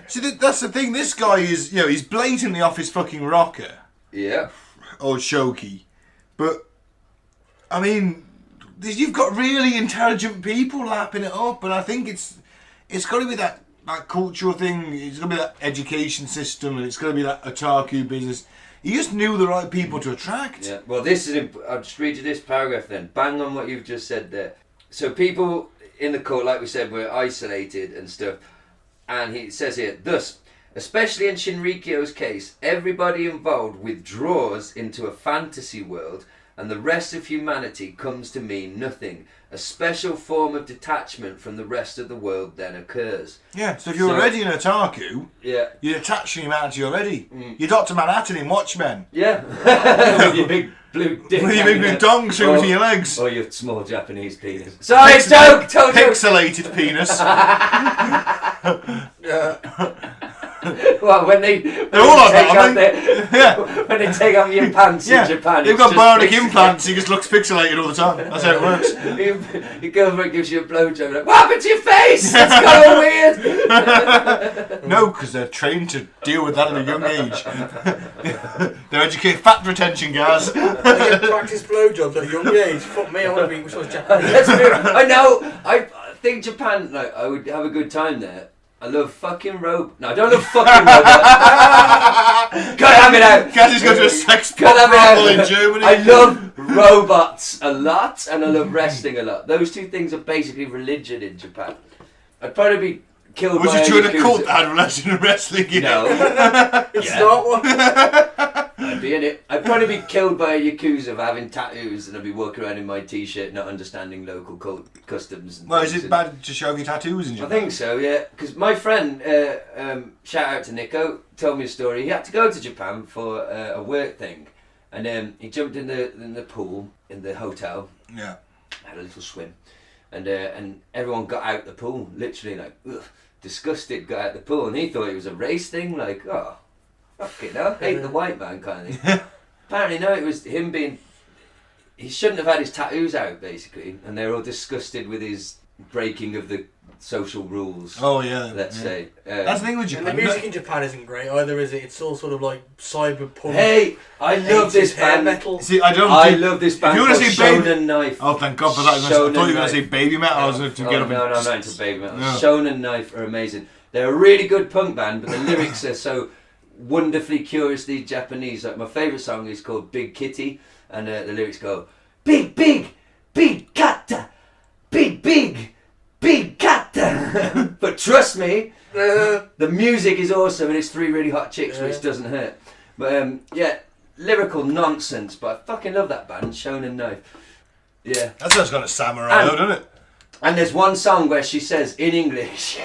See, that's the thing. This guy is, he's blatantly off his fucking rocker. Yeah. Or Shoki. But, I mean, you've got really intelligent people lapping it up, and I think it's got to be that cultural thing. It's got to be that education system, and it's got to be that otaku business. He just knew the right people to attract. Yeah. Well, this is. I'll just read you this paragraph then. Bang on what you've just said there. So people in the cult, like we said, were isolated and stuff. And he says here, thus, especially in Shinrikyo's case, everybody involved withdraws into a fantasy world, and the rest of humanity comes to mean nothing. A special form of detachment from the rest of the world then occurs. Yeah, so if you're already an otaku, you're attached to humanity already. You're Dr. Manhattan in Watchmen. Yeah. With your big blue dick. With your big blue dong through to your legs. Or your small Japanese penis. Sorry, Stoke! Pixelated penis. Well, when they all like that, aren't they? when they take off your pants in Japan, they've got bionic implants. He just looks pixelated all the time. That's how it works. Your girlfriend gives you a blowjob. Like, what happened to your face? It's got all weird. No, because they're trained to deal with that at a young age. They're educated fat retention, Gaz. They get practice blowjobs at a young age. Fuck me, I want to be so Japanese. I know. I think Japan. Like, I would have a good time there. I love fucking robots. No, I don't love fucking robots. God have it out. Gaz is going to a sex pop raffle in Germany. I love robots a lot, and I love wrestling a lot. Those two things are basically religion in Japan. I'd probably be killed by Was you join a cult that had religion and wrestling? No. It's not one. I'd be in it. I'd probably be killed by a Yakuza for having tattoos, and I'd be walking around in my t-shirt not understanding local customs. And well, is it bad to show your tattoos in Japan? I think so, yeah. Because my friend, shout out to Nico, told me a story. He had to go to Japan for a work thing, and he jumped in the pool in the hotel. Yeah. Had a little swim, and everyone got out the pool, literally like ugh, disgusted. Got out the pool, and he thought it was a race thing, like oh. Fuck it, no, hate the white man kind of thing. Apparently, no, it was him being. He shouldn't have had his tattoos out, basically, and they're all disgusted with his breaking of the social rules. Oh yeah, let's say. That's the thing with Japan. And the music in Japan isn't great either, is it? It's all sort of like cyberpunk. Hey, I love this band. Metal. See, I love this band. If you want to see Shonen Knife. Oh, thank God for that. I thought you were going to say baby metal. I was going to get up. No, I'm not into baby metal. No. Shonen Knife are amazing. They're a really good punk band, but the lyrics are so wonderfully, curiously Japanese. Like my favourite song is called Big Kitty, and the lyrics go, big, big, big kata, big, big, big kata. But trust me, the music is awesome, and it's three really hot chicks, which doesn't hurt. But yeah, lyrical nonsense, but I fucking love that band, Shonen Knife. Yeah. That sounds kind of samurai, though, doesn't it? And there's one song where she says in English,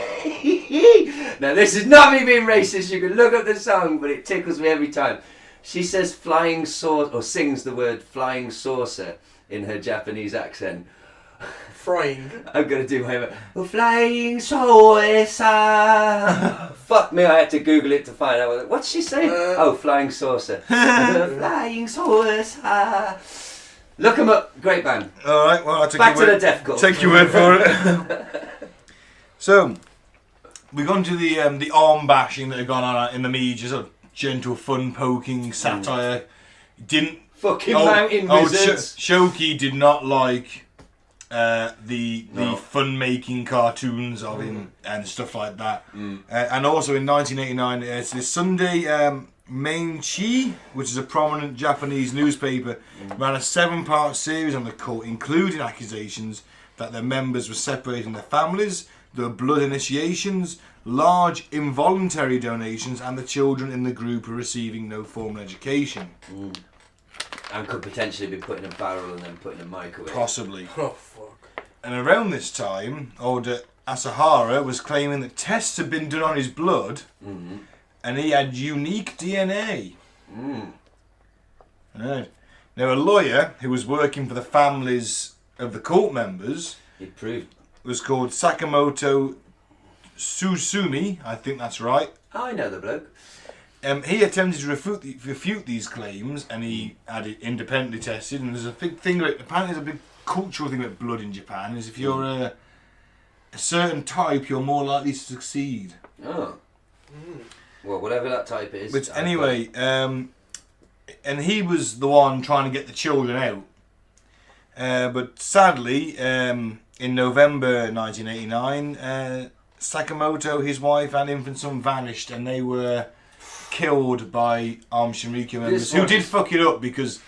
now this is not me being racist, you can look up the song, but it tickles me every time. She says flying saucer, or sings the word flying saucer in her Japanese accent. Frying. I'm going to do my flying saucer. Fuck me, I had to Google it to find out. What's she saying? Flying saucer. Flying saucer. Look them up, great band. All right, well, I'll take back your to word. the death cult. Take your word for it. So, we've gone to the arm bashing that had gone on in the media, sort of gentle fun poking satire. Didn't fucking mountain wizards. Shoki did not like the fun making cartoons of him and stuff like that. And also in 1989, it's this Sunday. Main-chi, which is a prominent Japanese newspaper, ran a 7-part series on the cult, including accusations that their members were separating their families, there were blood initiations, large involuntary donations, and the children in the group were receiving no formal education. And could potentially be put in a barrel and then put in a microwave. Possibly. Oh, fuck. And around this time, old Asahara was claiming that tests had been done on his blood, and he had unique DNA. Right. Now, a lawyer who was working for the families of the cult members was called Sakamoto Susumi, I think that's right. Oh, I know the bloke. He attempted to refute these claims, and he had it independently tested. And there's a big thing about, apparently there's a big cultural thing about blood in Japan, is if you're a certain type, you're more likely to succeed. Oh. Well, whatever that type is. But anyway, and he was the one trying to get the children out. But sadly, in November 1989, Sakamoto, his wife, and infant son vanished, and they were killed by Aum Shinrikyo members who did fuck it up because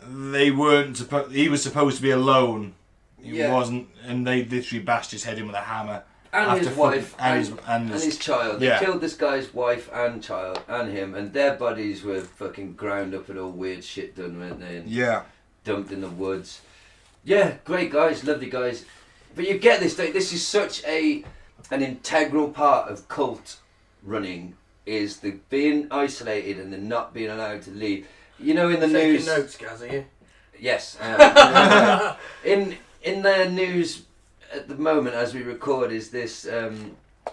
they weren't supposed. He was supposed to be alone. He wasn't, and they literally bashed his head in with a hammer. And his wife and his his child. They killed this guy's wife and child and him, and their bodies were fucking ground up and all weird shit done, weren't they? And dumped in the woods. Yeah, great guys, lovely guys. But you get this, this is such an integral part of cult running, is the being isolated and the not being allowed to leave. You know, in the news. Taking notes, Gaz, are you? Yes. In the news at the moment, as we record, is this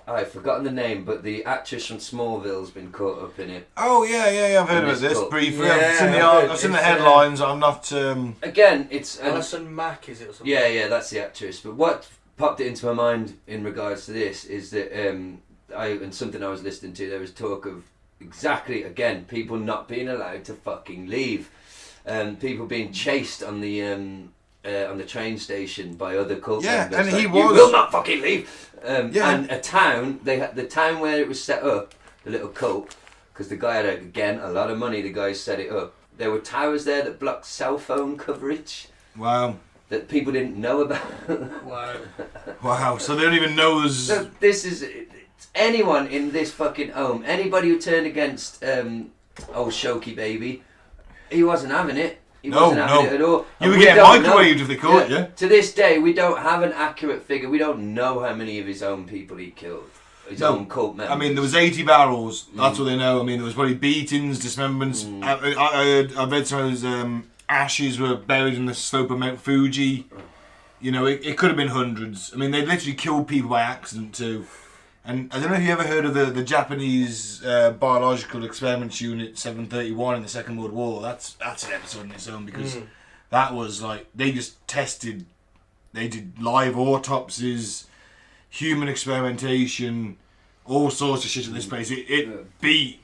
I've forgotten the name, but the actress from Smallville's been caught up in it. Oh yeah, I've heard In of this this cult. briefly. Yeah, I've seen the headlines. I'm not. Again, it's Alison Mack, is it or something? yeah, that's the actress. But what popped it into my mind in regards to this is that and something I was listening to, there was talk of exactly, again, people not being allowed to fucking leave, people being chased on the train station by other cult members. and he you was. will not fucking leave. And a town, the town where it was set up, the little cult, because the guy had a lot of money. The guy set it up. There were towers there that blocked cell phone coverage. Wow. That people didn't know about. Wow. So they don't even know there's. So this is anyone in this fucking Aum. Anybody who turned against old Shoki baby, he wasn't having it. He wasn't having it at all. You were getting microwaved if they caught you. To this day, we don't have an accurate figure. We don't know how many of his own people he killed. His own cult members. I mean, there was 80 barrels. That's what they know. I mean, there was probably beatings, dismemberments. I read some of his ashes were buried in the slope of Mount Fuji. You know, it could have been hundreds. I mean, they literally killed people by accident too. And I don't know if you ever heard of the Japanese biological experiments unit 731 in the Second World War. That's an episode in its own, because that was like, they just tested, they did live autopsies, human experimentation, all sorts of shit at this place. It beat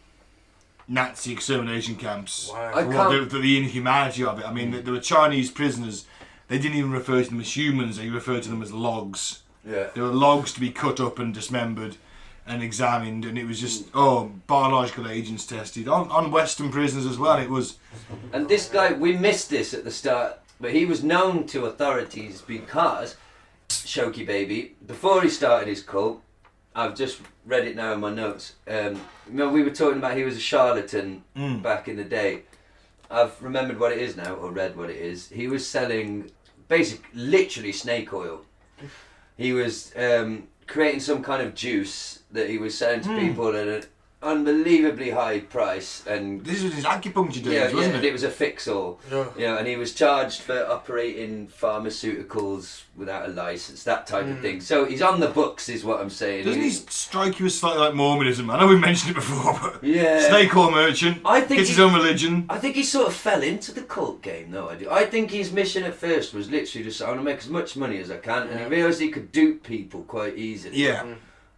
Nazi extermination camps. Wow. For the inhumanity of it. I mean, there were Chinese prisoners. They didn't even refer to them as humans. They referred to them as logs. Yeah. There were logs to be cut up and dismembered and examined, and it was just biological agents tested on Western prisoners as well. It was. And this guy, we missed this at the start, but he was known to authorities because Shoki baby, before he started his cult, I've just read it now in my notes. We were talking about he was a charlatan back in the day. I've remembered what it is now, or read what it is. He was selling literally snake oil. He was creating some kind of juice that he was selling to people at an unbelievably high price. And this was his acupuncture days, wasn't it? It was a fix-all. Yeah. And he was charged for operating pharmaceuticals without a license, that type of thing. So he's on the books, is what I'm saying. Doesn't he strike you as slightly like Mormonism? I know we mentioned it before, but yeah. snake oil merchant, gets his own religion. I think he sort of fell into the cult game, though. I think his mission at first was literally just, I want to make as much money as I can, and he realised he could dupe people quite easily. Yeah.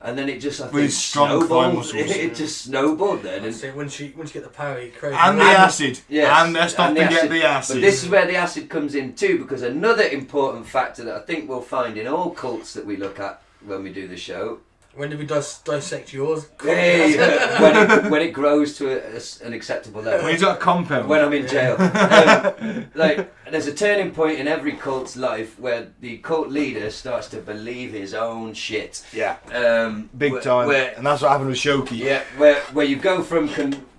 And then it just, I With think, his strong thigh muscles. It just snowballed then. And Once you get the power, you crave and the acid. Yes, And let's not forget the acid. But this is where the acid comes in too, because another important factor that I think we'll find in all cults that we look at when we do the show. When did we dissect yours? Hey, when it grows to an acceptable level. When he's got a compound. When I'm in jail. There's a turning point in every cult's life where the cult leader starts to believe his own shit. Yeah. Big time. And that's what happened with Shoki. Yeah, where you go from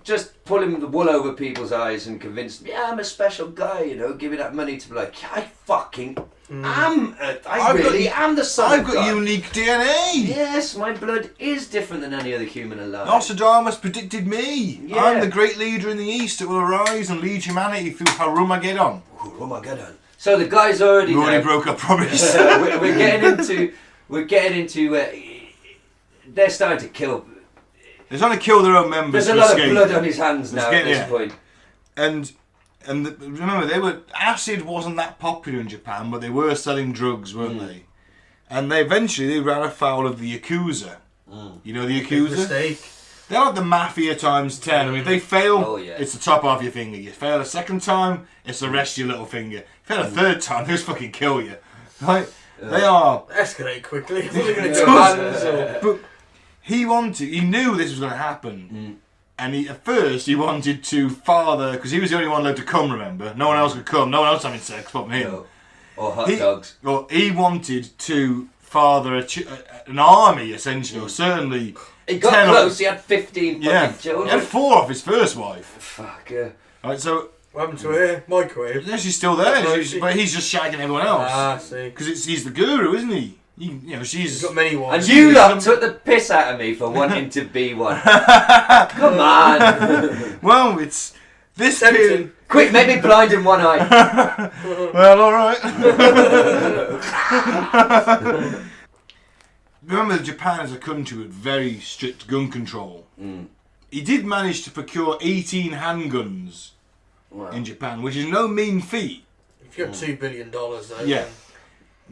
just pulling the wool over people's eyes and convince them, yeah, I'm a special guy, giving that money to be like, yeah, I fucking am. I am the son of God. I've got unique DNA. Yes, my blood is different than any other human alive. Nostradamus predicted me. Yeah. I'm the great leader in the East that will arise and lead humanity through Harumageddon. Harumageddon. So the guy's already. We already broke up, promise. we're getting into. They're starting to kill. They're trying to kill their own members. There's a lot of blood on his hands now at this point. And remember, acid wasn't that popular in Japan, but they were selling drugs, weren't they? And they eventually ran afoul of the Yakuza. You know the Yakuza? Mistake. They're like the mafia times 10. I mean, if they fail, yeah. it's the top half of your finger. You fail a second time, it's the rest of your little finger. If you fail a third time, they just fucking kill you. Like, they are... Escalate quickly. It's only going to go But he knew this was going to happen. And at first he wanted to father, because he was the only one allowed to come, remember? No one else could come, no one else having sex apart from him. No. Or hot dogs. Well, he wanted to father an army, essentially, or certainly... He got close, he had 15 fucking children. He had 4 off his first wife. Fuck, yeah. Right, so... What happened to her? Microwave? Yeah, she's still there, but he's just shagging everyone else. Ah, I see. Because he's the guru, isn't he? She's got many wives. And you lot took the piss out of me for wanting to be one. Come on. Well, it's this Tempting. Quick, make me blind in one eye. Well, all right. remember that Japan as a country with very strict gun control. He did manage to procure 18 handguns in Japan, which is no mean feat. If you're $2 billion, though. Yeah.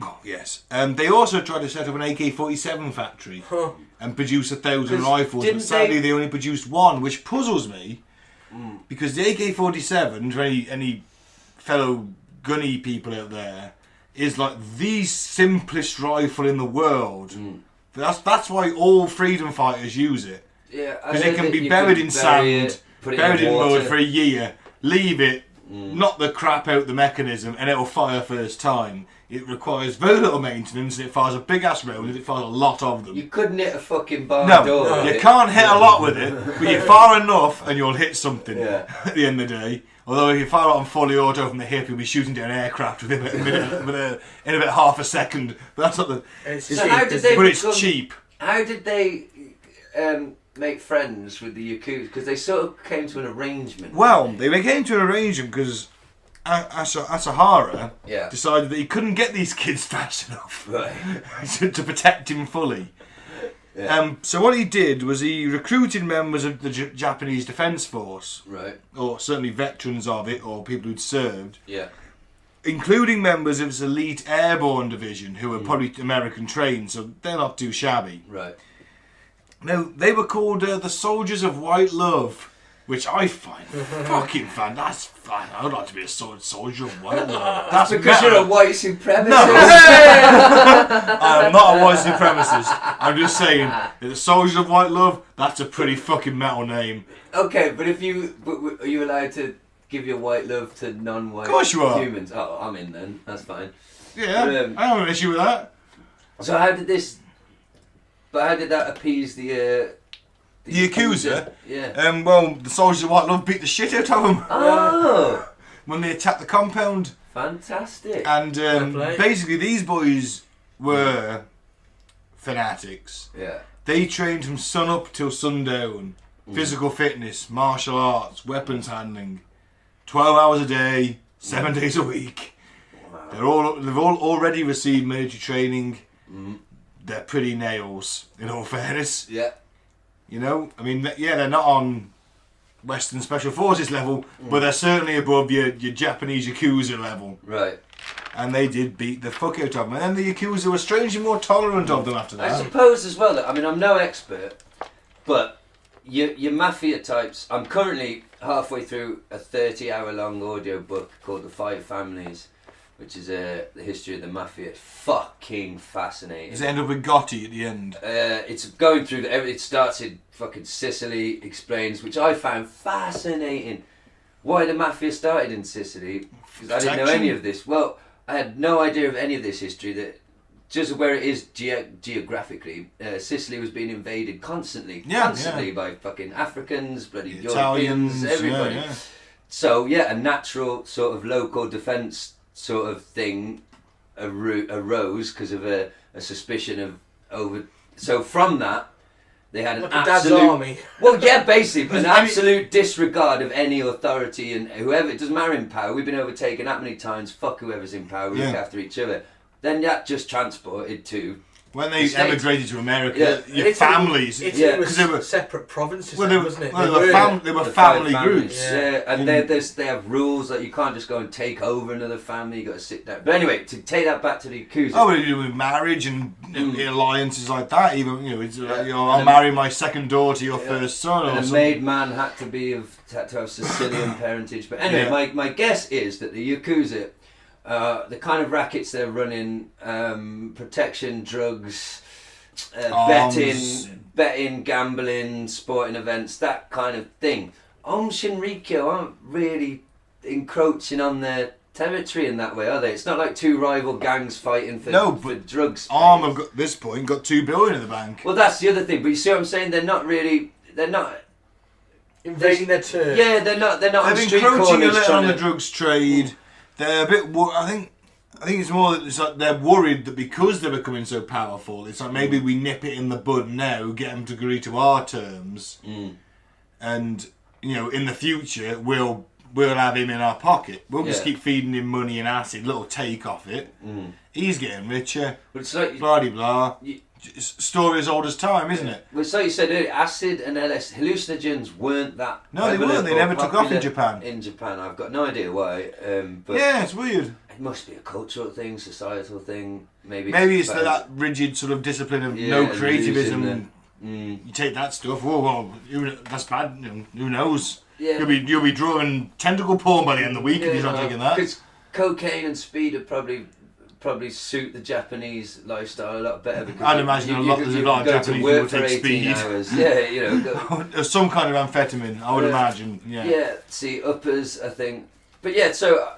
Oh, yes. They also tried to set up an AK-47 factory and produce 1,000 rifles, but sadly they only produced one, which puzzles me, because the AK-47, for any fellow gunny people out there, is like the simplest rifle in the world. That's why all freedom fighters use it. Yeah, because it can be buried in sand, buried in mud for a year, leave it, knock the crap out the mechanism, and it'll fire first time. It requires very little maintenance, and it fires a big ass round, and it fires a lot of them. You couldn't hit a fucking barn door. No, you can't hit a lot with it, but you fire enough, and you'll hit something at the end of the day. Although if you fire it on fully auto from the hip, you'll be shooting down aircraft within in about half a second. But that's not the. But it's cheap. How did they make friends with the Yakuza? Because they sort of came to an arrangement. Well, they came to an arrangement because Asahara decided that he couldn't get these kids fast enough to protect him fully. Yeah. So what he did was he recruited members of the Japanese Defence Force, or certainly veterans of it, or people who'd served, including members of his elite airborne division, who were probably American trained, so they're not too shabby. Right. Now, they were called the Soldiers of White Love, which I find fucking fun. That's fun. I would like to be a soldier of white love. That's because you're a white supremacist. No, I'm not a white supremacist. I'm just saying, the Soldiers of White Love. That's a pretty fucking metal name. Okay, but are you allowed to give your white love to non-white of course you are. humans? Oh, I'm in then. That's fine. Yeah, I don't have an issue with that. So how did that appease the Yakuza? Yeah. Well, the Soldiers of White Love beat the shit out of them. Oh! When they attacked the compound. Fantastic. And basically these boys were fanatics. Yeah. They trained from sun up till sundown. Physical fitness, martial arts, weapons handling. 12 hours a day, 7 days a week. Wow. They've all already received military training. They're pretty nails, in all fairness. Yeah. You know, I mean, they're not on Western Special Forces level, but they're certainly above your Japanese Yakuza level. Right. And they did beat the fuck out of them. And then the Yakuza were strangely more tolerant of them after that. I suppose as well, I mean, I'm no expert, but your mafia types, I'm currently halfway through a 30-hour-long audio book called The Five Families, which is the history of the mafia. It's fucking fascinating. Does it end up with Gotti at the end? It's going through it starts in fucking Sicily, explains, which I found fascinating. Why the mafia started in Sicily, because I didn't know any of this. Well, I had no idea of any of this history, that just where it is geographically, Sicily was being invaded constantly by fucking Africans, bloody Europeans, everybody. Yeah. So a natural sort of local defence sort of thing arose because of a suspicion of So from that, they had an absolute... Dad's army. Well, yeah, basically, an absolute disregard of any authority and whoever. It doesn't matter in power. We've been overtaken that many times. Fuck whoever's in power. We look after each other. Then that just transported to... When they emigrated to America, your families... Italy was separate provinces, wasn't it? They were family groups. Yeah, and they have rules that you can't just go and take over another family, you got to sit down. But anyway, to take that back to the Yakuza... Oh, with marriage and alliances like that, even, I'll marry my second daughter to your first son. And a made man had to have Sicilian parentage. But anyway, my guess is that the Yakuza... the kind of rackets they're running, protection, drugs, betting, gambling, sporting events, that kind of thing. Aum Shinrikyo aren't really encroaching on their territory in that way, are they? It's not like two rival gangs fighting for drugs. Aum have got this point got $2 billion in the bank. Well, that's the other thing. But you see what I'm saying? They're not invading their turf. Yeah, they're not. They're encroaching a little on the drugs trade. They're a bit. I think it's more that it's like they're worried that because they're becoming so powerful, it's like maybe we nip it in the bud now, get them to agree to our terms, and in the future we'll have him in our pocket. We'll just keep feeding him money and acid, little take off it. He's getting richer. But it's like blah de blah. story as old as time, isn't it? Well, so you said earlier, acid and LSD, hallucinogens weren't that. No, they weren't. They never took off in Japan. In Japan, I've got no idea why. But yeah, it's weird. It must be a cultural thing, societal thing. Maybe it's that rigid sort of discipline of no creativism. You take that stuff. Whoa, that's bad. Who knows? Yeah. You'll be drawing tentacle porn by the end of the week if you're not taking that. Because cocaine and speed would probably suit the Japanese lifestyle a lot better. Because I'd imagine there's a lot of Japanese who will take speed. Hours. Yeah, some kind of amphetamine, I would imagine. Yeah. Yeah. See, uppers, I think. But yeah, so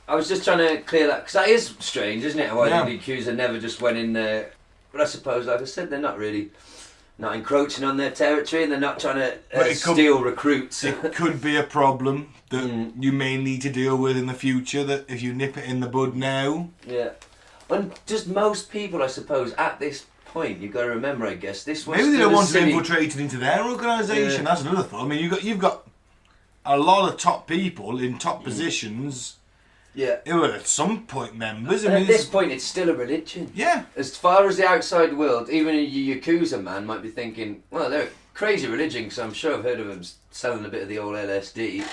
I was just trying to clear that, because that is strange, isn't it? Why the accuser never just went in there. But I suppose, like I said, they're not encroaching on their territory, and they're not trying to steal recruits. It could be a problem that you may need to deal with in the future, that if you nip it in the bud now. Yeah. And just most people, I suppose, at this point, you've got to remember, I guess, this was maybe they don't want to be infiltrated into their organisation. Yeah. That's another thought. I mean, you've got a lot of top people in top positions. Yeah. Who are at some point members. And at this point, it's still a religion. Yeah. As far as the outside world, even a Yakuza man might be thinking, well, they're a crazy religion, because I'm sure I've heard of them selling a bit of the old LSD,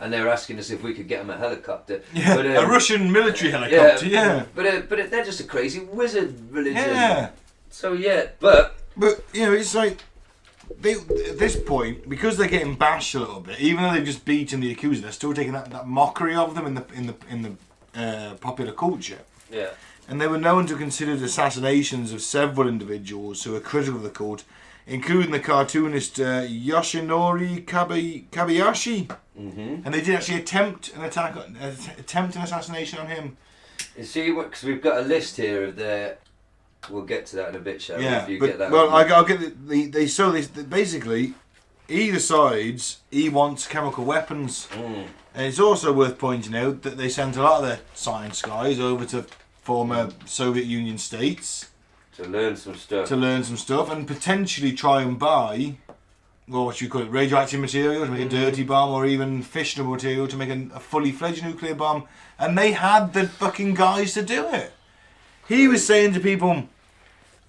and they were asking us if we could get them a helicopter. Yeah, but, a Russian military helicopter, yeah. But they're just a crazy wizard religion. Yeah. So, yeah, but it's like, at this point, because they're getting bashed a little bit, even though they've just beaten the accuser, they're still taking that mockery of them in the popular culture. Yeah. And they were known to consider assassinations of several individuals who were critical of the cult, including the cartoonist Yoshinori Kabayashi. Mm-hmm. And they did actually attempt an assassination on him. You see, because we've got a list here of their. We'll get to that in a bit, shall we? Yeah, if you but, get that I'll get basically, either sides, he wants chemical weapons. And it's also worth pointing out that they sent a lot of their science guys over to former Soviet Union states to learn some stuff and potentially try and buy, well, what you call it, radioactive material to make a dirty bomb, or even fissionable material to make a fully fledged nuclear bomb. And they had the fucking guys to do it. He was saying to people,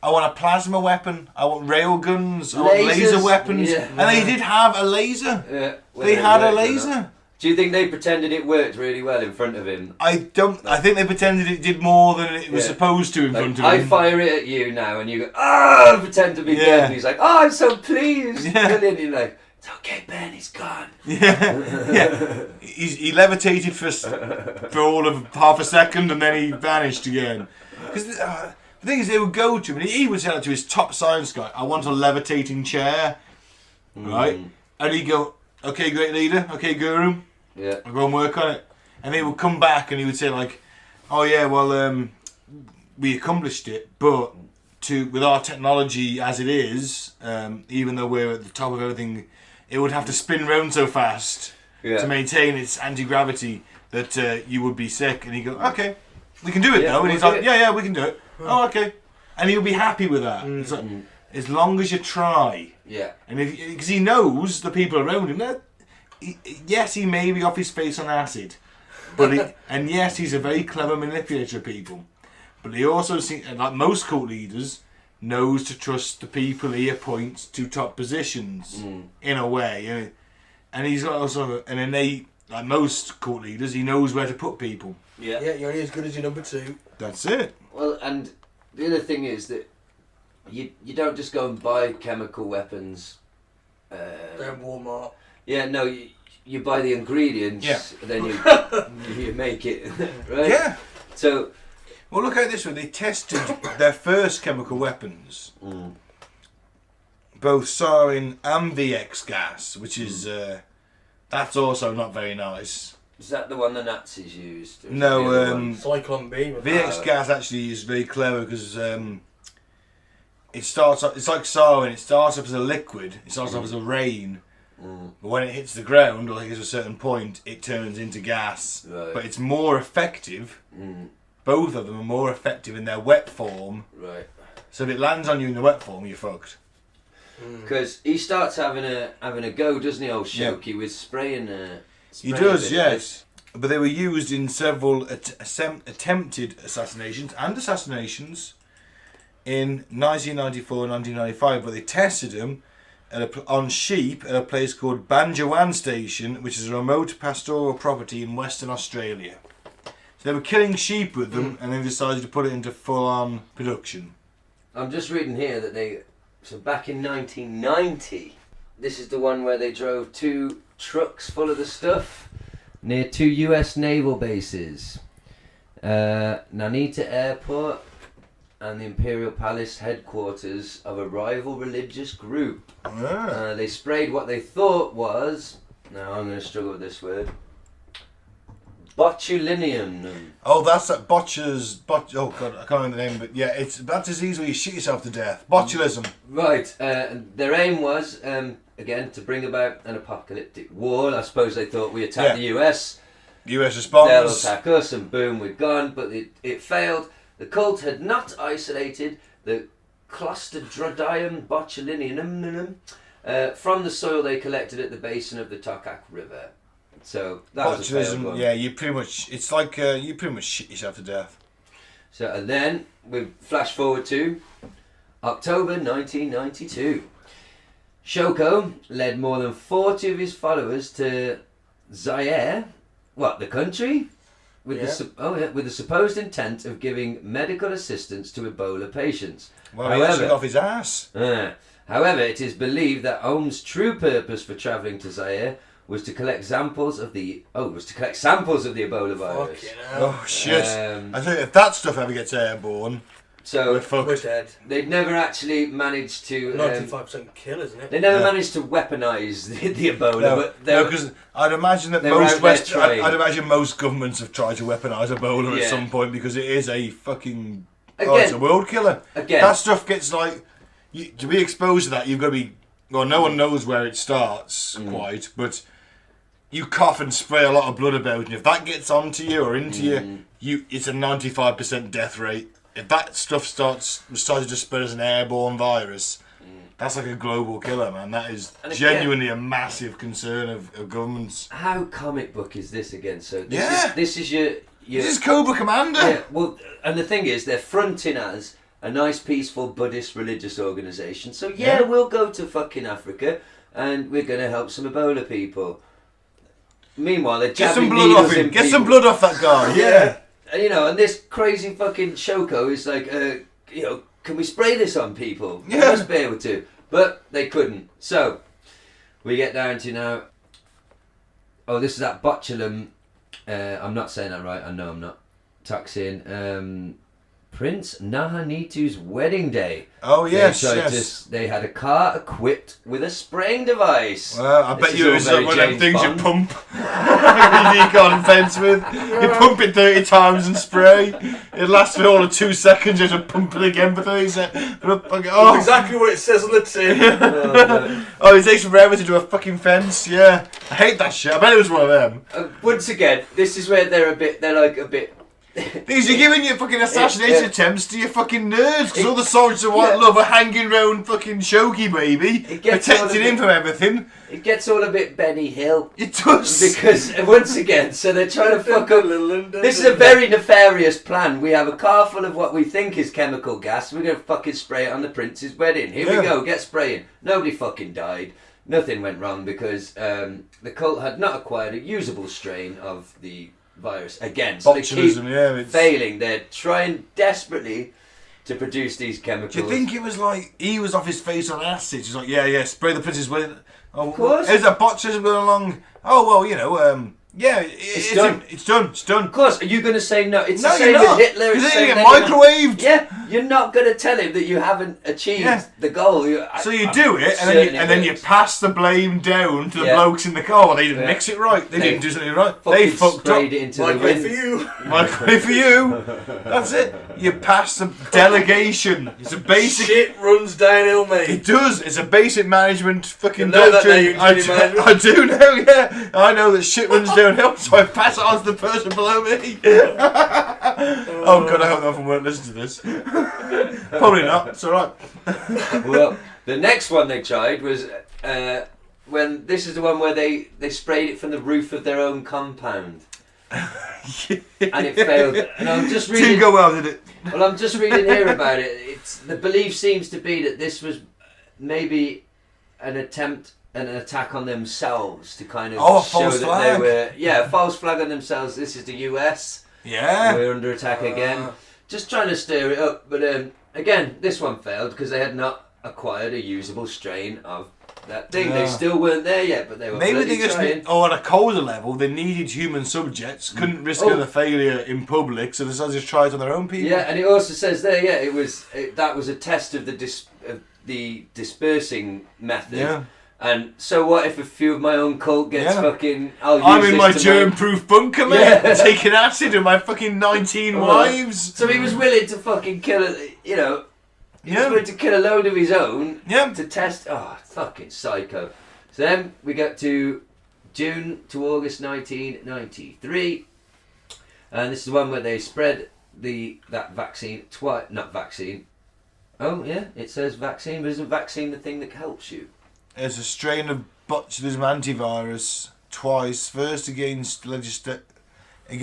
I want a plasma weapon, I want rail guns, I want laser weapons. Yeah. And they did have a laser. Yeah. They had a laser. Do you think they pretended it worked really well in front of him? I think they pretended it did more than it was supposed to in front of him. I fire it at you now and you go, ah, pretend to be dead. And he's like, oh, I'm so pleased. Yeah. And then you're like, it's okay, Ben, he's gone. Yeah. He levitated for all of half a second and then he vanished again. Because the thing is, they would go to him, and he would tell it to his top science guy, I want a levitating chair, right? And he'd go, okay, great leader, okay, guru, I'll go and work on it. And they would come back and he would say, like, oh yeah, well, we accomplished it, but with our technology as it is, even though we're at the top of everything, it would have to spin round so fast to maintain its anti-gravity that you would be sick. And he'd go, okay. We can do it though, and he's like, yeah, we can do it. Oh, okay. And he'll be happy with that. It's like, as long as you try. Yeah. And because he knows the people around him, yes, he may be off his face on acid, but and yes, he's a very clever manipulator of people. But he also, like most cult leaders, knows to trust the people he appoints to top positions in a way. And he's got also an innate, like most cult leaders, he knows where to put people. Yeah, you're only as good as your number two. That's it. Well, and the other thing is that you don't just go and buy chemical weapons. They're in Walmart. Yeah, no, you buy the ingredients, and then you make it, right? Yeah. So, well, look at this one. They tested their first chemical weapons, both sarin and VX gas, which is that's also not very nice. Is that the one the Nazis used? No, Cyclone B. VX gas actually is very clever because it starts off. It's like sarin. It starts off as a liquid. It starts off as a rain, but when it hits the ground, or like at a certain point, it turns into gas. Right. But it's more effective. Both of them are more effective in their wet form. Right. So if it lands on you in the wet form, you're fucked. Because he starts having a go, doesn't he, old Shoki, with spraying. He does, yes. But they were used in several attempted assassinations in 1994 and 1995, but they tested them on sheep at a place called Banjawan Station, which is a remote pastoral property in Western Australia. So they were killing sheep with them, and they decided to put it into full-on production. I'm just reading here that so back in 1990, this is the one where they drove 2 trucks full of the stuff near 2 US naval bases, Nanita Airport and the Imperial Palace headquarters of a rival religious group. They sprayed what they thought was, now I'm going to struggle with this word, botulinum. Oh, that's that oh god, I can't remember the name, but yeah, it's that disease where you shit yourself to death. Botulism. Right. Their aim was, again, to bring about an apocalyptic war. I suppose they thought we attack the US. US response. They'll attack us, and boom, we're gone. But it failed. The cult had not isolated the Clostridium botulinum from the soil they collected at the basin of the Tokak River. So that was a failed one. Yeah, you pretty much shit yourself to death. So and then we flash forward to October 1992. Shoko led more than 40 of his followers to Zaire, the country, with the supposed intent of giving medical assistance to Ebola patients. Well, he actually got off his ass. However, it is believed that Aum's true purpose for travelling to Zaire was to collect samples of the Ebola virus. Oh shit! I think if that stuff ever gets airborne, so we're dead. They'd never actually managed to 95% kill, isn't it? They never managed to weaponise the Ebola. No, because I'd imagine that I'd imagine most governments have tried to weaponise Ebola at some point, because it is a fucking it's a world killer. Again, that stuff gets to be exposed to that. You've got to be no one knows where it starts quite, but you cough and spray a lot of blood about, and if that gets onto you or into you, it's a 95% death rate. If that stuff started to spread as an airborne virus, that's like a global killer, man. That is genuinely a massive concern of governments. How comic book is this again? So this is your this is Cobra Commander. Yeah, well, and the thing is, they're fronting as a nice, peaceful Buddhist religious organisation. So we'll go to fucking Africa and we're going to help some Ebola people. Meanwhile, they're jabbing needles in people. Get some blood off that guy. Yeah. And this crazy fucking Shoko is like, can we spray this on people? Yeah. We must be able to. But they couldn't. So, we get down to now, this is that botulinum, I'm not saying that right, I know I'm not, toxin, Prince Nahanitu's wedding day. Oh yes, they had a car equipped with a spraying device. Well, I bet you it was one of them things you pump you got fence with. You pump it 30 times and spray. It lasts for all of 2 seconds. You have to pump it again for 30 seconds. That's exactly what it says on the tin. It takes forever to do a fucking fence. Yeah, I hate that shit. I bet it was one of them. Once again, this is where they're like a bit. Because you're giving your fucking assassination attempts to your fucking nerds, because all the soldiers of white love are hanging round fucking Shoki, baby, protecting him from everything. It gets all a bit Benny Hill. It does. Because, once again, so they're trying to fuck up. This is a very nefarious plan. We have a car full of what we think is chemical gas. We're going to fucking spray it on the prince's wedding. Here we go, get spraying. Nobody fucking died. Nothing went wrong because the cult had not acquired a usable strain of the virus again, so they keep failing. They're trying desperately to produce these chemicals. Do you think it was like he was off his face on acid? He's like, spray the prince's wedding. Of course. Is that botulism going along? Oh well, it's done. It's done. Of course. Are you going to say no? It's the same with Hitler. Because they get microwaved. You're not going to tell him that you haven't achieved the goal. So you do it, and then you pass the blame down to the blokes in the car. Well, they didn't mix it right. They didn't do something right. They fucked up. It into the wind. For you. Microwave for you. That's it. You pass the delegation. It's a basic. Shit runs downhill, mate. It does. It's a basic management fucking doctrine. I do know. Yeah, I know that shit runs downhill, so I pass it on to the person below me. Oh god, I hope no one won't listen to this. Probably not. It's all right. Well, the next one they tried was when this is the one where they sprayed it from the roof of their own compound. and it failed. And I'm just reading. Didn't go well, did it? Well, I'm just reading here about it. It's the belief seems to be that this was maybe an attempt and an attack on themselves to kind of show that they were a false flag on themselves. This is the US. Yeah. We're under attack again. Just trying to stir it up, but again, this one failed because they had not acquired a usable strain of that thing. They still weren't there yet, but they were maybe they just trying. on a colder level, they needed human subjects, couldn't risk another failure in public, so they decided to try it on their own people. Yeah, and it also says there, that was a test of the dispersing method. Yeah. And so what if a few of my own cult gets fucking... I'm in my germ-proof bunker, mate, taking acid with my fucking 19 wives. So he was willing to fucking kill he was willing to kill a load of his own to test... Oh, fucking psycho. So then we get to June to August 1993. And this is the one where they spread that vaccine twice... Not vaccine. Oh, yeah, it says vaccine, but isn't vaccine the thing that helps you? There's a strain of botulism antivirus twice. First against the I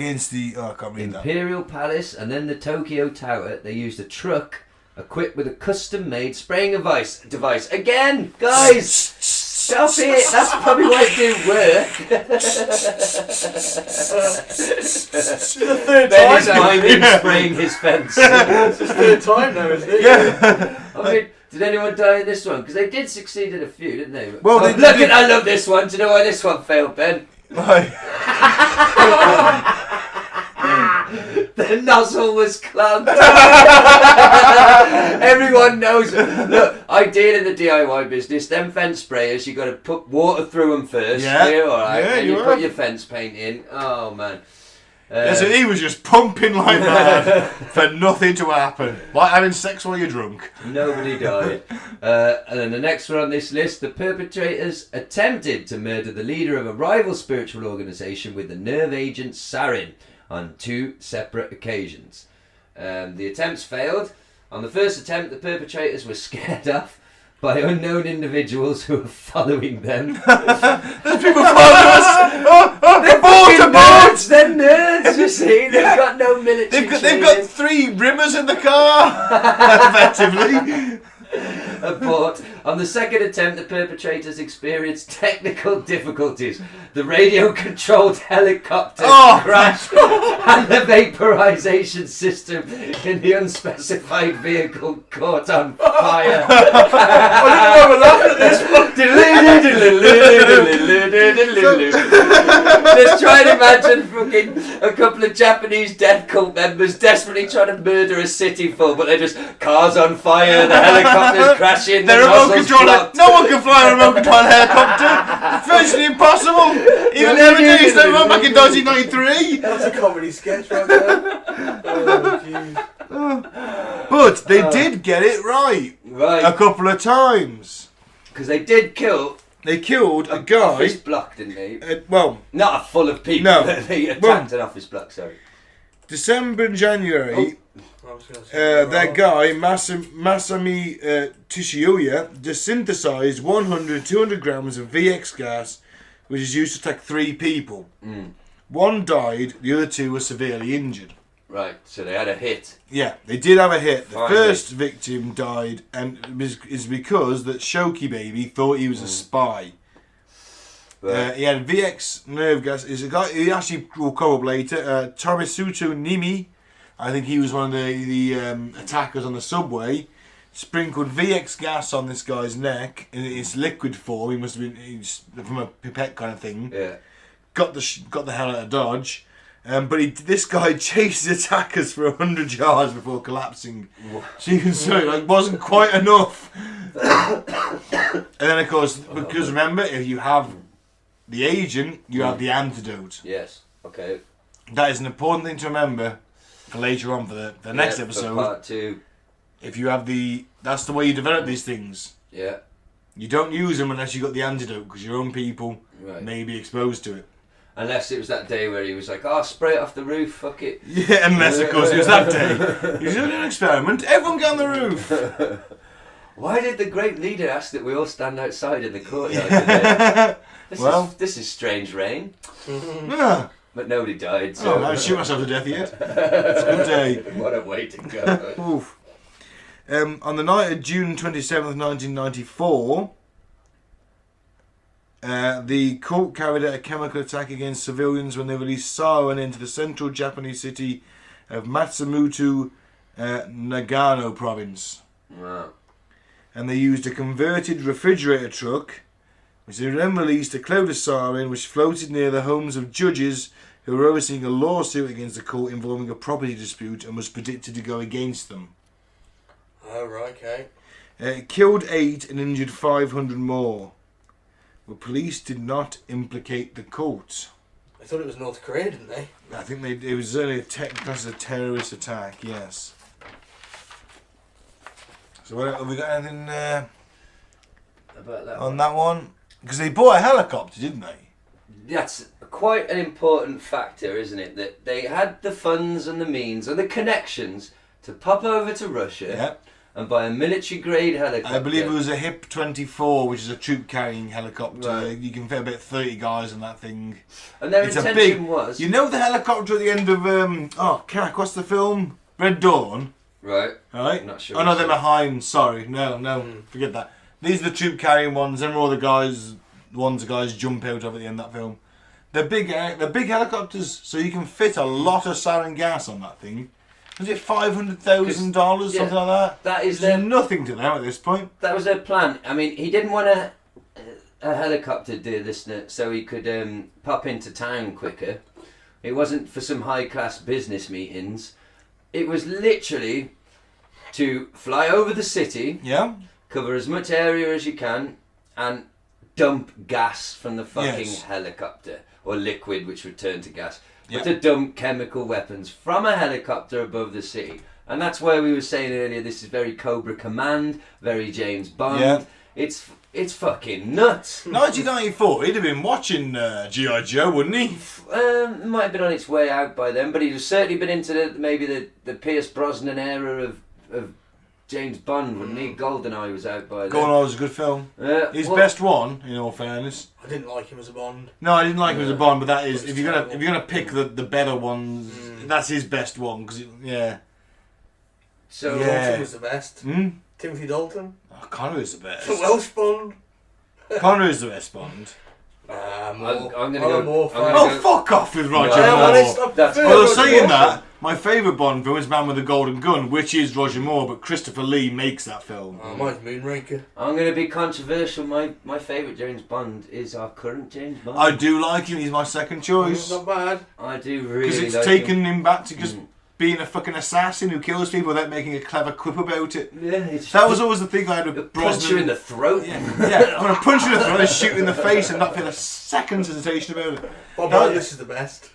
can't read that. Imperial Palace and then the Tokyo Tower. They used a truck equipped with a custom-made spraying device. Again, guys, stop it. That's probably why it didn't work. It's the third Ben time. is miming spraying his fence. It's the third time now, isn't it? Yeah. I mean, did anyone die in this one? Because they did succeed in a few, didn't they? Well, I love this one. Do you know why this one failed, Ben? Right. The nozzle was clogged. Everyone knows. Look, I deal in the DIY business. Them fence sprayers, you got to put water through them first. Yeah. All right. Yeah, and you put your fence paint in. Oh man. So he was just pumping like that for nothing to happen. Like having sex while you're drunk. Nobody died. And then the next one on this list, the perpetrators attempted to murder the leader of a rival spiritual organisation with the nerve agent sarin on 2 separate occasions. The attempts failed. On the first attempt, the perpetrators were scared off by unknown individuals who were following them. There's people following us! They're fucking nerds! They're nerds, you see! They've got no military They've got 3 rimmers in the car! Effectively. Abort. On the second attempt, the perpetrators experienced technical difficulties. The radio-controlled helicopter crashed and the vaporization system in the unspecified vehicle caught on fire. I don't know why we're laughing at this. Just try and imagine fucking a couple of Japanese death cult members desperately trying to murder a city full, but they're just cars on fire, the helicopter's crashing, the nozzles blocked. No one can fly a remote control helicopter. It's virtually impossible. Even nowadays, they were back in 1993. That's a comedy sketch right there. Oh, jeez. But they did get it right a couple of times. Because they did kill. They killed a guy. Office block, didn't they? Not a full of people. No. They attacked an office block. Sorry. December and January. That guy, Masami Tishioya, just synthesized 200 grams of VX gas, which is used to attack 3 people. One died, the other 2 were severely injured. Right, so they had a hit. Yeah, they did have a hit. The first victim died, and it's because that Shoki Baby thought he was a spy. Right. He had VX nerve gas. Is a guy he actually will come up later. Tomisuto Nimi. I think he was one of the attackers on the subway. Sprinkled VX gas on this guy's neck in its liquid form. He must have been from a pipette kind of thing. Yeah. Got the hell out of Dodge. But this guy chased his attackers for 100 yards before collapsing. So you can see it wasn't quite enough. And then of course, because remember, if you have the agent, you have the antidote. Yes. Okay. That is an important thing to remember. For later on, for the next episode. For part 2. If you have that's the way you develop these things. Yeah. You don't use them unless you got the antidote, because your own people may be exposed to it. Unless it was that day where he was like, spray it off the roof, fuck it. Yeah, unless of course it was that day. He was doing an experiment, everyone get on the roof. Why did the great leader ask that we all stand outside in the courtyard today? This is strange rain. Yeah. But nobody died. So. Oh, I shoot myself to death yet. It's a good day. What a way to go. Oof. On the night of June 27th, 1994, the cult carried out a chemical attack against civilians when they released sarin into the central Japanese city of Matsumoto, Nagano province. Wow. And they used a converted refrigerator truck, which they then released a cloud of sarin which floated near the homes of judges who were overseeing a lawsuit against the cult involving a property dispute and was predicted to go against them. Oh, right, okay. It killed 8 and injured 500 more. But police did not implicate the cult. They thought it was North Korea, didn't they? I think it was only a terrorist attack, yes. So have we got anything About that on that one? Because they bought a helicopter, didn't they? That's quite an important factor, isn't it? That they had the funds and the means and the connections to pop over to Russia. Yeah. And buy a military-grade helicopter. I believe it was a HIP-24, which is a troop-carrying helicopter. Right. You can fit about 30 guys on that thing. And their It's intention was... You know the helicopter at the end of... what's the film? Red Dawn? Right. Right? I'm not sure. Oh, no, they're behind. Sorry. No. Forget that. These are the troop-carrying ones. Them are all the guys jump out of at the end of that film. They're big helicopters, so you can fit a lot of sarin gas on that thing. Was it $500,000, something like that? That is There's nothing to them at this point. That was their plan. I mean, he didn't want a helicopter, dear listener, so he could pop into town quicker. It wasn't for some high-class business meetings. It was literally to fly over the city, cover as much area as you can, and dump gas from the fucking helicopter, or liquid which would turn to gas. But to dump chemical weapons from a helicopter above the city. And that's where we were saying earlier, this is very Cobra Command, very James Bond. Yeah. It's fucking nuts. 1994, he'd have been watching G.I. Joe, wouldn't he? Might have been on its way out by then, but he'd have certainly been into the Pierce Brosnan era of James Bond, wouldn't he? GoldenEye was out by then. GoldenEye was a good film. His best one, in all fairness. I didn't like him as a Bond. No, I didn't like him as a Bond, but that is if you're gonna pick the better ones, that's his best one. So Dalton was the best. Hmm? Timothy Dalton. Oh, Connery is the best. The Welsh Bond. Connery is the best Bond. I'm gonna go. Fuck off with Roger Moore. Well, saying that, my favourite Bond film is Man with the Golden Gun, which is Roger Moore, but Christopher Lee makes that film. Oh, mine's Moonraker. I'm going to be controversial. My favourite James Bond is our current James Bond. I do like him. He's my second choice. Not bad. I do really because it's like taken him back to just being a fucking assassin who kills people without making a clever quip about it. Yeah, that was always the thing I had with Brosnan. Punch you in the throat. Yeah, I'm going to punch you in the throat and shoot you in the face and not feel a second's hesitation about it. Bob Holness is the best.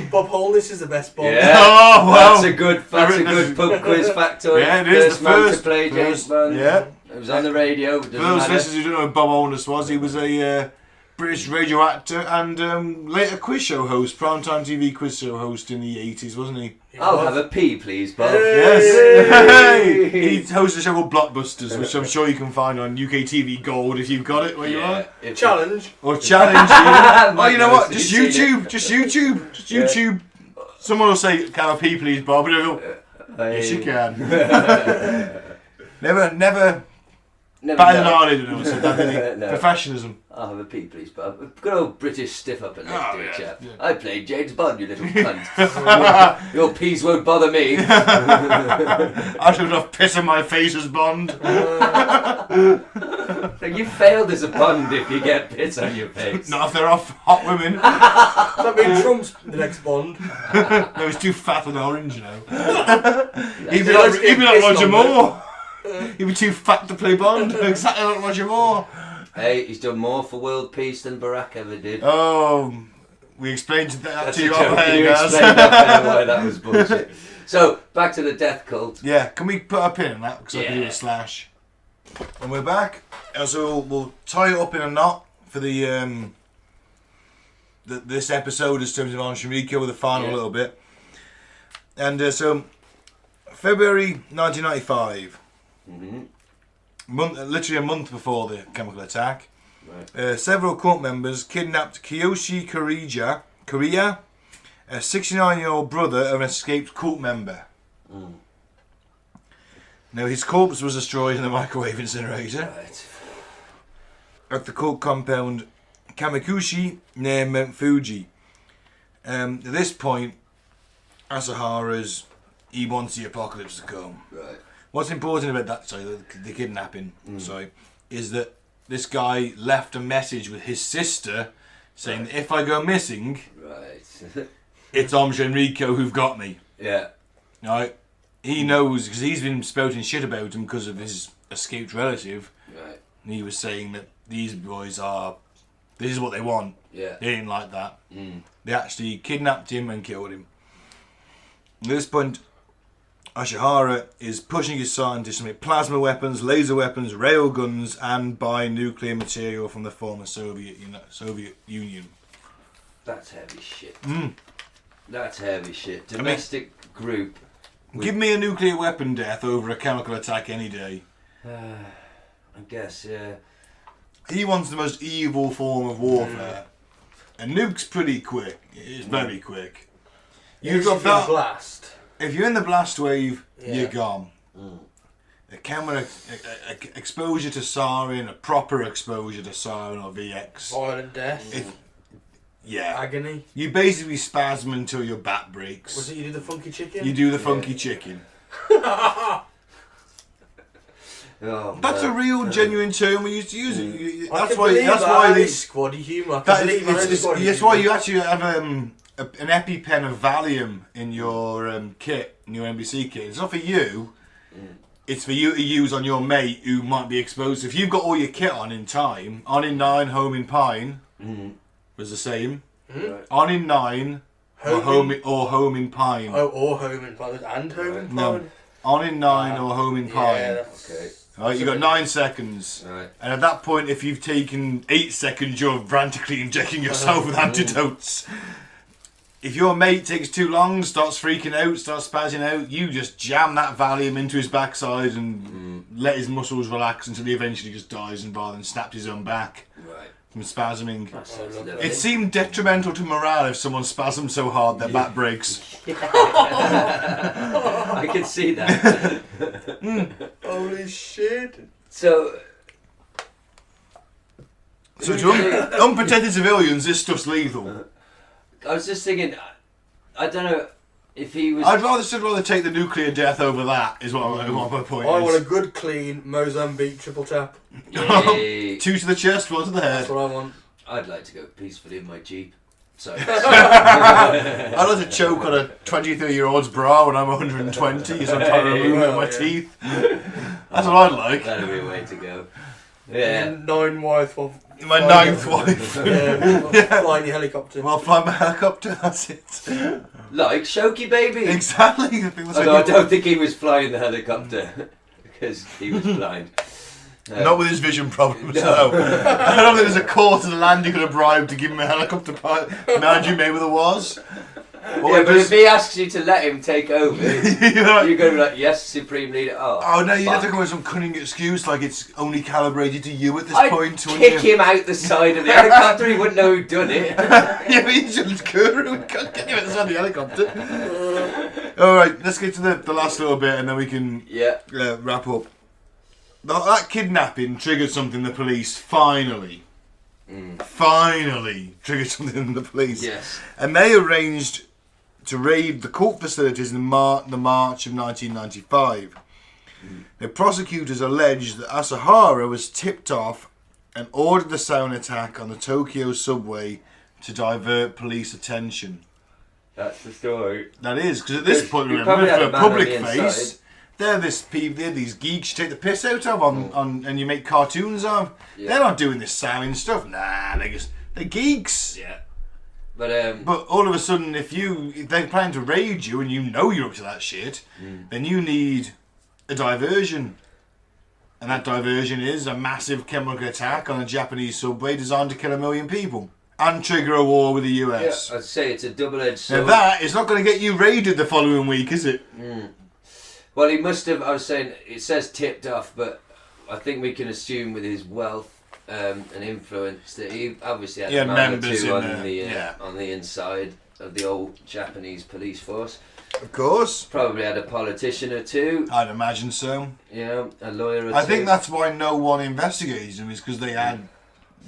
Bob Holness is the best Bond. Yeah. Oh, well. That's a good pub quiz factoid. Yeah, it is. First man to play James Bond. Yeah. It was on the radio. For those listeners who don't know who Bob Holness was, he was a British radio actor and later quiz show host, primetime TV quiz show host in the 80s, wasn't he? I'll have a pee, please, Bob. Yes. He hosted a show called Blockbusters, which I'm sure you can find on UK TV Gold if you've got it where you are. Challenge. Or Challenge. Oh, you know what? Just YouTube. Just YouTube. Someone will say, "Can I have a pee, please, Bob?" And he'll go, yes, you can. Never batted an eyelid when I said that, did he? No. Professionalism. I'll have a pee, please, Bob. Good old British stiff upper lip, dear chap. Yeah. I played James Bond, you little cunt. Your peas won't bother me. I should have piss on my face as Bond. You failed as a Bond if you get piss on your face. Not if they're off hot women. Does that mean Trump's the next Bond? No, he's too fat and orange, you know. He'd be like Roger Moore. He'd be too fat to play Bond. Exactly like Roger Moore. Hey, he's done more for world peace than Barack ever did. Oh, we explained that That's to you a joke. off air, You guys. explained off air why that was bullshit. So, back to the death cult. Yeah, can we put a pin in that? Because I can do Yeah. a slash. And we're back. So we'll tie it up in a knot for the this episode in terms of Aum Shinrikyo with the final little bit. And so, February 1995. Literally a month before the chemical attack, right. Several cult members kidnapped Kiyoshi Korea a 69-year-old brother of an escaped cult member. Now, his corpse was destroyed in the microwave incinerator at the cult compound Kamikushi near Mount Fuji. At this point, Asahara's he wants the apocalypse to come. Right. What's important about that, the kidnapping, is that this guy left a message with his sister saying that if I go missing, it's Aum Shinrikyo who've got me. Yeah. Right? He knows, because he's been spouting shit about him because of his escaped relative. Right. And he was saying that these boys this is what they want. Yeah. They didn't like that. They actually kidnapped him and killed him. At this point, Asahara is pushing his scientists to make plasma weapons, laser weapons, rail guns, and buy nuclear material from the former Soviet Union. That's heavy shit. That's heavy shit. Domestic group. Give me a nuclear weapon death over a chemical attack any day. I guess, yeah. He wants the most evil form of warfare. A nuke's pretty quick. It's very quick. You've got that blast. If you're in the blast wave, you're gone. A camera exposure to sarin, a proper exposure to sarin or VX. Violent death. Agony. You basically spasm until your back breaks. Was it you do the funky chicken? You do the funky chicken. That's a real genuine term we used to use it. That's why this squaddy humour. That's why you actually have an EpiPen of Valium in your kit, in your NBC kit. It's not for you. It's for you to use on your mate who might be exposed. If you've got all your kit on in time, on in 9, home in Pine was the same. On in 9 or home in Pine. Oh, or home in Pine and home in Pine. No, on in 9 or home in Pine. Yeah, okay. Right, you've got 9 seconds. Right. And at that point, if you've taken 8 seconds, you're frantically injecting yourself with antidotes. If your mate takes too long, starts freaking out, starts spazzing out, you just jam that Valium into his backside and let his muscles relax until he eventually just dies and rather than snaps his own back from spasming. It seemed detrimental to morale if someone spasmed so hard their back breaks. I can see that. Holy shit. So to unprotected civilians, this stuff's lethal. I was just thinking, I don't know if he was... I'd rather take the nuclear death over that, is what my point is. I want a good, clean Mozambique triple tap. 2 to the chest, 1 to the head. That's what I want. I'd like to go peacefully in my Jeep. So I'd like to choke on a 23-year-old's bra when I'm 120 as I'm trying to remove it with my teeth. That's what I'd like. That'd be a way to go. Yeah. 9 wife of... My 9th wife. Flying your helicopter. Well, fly my helicopter, that's it. Like Shoki Baby. Exactly. Although I don't think he was flying the helicopter because he was blind. Not with his vision problems, no. I don't think there's a court in the land you could have bribed to give him a helicopter pilot. Imagine Mayweather was. But if he asks you to let him take over, you're going to be like, yes, Supreme Leader. Oh no, you'd have to come with some cunning excuse, like it's only calibrated to you at this point. Kick him out the side of the helicopter, he wouldn't know who'd done it. Yeah, but he's just guru. We can't get him out the side of the helicopter. Alright, let's get to the last little bit and then we can wrap up. That kidnapping triggered something in the police, finally triggered something in the police. Yes. And they arranged to raid the cult facilities in the March of 1995. The prosecutors alleged that Asahara was tipped off and ordered the sound attack on the Tokyo subway to divert police attention. That's the story. That is, because at this point, remember, for a public face, they're these geeks you take the piss out of on and you make cartoons of. Yeah. They're not doing this silent stuff. Nah, they're geeks. Yeah. But all of a sudden, if they're planning to raid you and you know you're up to that shit, then you need a diversion. And that diversion is a massive chemical attack on a Japanese subway designed to kill 1 million people. And trigger a war with the US. Yeah, I'd say it's a double-edged sword. Now that is not going to get you raided the following week, is it? Well, he must have, I was saying, it says tipped off, but I think we can assume with his wealth and influence that he obviously had a man or two on the inside. of the old Japanese police force. Of course. Probably had a politician or two. I'd imagine so. Yeah, a lawyer or two. I think that's why no one investigates them, is because they had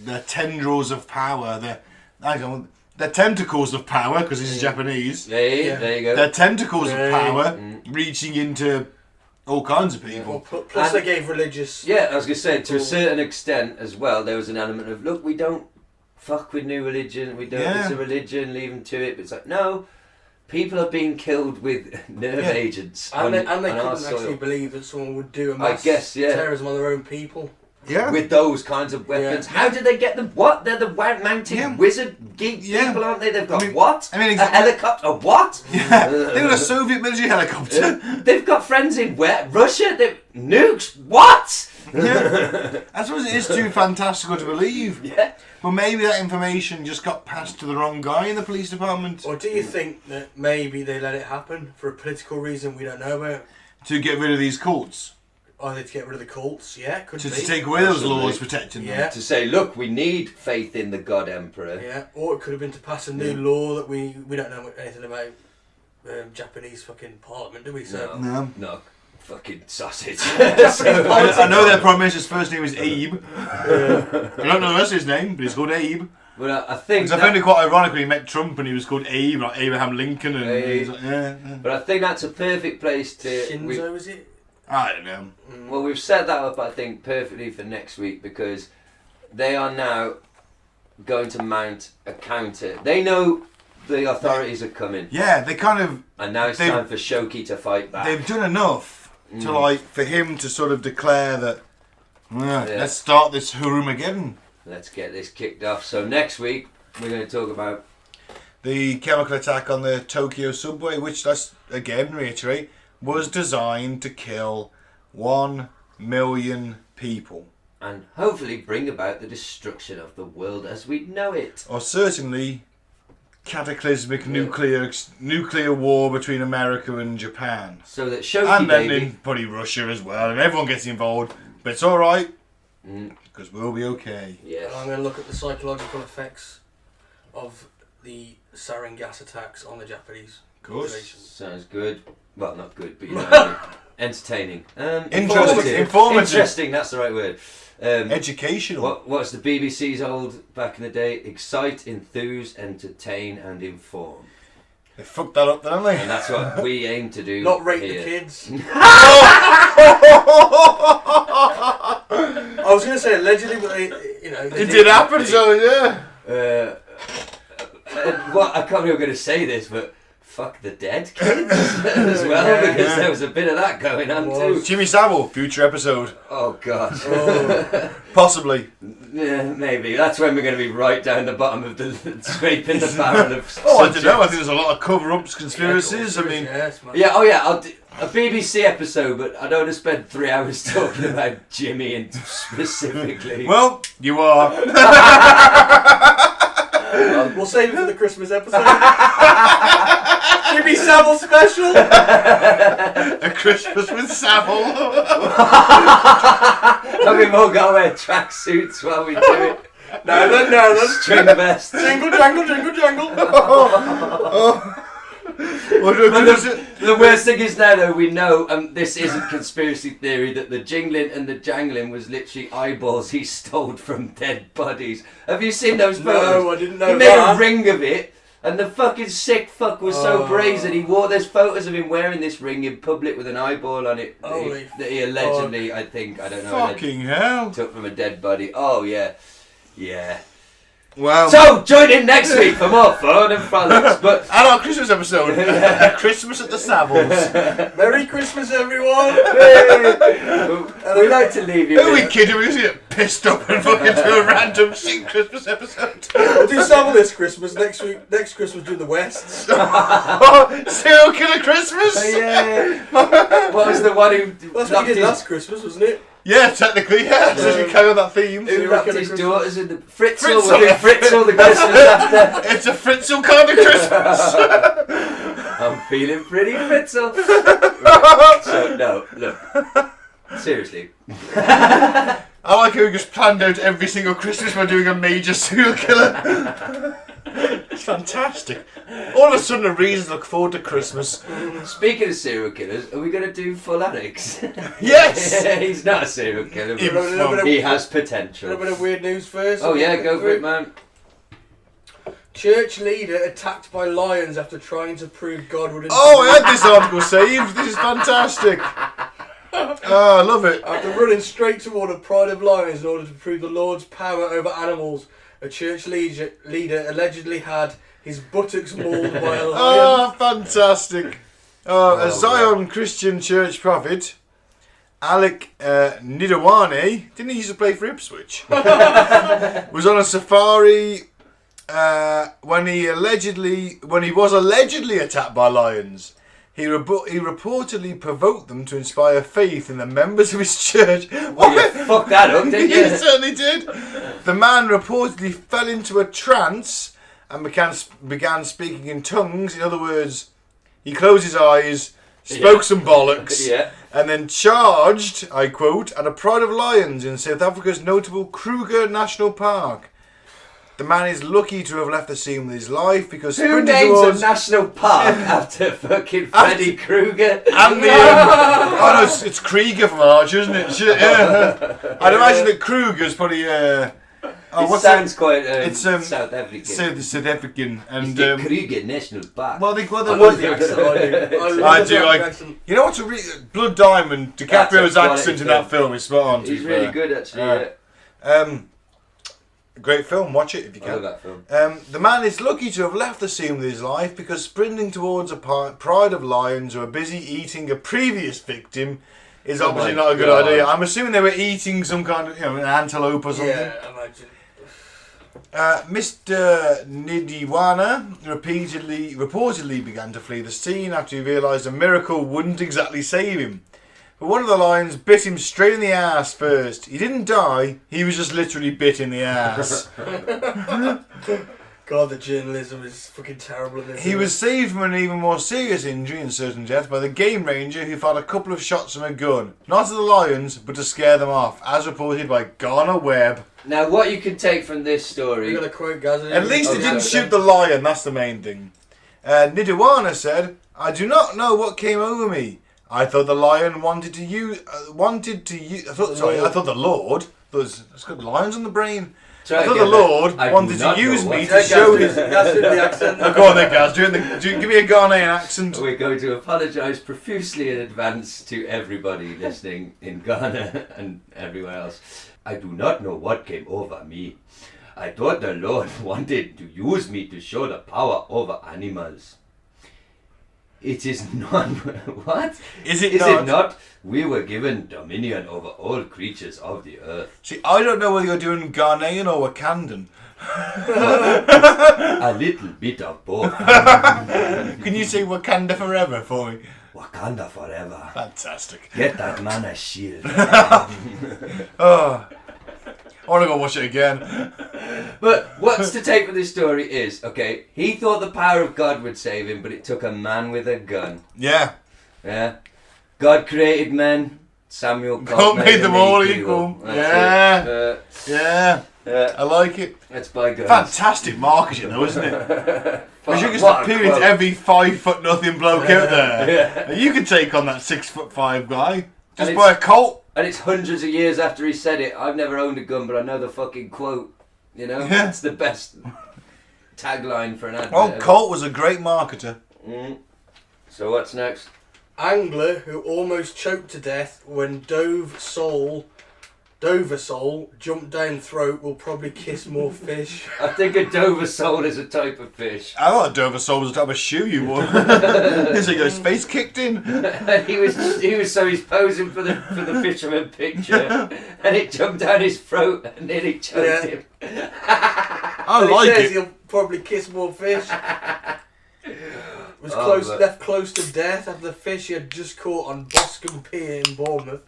their tendrils of power, their tentacles of power, because this is Japanese. There you go. Their tentacles of power reaching into all kinds of people. Well, plus they gave religious... Yeah, I was going to say, to a certain extent as well, there was an element of, look, we don't fuck with new religion, we don't, it's a religion, leave them to it. But it's like, no, people are being killed with nerve agents. And they on couldn't our actually soil. believe that someone would do a mass terrorism on their own people. Yeah. With those kinds of weapons. Yeah. How did they get them? What? They're the mounted wizard geek people, aren't they? They've got what? I mean, a helicopter? A what? Yeah. They've got a Soviet military helicopter. They've got friends in where? Russia? They've nukes? What? Yeah. I suppose it is too fantastical to believe. Yeah. But maybe that information just got passed to the wrong guy in the police department. Or do you think that maybe they let it happen for a political reason we don't know about? To get rid of these cults. Or they to get rid of the cults? Yeah, could be. To take away those laws protecting them. Yeah. To say, look, we need faith in the God Emperor. Yeah, or it could have been to pass a new law that we don't know anything about Japanese fucking parliament, do we? So No. Fucking sausage. I know their prime minister's first name is Abe. I don't know the rest of his name, but he's called Abe. Well, I think Because I found it quite ironic when he met Trump and he was called Abe, like Abraham Lincoln. And he was like, But I think that's a perfect place to... Shinzo, is it? I don't know. Well, we've set that up, I think, perfectly for next week because they are now going to mount a counter. They know the authorities are coming. Yeah, they kind of... And now it's time for Shoki to fight back. They've done enough to, like, for him to sort of declare that, let's start this Harumageddon. Let's get this kicked off. So next week, we're going to talk about... the chemical attack on the Tokyo subway, which, let's again reiterate, was designed to kill 1 million people. And hopefully bring about the destruction of the world as we know it. Or certainly cataclysmic nuclear war between America and Japan. So that Shoki and then baby... in probably Russia as well, and everyone gets involved. But it's alright, because we'll be okay. Yes. I'm going to look at the psychological effects of the sarin gas attacks on the Japanese population. Sounds good. Well, not good, but you know what I mean. Entertaining. Informative. Interesting, that's the right word. Educational. What's the BBC's old back in the day? Excite, enthuse, entertain and inform. They fucked that up, didn't they? And that's what we aim to do. Not rape here. the kids. I was going to say allegedly, but they It did happen, so yeah. Well, I can't believe I'm going to say this, but fuck the dead kids as well, because there was a bit of that going on too. Jimmy Savile, future episode. Oh god. Possibly. Yeah, maybe. That's when we're going to be right down the bottom of the scraping the barrel of I don't know. I think there's a lot of cover-ups, conspiracies. I'll do a BBC episode, but I don't want to spend 3 hours talking about Jimmy and specifically. Well, you are. We'll save it for the Christmas episode. Jimmy Savile special. A Christmas with Savile. And we've all got to wear tracksuits while we do it. No. String vests. Jingle, jangle, jingle, jangle. The worst thing is now, though, we know, this isn't conspiracy theory, that the jingling and the jangling was literally eyeballs he stole from dead bodies. Have you seen those photos? No, I didn't know He that. made a ring of it, and the fucking sick fuck was so brazen. He wore, there's photos of him wearing this ring in public with an eyeball on it that he allegedly, I don't know, Fucking hell. took from a dead body. Oh, yeah. Yeah. Wow. So, join in next week for more fun and frolics. But and our Christmas episode, Christmas at the Saviles. Merry Christmas, everyone. We'd like to leave you. Who are we kidding? We're going to get pissed up and fucking do a random shit Christmas episode. We'll do Savile this Christmas. Next Christmas do the West. Serial Killer Christmas? Yeah. What was the one who? That's what you did last Christmas, wasn't it? Yeah, technically, yeah. So you carry on that theme. Who locked his daughters in the Fritzl? Fritzl. We'll do Fritzl the Christmas after. It's a Fritzl kind of Christmas. I'm feeling pretty Fritzl. Right. So no, look. Seriously. I like how we just planned out every single Christmas we're doing a major serial killer. Fantastic. All of a sudden, a reason to look forward to Christmas. Speaking of serial killers, are we going to do full addicts? Yes! He's not a serial killer, Well, but he has potential. A bit of weird news first. Oh yeah, go for it, man. Church leader attacked by lions after trying to prove God would. Oh, I had this article saved. This is fantastic. Oh, I love it. After running straight toward a pride of lions in order to prove the Lord's power over animals, a church leader allegedly had his buttocks mauled by a lion. Oh, fantastic. A Zion Christian Church prophet, Alec Nidawane, didn't he used to play for Ipswich? Was on a safari when he was allegedly attacked by lions. He reportedly provoked them to inspire faith in the members of his church. Well, you fucked that up, didn't you? He certainly did. The man reportedly fell into a trance and began speaking in tongues. In other words, he closed his eyes, spoke some bollocks, and then charged, I quote, at a pride of lions in South Africa's notable Kruger National Park. The man is lucky to have left the scene with his life because who names a national park after fucking Freddy Krueger? And the it's Krieger from Archer, isn't it? Yeah. I'd imagine that Kruger's probably. It sounds quite South African. South African, and the Kruger National Park. Well, I love the accent. I do. Like, you know what's a Blood Diamond? DiCaprio's accent in that film is spot on. He's really good, actually. Great film, watch it if you can. I love that film. The man is lucky to have left the scene with his life because sprinting towards a pride of lions who are busy eating a previous victim is obviously not a good idea. I'm assuming they were eating some kind of, an antelope or something. Yeah, I imagine. Mr. Nidiwana reportedly began to flee the scene after he realised a miracle wouldn't exactly save him. But one of the lions bit him straight in the ass first. He didn't die, he was just literally bit in the ass. God, the journalism is fucking terrible in this. He was saved from an even more serious injury and certain death by the game ranger who fired a couple of shots from a gun. Not to the lions, but to scare them off, as reported by Garner Webb. Now, what you can take from this story... You've got to quote Gaz. At least he didn't shoot the lion, that's the main thing. Nidiwana said, "I do not know what came over me. I thought the lion wanted to use. I thought the Lord. There's got lions on the brain. I thought the Lord wanted to use me to show his. That's in the accent. Oh, go on then, Gaz. Give me a Ghanaian accent. We're going to apologise profusely in advance to everybody listening in Ghana and everywhere else. I do not know what came over me. I thought the Lord wanted to use me to show the power over animals. It is not. What? Is it not? We were given dominion over all creatures of the earth. See, I don't know whether you're doing Ghanaian or Wakandan. A little bit of both. Can you say Wakanda forever for me? Wakanda forever. Fantastic. Get that man a shield. Oh, I want to go watch it again. But what's to take from this story is, okay, he thought the power of God would save him, but it took a man with a gun. Yeah. Yeah. God created men. Samuel God made them all equal. Yeah. Yeah. I like it. Let's buy guns. Fantastic marketing though, isn't it? Because you can start peering to every 5' nothing bloke out there. Yeah. You can take on that 6'5" guy. Just buy a Colt. And it's hundreds of years after he said it. I've never owned a gun, but I know the fucking quote. You know? Yeah. It's the best tagline for an advert. Oh, Colt was a great marketer. So what's next? Angler who almost choked to death when Dover sole jumped down throat will probably kiss more fish. I think a Dover sole is a type of fish. I thought a Dover sole was the type of shoe you wore. He's like his face kicked in. And he's posing for the fisherman picture, and it jumped down his throat and nearly choked him. I like it. He'll probably kiss more fish. Was left close to death after the fish he had just caught on Boscombe Pier in Bournemouth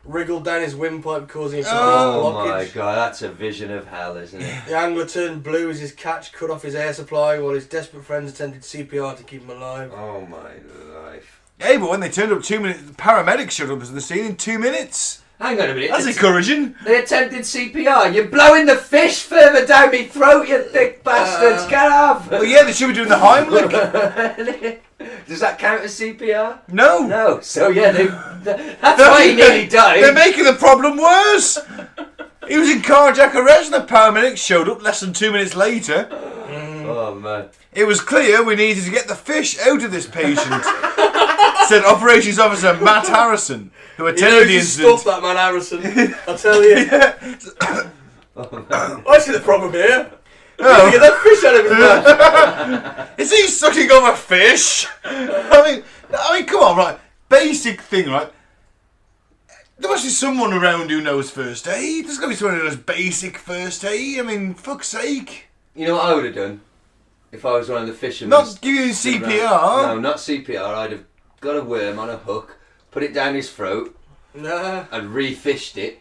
wriggled down his windpipe, causing a blockage. My God, that's a vision of hell, isn't it? The angler turned blue as his catch cut off his air supply while his desperate friends attempted CPR to keep him alive. Oh my life. Hey, but when they turned up 2 minutes, the paramedics showed up to the scene in 2 minutes. Hang on a minute. That's encouraging. They attempted CPR. You're blowing the fish further down me throat, you thick bastards. Get off. Well, yeah, they should be doing the Heimlich. Does that count as CPR? No. No. So yeah, that's why he nearly died. They're making the problem worse. He was in cardiac arrest and the paramedics showed up less than 2 minutes later. Oh man. It was clear we needed to get the fish out of this patient, said Operations Officer Matt Harrison, who attended the incident. Stop that man, Harrison. I'll tell you. I see the problem here. Oh. Get that fish out of his mouth. Is he sucking on a fish? I mean, come on, right? Basic thing, right? There must be someone around who knows first aid. There's got to be someone who knows basic first aid. I mean, fuck's sake. You know what I would have done? If I was one of the fishermen. Not giving CPR. No, not CPR. I'd have got a worm on a hook, put it down his throat, and re-fished it.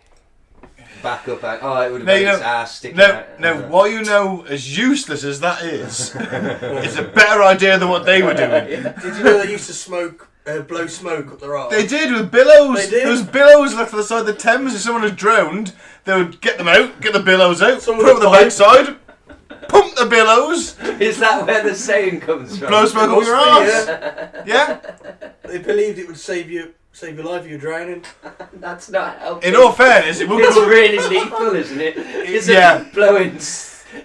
Back up out. Oh, it would have made its ass sticking out. No, what you know, as useless as that is, it's a better idea than what they were doing. Did you know they used to blow smoke up their arse? They did with billows. They did? There was billows left on the side of the Thames. If someone was drowned, they would get them out, get the billows out, Someone put them on the would backside, pump the billows, Is that where the saying comes from? blow smoke up your arse. Yeah. They believed it would save your life if you're drowning. That's not helpful. In all fairness, it would. It's really lethal, isn't it? It's blowing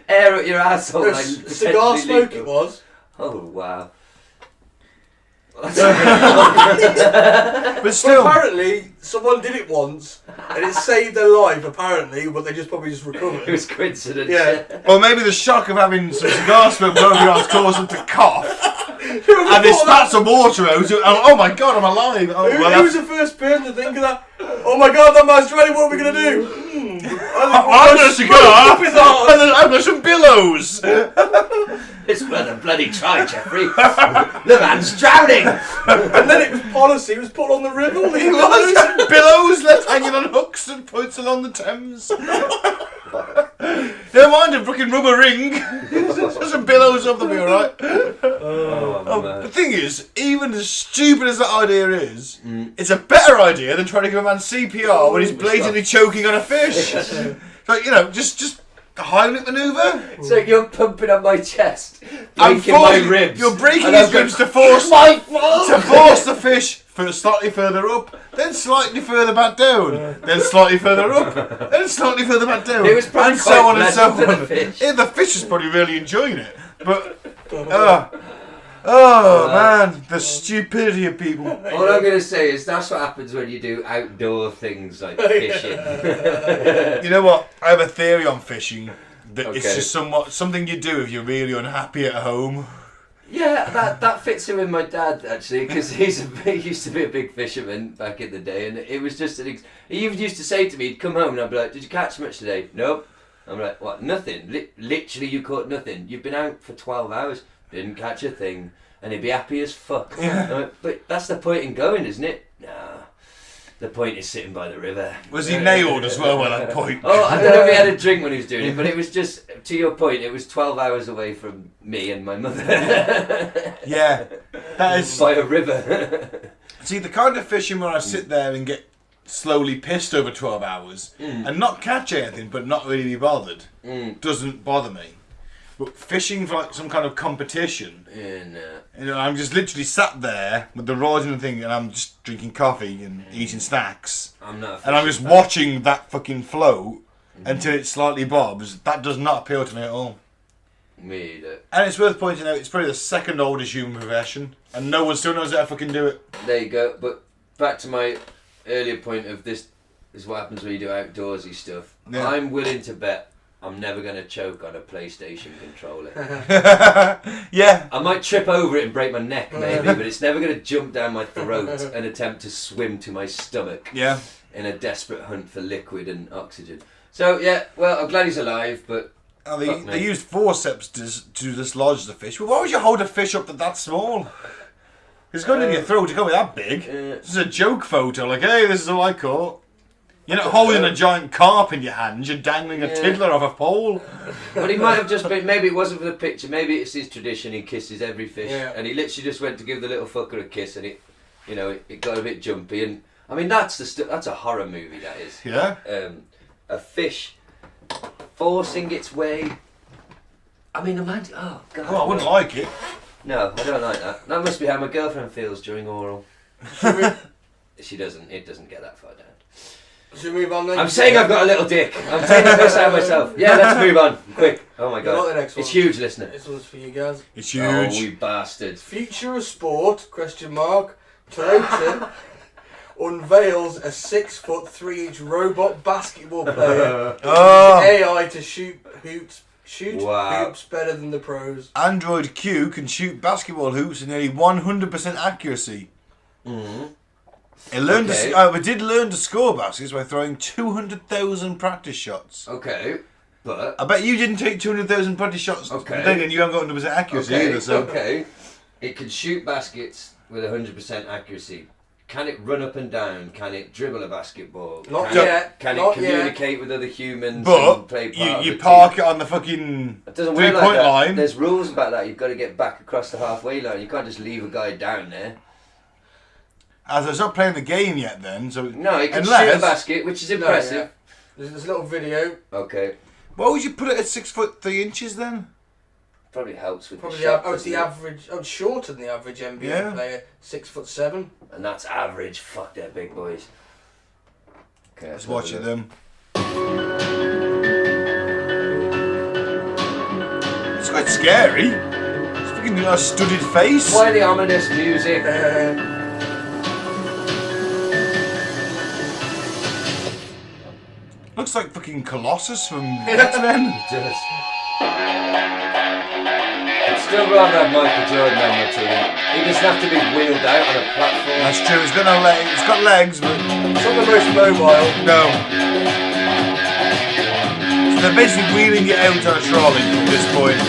air at your asshole. Like Cigar smoke lethal. it was. Oh wow. But still, Well, apparently, someone did it once, and it saved their life. Apparently, but they probably just recovered. It was coincidence. Yeah. or maybe the shock of having some cigar smoke blown up your arse caused them to cough, and they spat some water out. And, oh my god, I'm alive! Oh, Who was the first person to think of that? Oh my god, that man's drowning. What are we gonna do? I'm got a cigar, and then I've got some billows. It's worth a bloody try, Jeffrey. The man's drowning. And then it was policy. It was put on the river. He was billows left hanging on hooks and points along the Thames. Never mind a fucking rubber ring. There's some billows up, they'll be alright. The thing is, even as stupid as that idea is, it's a better idea than trying to give a man CPR when he's blatantly choking on a fish. So, just the Heimlich manoeuvre. So you're pumping on my chest, I'm breaking my ribs. You're breaking and his I'm going, ribs to force the fish slightly further up, then slightly further back down, then slightly further up, then slightly further back down, It was probably and so on and so quite pleasant on. for the fish. Yeah, the fish is probably really enjoying it, but man, the stupidity of people. All I'm going to say is that's what happens when you do outdoor things like fishing. You know what? I have a theory on fishing that it's Okay. just something you do if you're really unhappy at home. Yeah, that fits in with my dad actually, because he used to be a big fisherman back in the day, and it was just he even used to say to me, he'd come home and I'd be like, "Did you catch much today?" "Nope." I'm like, "What? Nothing? Literally, you caught nothing? You've been out for 12 hours, didn't catch a thing," and he'd be happy as fuck. Yeah. I'm like, but that's the point in going, isn't it? No. The point is sitting by the river. Was he nailed as well by that point? Oh, I don't know if he had a drink when he was doing it, but it was just, to your point, it was 12 hours away from me and my mother. Yeah, that is. By a river. See, the kind of fishing where I sit there and get slowly pissed over 12 hours and not catch anything but not really be bothered doesn't bother me. But fishing for like some kind of competition, I'm just literally sat there with the rod and the thing, and I'm just drinking coffee and eating snacks, I'm not. and I'm just watching that fucking float until it slightly bobs. That does not appeal to me at all. Me either. And it's worth pointing out, it's probably the second oldest human profession, and no one still knows how to fucking do it. There you go. But back to my earlier point of this is what happens when you do outdoorsy stuff. Yeah. I'm willing to bet I'm never going to choke on a PlayStation controller. Yeah. I might trip over it and break my neck maybe, but it's never going to jump down my throat and attempt to swim to my stomach Yeah. in a desperate hunt for liquid and oxygen. So yeah, well, I'm glad he's alive, but Oh, fuck me. they used forceps to dislodge the fish. Well, why would you hold a fish up that small? It's going in your throat. It can't be that big. This is a joke photo. Like, hey, this is all I caught. You're not holding a giant carp in your hands. You're dangling a tiddler off a pole. But he might have just been, maybe it wasn't for the picture, maybe it's his tradition, he kisses every fish, Yeah. and he literally just went to give the little fucker a kiss, and it got a bit jumpy, and I mean, that's a horror movie. That is. Yeah. A fish forcing its way. I mean, imagine. Oh God. Oh, I wouldn't like it. No, I don't like that. That must be how my girlfriend feels during oral. She doesn't. It doesn't get that far down. Should we move on then? I'm saying I've got a little dick. I'm taking the piss out of myself. Yeah, let's move on. Quick. Oh my You want the God. next one? It's huge, listener. This one's for you guys. It's Oh, huge. you bastards. Future of sport? ? Toyota unveils a 6'3" robot basketball player Oh. using AI to shoot hoops Wow. better than the pros. Android Q can shoot basketball hoops with nearly 100% accuracy. Mm-hmm. We did learn to score baskets by throwing 200,000 practice shots. Okay, but... I bet you didn't take 200,000 practice shots. Okay. But then again, you haven't got 100% accuracy either. So. Okay. It can shoot baskets with 100% accuracy. Can it run up and down? Can it dribble a basketball? Not can yet. Can Not it communicate with other humans and But play part of you the park team? it on the fucking It doesn't work like 3-point that. line. There's rules about that. You've got to get back across the halfway line. You can't just leave a guy down there. As it's not playing the game yet then. So No, it can shoot unless, a basket, which is impressive. There's a little video. Okay. Why would you put it at 6'3" then? Probably helps with Probably the shot. it's the doesn't it? average. Oh, it's shorter than the average NBA Yeah. player. 6'7". And that's average. Fuck, they're big boys. Okay, Let's watch it then. It's quite scary. It's fucking got a studded face. Why the ominous music? Looks like fucking Colossus from X-Men. It does. I'd still rather have Michael Jordan on my team. He doesn't have to be wheeled out on a platform. That's true. It's got no legs. It's got legs, but It's not the most mobile. no. So they're basically wheeling it out on a trolley at this point.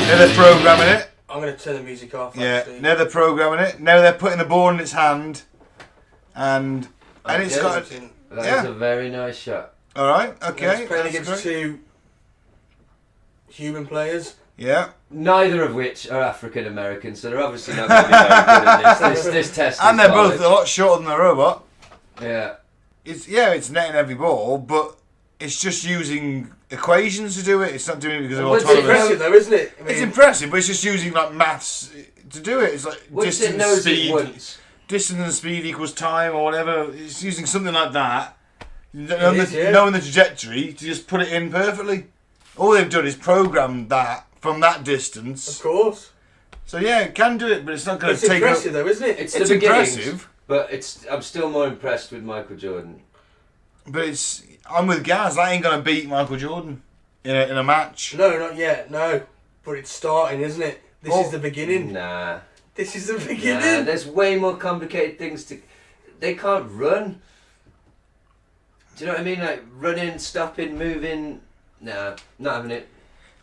Now they're programming it. I'm going to turn the music off. Yeah. actually. Now they're programming it. Now they're putting the ball in its hand, and it's Yeah, got. it's in- That Yeah. is a very nice shot. All right. and Okay. It's playing that's against great. 2 human players. Yeah. Neither of which are African American, so they're obviously not going to be very good at this. This test And is they're both valid. a lot shorter than the robot. Yeah. It's netting every ball, but it's just using equations to do it. It's not doing it because of What's It's it autonomous. impressive though, isn't it? I mean, It's impressive, but it's just using like maths to do it. It's like Once it distance, knows speed, it once. distance and speed equals time or whatever. It's using something like that, is, yeah. knowing the trajectory to just put it in perfectly. All they've done is programmed that from that Of distance. course. So yeah, it can do it, but it's not going It's to take up. impressive though, isn't it? It's, It's the beginnings, impressive, but I'm still more impressed with Michael Jordan. but I'm with Gaz. That ain't going to beat Michael Jordan in a match. No, not yet. No, but it's starting, isn't it? This Oh. is the beginning. Nah. This is the Nah, beginning. there's way more complicated things to... They can't run. Do you know what I mean? Like running, stopping, moving... Nah, not having it.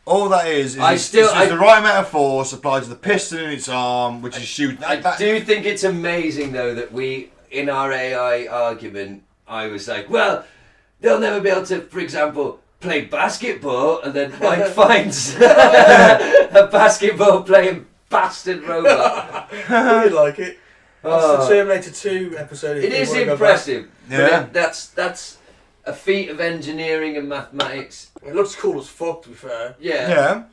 All that is it's the right amount of force applied to the piston in its arm, which is shooting. I do think it's amazing though that we, in our AI argument, I was like, well, they'll never be able to, for example, play basketball, and then Mike finds a basketball playing bastard robot. I like it. That's Oh. the Terminator 2 episode. if It you is wanna go impressive. Yeah. But that's a feat of engineering and mathematics. back. It looks cool as fuck, to be fair. Yeah. Yeah.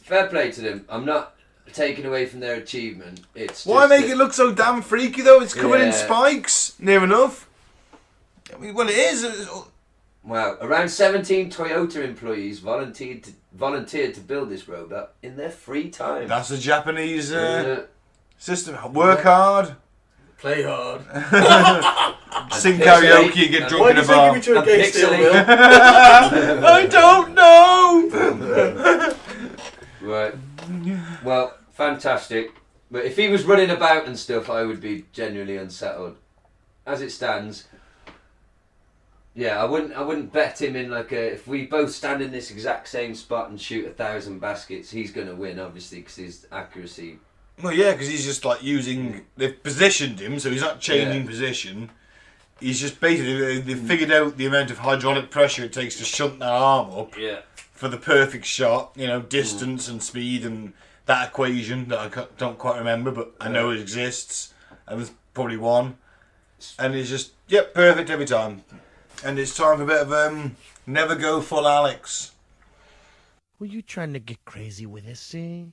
Fair play to them. I'm not taking away from their achievement. It's Why just make that- it look so damn freaky though? It's covered in Yeah. spikes, near enough. I mean, well, it is. Wow, around 17 Toyota employees volunteered to build this robot in their free time. That's the Japanese Yeah. system. Work hard, Play hard. sing Pixelate. karaoke, and get And drunk Why in do a you think bar. we to a And gay pixelate. steel mill? I don't know. Right. Well, fantastic. But if he was running about and stuff, I would be genuinely unsettled. As it stands, yeah, I wouldn't bet him in like a. If we both stand in this exact same spot and shoot 1,000 baskets, he's going to win, obviously, because his accuracy. Well, yeah, because he's just like using. They've positioned him, so he's not changing Yeah. position. He's just basically they've figured out the amount of hydraulic pressure it takes to shunt that arm up Yeah. for the perfect shot. You know, distance and speed and that equation that I don't quite remember, but I know it exists. And probably one. And it's just, yep, perfect every time. And it's time for a bit of Never Go Full Alex. Were you trying to get crazy with this, eh?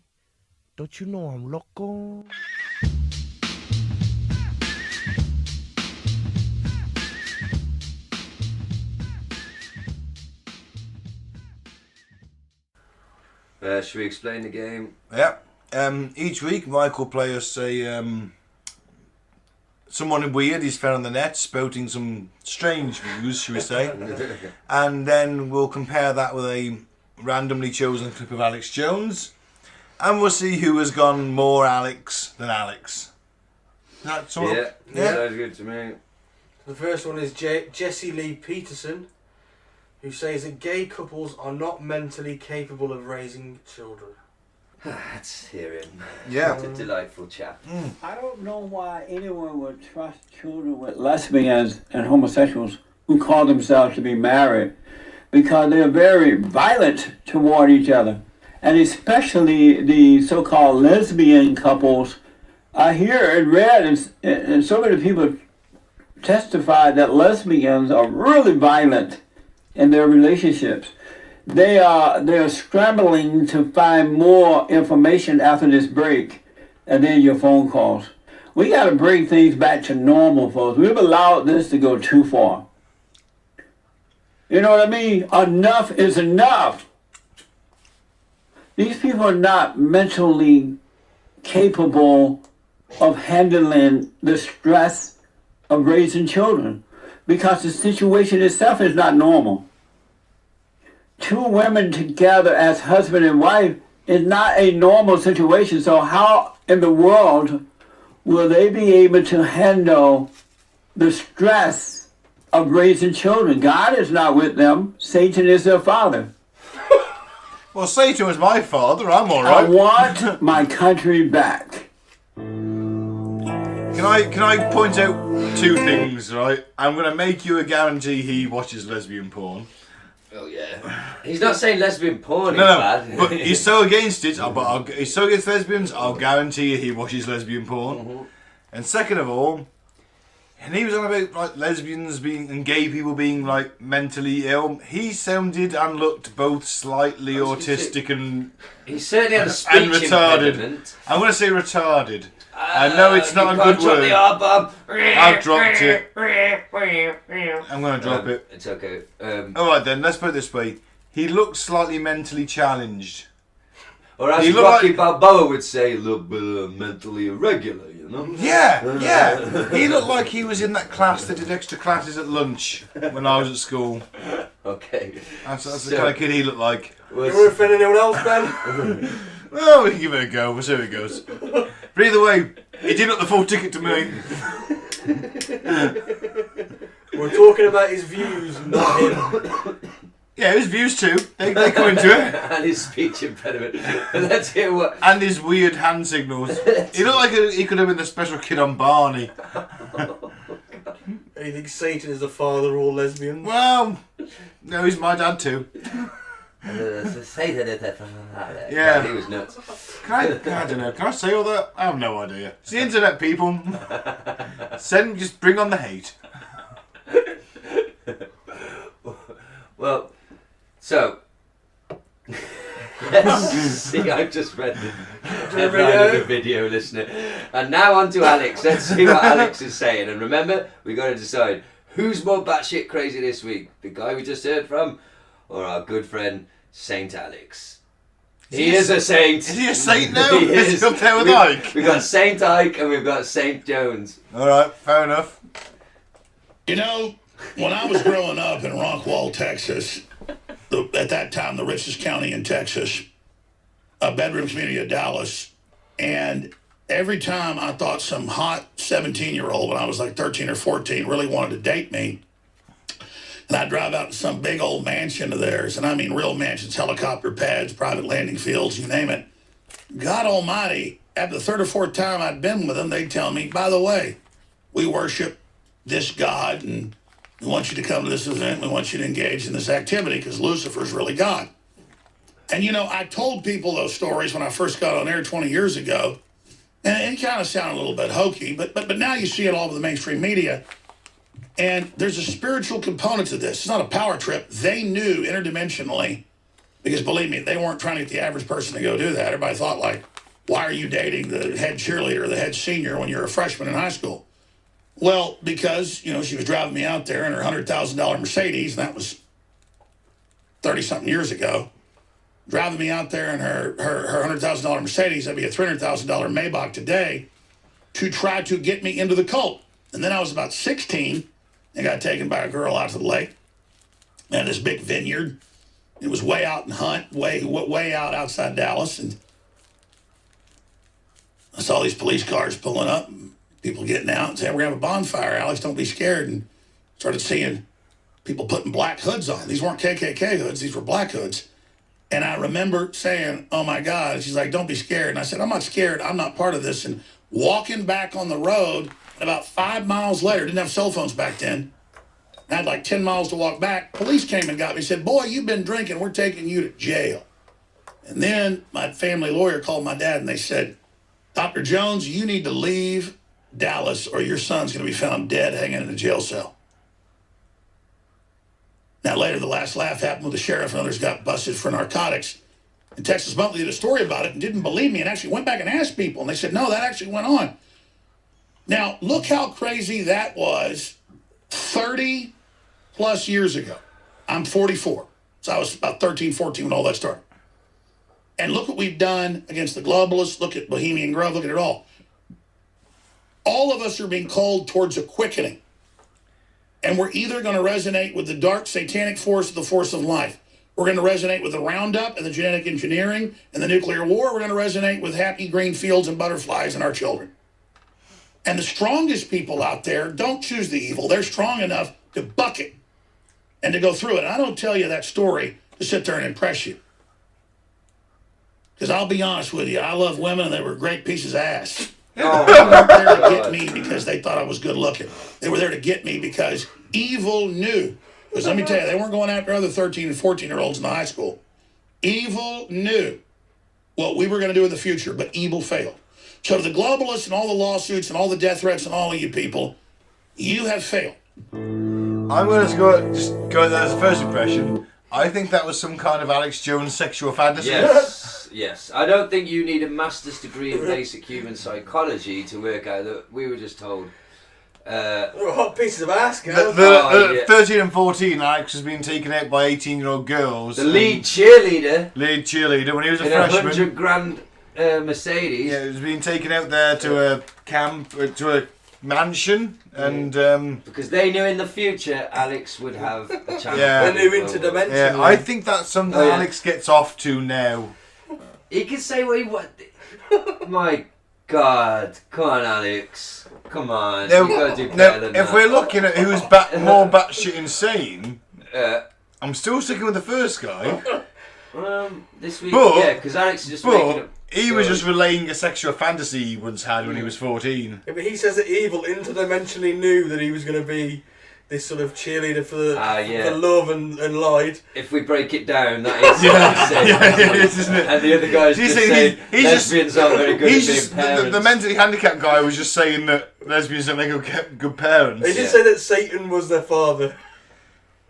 Don't you know I'm loco? Should we explain the game? Yeah. Each week, Mike will play us someone weird he's found on the net, spouting some strange views, should we say. And then we'll compare that with a randomly chosen clip of Alex Jones. And we'll see who has gone more Alex than Alex. That sort of, yeah, sounds good to me. The first one is Jesse Lee Peterson, who says that gay couples are not mentally capable of raising children. Let's hear him. Yeah. It's a delightful chap. I don't know why anyone would trust children with lesbians and homosexuals who call themselves to be married, because they're very violent toward each other. And especially the so-called lesbian couples. I hear and read, and so many people testify that lesbians are really violent in their relationships. They're scrambling to find more information after this break, and then your phone calls. We got to bring things back to normal, folks. We've allowed this to go too far. You know what I mean? Enough is enough. These people are not mentally capable of handling the stress of raising children, because the situation itself is not normal. Two women together as husband and wife is not a normal situation. So how in the world will they be able to handle the stress of raising children? God is not with them. Satan is their father. Well, Satan was my father. I'm all I right. want my country back. Can I point out two things, right? I'm going to make you a guarantee he watches lesbian porn. Oh yeah. He's not saying lesbian porn is No, bad. but he's so against it. He's so against lesbians. I'll guarantee you he watches lesbian porn. Mm-hmm. And second of all, and he was on about like lesbians being and gay people being like mentally ill. He sounded and looked both slightly autistic and He certainly had a speech retarded. impediment. I'm going to say retarded. I know it's not a good Drop word. the R-bomb. I've dropped it. I'm going to drop it. It's okay. Alright then, let's put it this way. He looks slightly mentally challenged. Or as He looked Rocky like- Balboa would say, a little bit mentally irregular, you know? Yeah. He looked like he was in that class that did extra classes at lunch when I was at school. Okay. That's the kind of kid he looked like. You want to offend anyone else, Ben? Oh, we can give it a go. We'll see how it goes. But either way, he did look the full ticket to me. We're talking about his views, not him. Yeah, his views too. They come into it. And his speech impediment. Let's hear what... And his weird hand signals. He looked like he could have been the special kid on Barney. You think Satan is the father of all lesbians? Well, no, he's my dad too. Satan is that. Yeah. He was nuts. I don't know. Can I say all that? I have no idea. It's the internet, people. Just bring on the hate. Well, so... Let's see, I've just read the headline of the video, listener. And now on to Alex. Let's see what Alex is saying. And remember, we got to decide who's more batshit crazy this week. The guy we just heard from, or our good friend, Saint Alex. He is a saint. Is he a saint now? He is. He's up there with Ike. We've got Saint Ike and we've got Saint Jones. Alright, fair enough. You know, when I was growing up in Rockwall, Texas, at that time the richest county in Texas, a bedroom community of Dallas, and every time I thought some hot 17-year-old when I was like 13 or 14 really wanted to date me, and I'd drive out to some big old mansion of theirs, and I mean real mansions, helicopter pads, private landing fields, you name it. God almighty, after the third or fourth time I'd been with them, they'd tell me, by the way, we worship this God, and we want you to come to this event. We want you to engage in this activity because Lucifer's really God. And, you know, I told people those stories when I first got on air 20 years ago. And it kind of sounded a little bit hokey, but now you see it all over the mainstream media. And there's a spiritual component to this. It's not a power trip. They knew interdimensionally, because believe me, they weren't trying to get the average person to go do that. Everybody thought like, why are you dating the head cheerleader or the head senior when you're a freshman in high school? Well, because, she was driving me out there in her $100,000 Mercedes, and that was 30-something years ago. Driving me out there in her $100,000 Mercedes, that'd be a $300,000 Maybach today, to try to get me into the cult. And then I was about 16 and got taken by a girl out to the lake. They had this big vineyard. It was way out in Hunt, way out outside Dallas. And I saw these police cars pulling up, and people getting out and saying, we're going to have a bonfire, Alex, don't be scared. And started seeing people putting black hoods on. These weren't KKK hoods, these were black hoods. And I remember saying, oh my God. She's like, don't be scared. And I said, I'm not scared, I'm not part of this. And walking back on the road, about 5 miles later, didn't have cell phones back then, I had like 10 miles to walk back, police came and got me, said, boy, you've been drinking, we're taking you to jail. And then my family lawyer called my dad and they said, Dr. Jones, you need to leave Dallas or your son's going to be found dead hanging in a jail cell. Now later, the last laugh happened when the sheriff and others got busted for narcotics. And Texas Monthly did a story about it and didn't believe me and actually went back and asked people. And they said, no, that actually went on. Now, look how crazy that was 30 plus years ago. I'm 44. So I was about 13, 14 when all that started. And look what we've done against the globalists. Look at Bohemian Grove. Look at it all. All of us are being called towards a quickening. And we're either going to resonate with the dark satanic force or the force of life. We're going to resonate with the Roundup and the genetic engineering and the nuclear war. We're going to resonate with happy green fields and butterflies and our children. And the strongest people out there don't choose the evil. They're strong enough to buck it and to go through it. And I don't tell you that story to sit there and impress you. Because I'll be honest with you, I love women and they were great pieces of ass. They weren't there to get me because they thought I was good looking. They were there to get me because evil knew. Because let me tell you, they weren't going after other 13 and 14-year-olds in the high school. Evil knew what we were going to do in the future, but evil failed. So to the globalists and all the lawsuits and all the death threats and all of you people, you have failed. I'm going to just go there as a first impression. I think that was some kind of Alex Jones sexual fantasy. Yes. I don't think you need a master's degree in basic human psychology to work out that we were just told. Hot pieces of ass, girls. 13 and 14, Alex has been taken out by 18-year-old girls. The lead cheerleader when he was a freshman. freshman. In a $100,000 Mercedes. Yeah, he was being taken out there to a camp, to a mansion, and because they knew in the future Alex would have a chance. Yeah. They knew interdimensionally. Yeah, I think that's something Alex gets off to now. He can say what he wants. My God, come on, Alex, come on. You gotta do better than that. If we're looking at who's more batshit insane, I'm still sticking with the first guy. This week, because Alex is just making up. He was just relaying a sexual fantasy he once had when he was 14. Yeah, but he says that evil interdimensionally knew that he was going to be this sort of cheerleader for love and light. If we break it down, that is what he's saying. It is, isn't it? And the other guy's just saying lesbians aren't very good at being parents. The mentally handicapped guy was just saying that lesbians don't make good parents. He did say that Satan was their father.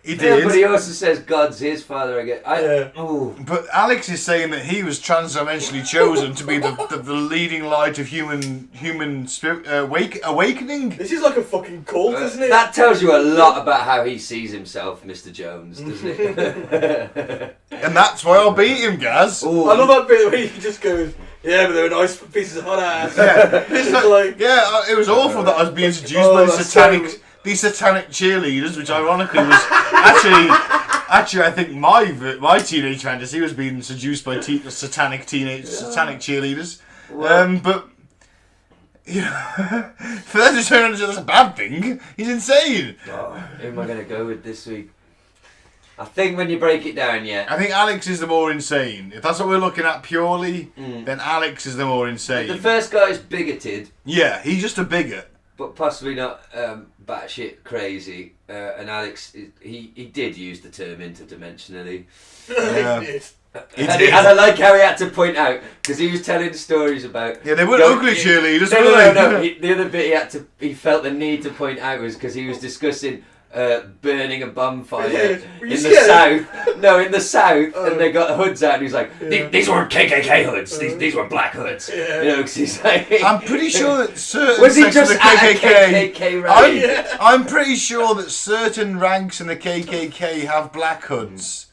He did. Yeah, but he also says God's his father again. But Alex is saying that he was transdimensionally chosen to be the leading light of human spirit awakening. This is like a fucking cult, isn't it? That tells you a lot about how he sees himself, Mr. Jones, doesn't it? And that's why I'll beat him, Gaz. Ooh. I love that bit where he just goes, yeah, but they were nice pieces of hot ass. Yeah, it was awful that I was being seduced by these satanic cheerleaders, which ironically was actually I think my teenage fantasy was being seduced by satanic cheerleaders. But you know, for them to turn on that's a bad thing. He's insane. Who am I going to go with this week? I think when you break it down, I think Alex is the more insane. If that's what we're looking at purely, then Alex is the more insane. The first guy is bigoted. Yeah, he's just a bigot. but possibly not batshit crazy. And Alex, he did use the term interdimensionally. Yeah. And I like how he had to point out, because he was telling stories about... Yeah, they weren't ugly cheerleaders, were they? No. The other bit he felt the need to point out was because he was discussing burning a bonfire in the south. No, in the south, and they got hoods out, and he's like, these weren't KKK hoods, these were black hoods. Yeah. You know, because he's like... I'm pretty sure that certain Was he sections just of the at a KKK... KKK rally? I'm pretty sure that certain ranks in the KKK have black hoods.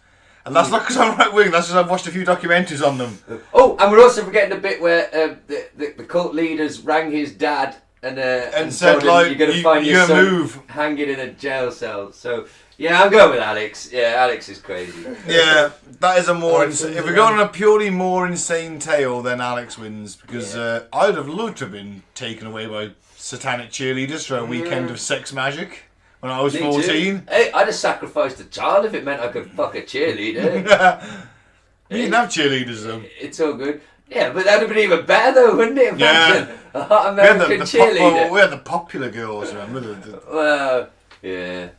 And that's not because I'm right wing, that's because I've watched a few documentaries on them. Oh, and we're also forgetting the bit where the cult leaders rang his dad and said, told him, like, you're going to find your son move. hanging in a jail cell. So, yeah, I'm going with Alex. Yeah, Alex is crazy. Yeah, that is a more insane... If we're going on a purely more insane tale, then Alex wins. Because I'd have loved to have been taken away by satanic cheerleaders for a weekend of sex magic. When I was 14. Too. Hey, I'd have sacrificed a child if it meant I could fuck a cheerleader. You didn't have cheerleaders though. It's all good. Yeah, but that'd have been even better though, wouldn't it? Imagine a hot American cheerleader. We had the popular girls, remember? Well, yeah.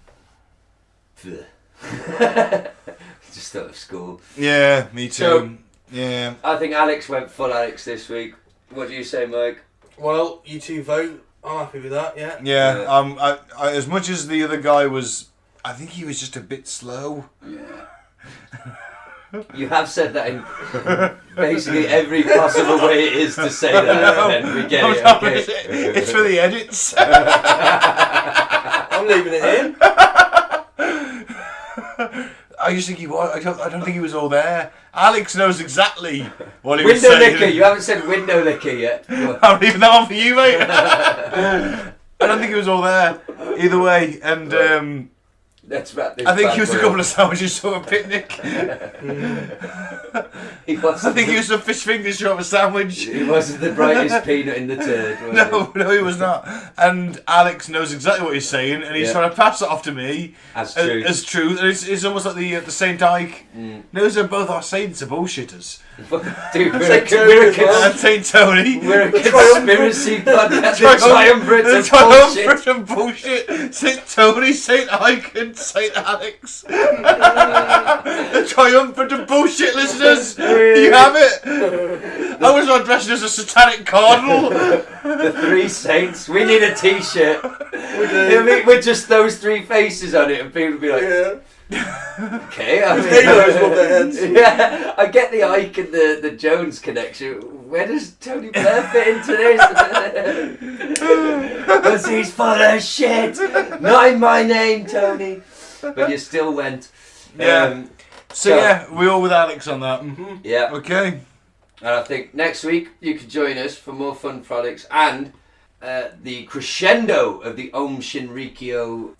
Just out of school. Yeah, me too. So, yeah. I think Alex went full Alex this week. What do you say, Mike? Well, you two vote. I'm happy with that, yeah. Yeah, I as much as the other guy was, I think he was just a bit slow. Yeah. You have said that in basically every possible way it is to say that, and then we get it. Okay. It's for the edits. I'm leaving it in. I just think he was. I don't think he was all there. Alex knows exactly what he was saying. Window licker. You haven't said window licker yet. I'm leaving that one for you, mate. I don't think he was all there. Either way, and let's wrap this. I think he was a couple of sandwiches from a picnic. I think he was some fish fingers from a sandwich. He wasn't the brightest peanut in the turd. Was No, he was not. And Alex knows exactly what he's saying, and he's trying to pass it off to me as truth. And it's almost like the Saint Ike knows that both our saints are bullshitters. Dude, and Saint Tony. We're a conspiracy podcast. The triumvirate of bullshit. Saint Tony, Saint Ike, and Saint Alex. The triumvirate of bullshit, listeners. You have it. I was not dressed as a satanic cardinal. The three saints. We need a T-shirt. With just those three faces on it, and people would be like, okay, I mean, yeah, I get the Ike and the Jones connection. Where does Tony Blair fit into this? Because he's full of shit. Not in my name, Tony. But you still went. Yeah. So yeah, we're all with Alex on that. Mm-hmm. Yeah. Okay. And I think next week you could join us for more fun frolics and the crescendo of the Aum Shinrikyo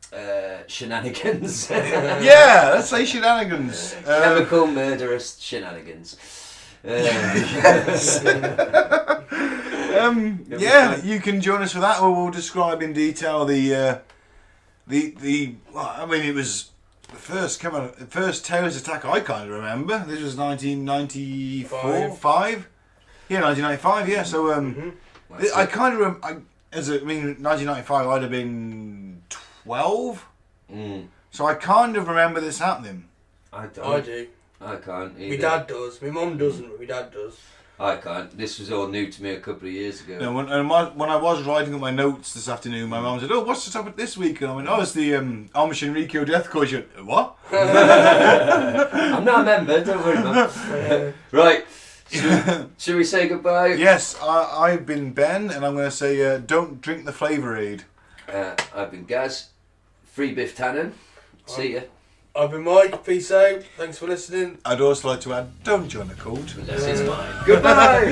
shenanigans. Yeah, let's say shenanigans. Chemical murderous shenanigans. Yes. Yeah, you can join us for that, or we'll describe in detail the. I mean, it was the first terrorist attack I kind of remember. This was 1994, 5. Yeah, 1995. Yeah, so I kind of I mean 1995. I'd have been 12. So I kind of remember this happening. I do. I can't either. My dad does. My mum doesn't, but my dad does. I can't. This was all new to me a couple of years ago. No, when I was writing up my notes this afternoon, my mum said, "Oh, what's the topic this week?" And I went, "Oh, it's the Aum Shinrikyo death cause." She went, "What?" I'm not a member. Don't worry, Mum. Right. Should we say goodbye? Yes, I've been Ben, and I'm going to say, don't drink the Flavour Aid. I've been Gaz. Free Biff Tannen. See ya. I've been Mike. Peace out. Thanks for listening. I'd also like to add, don't join a cult. Unless it's mine. Goodbye.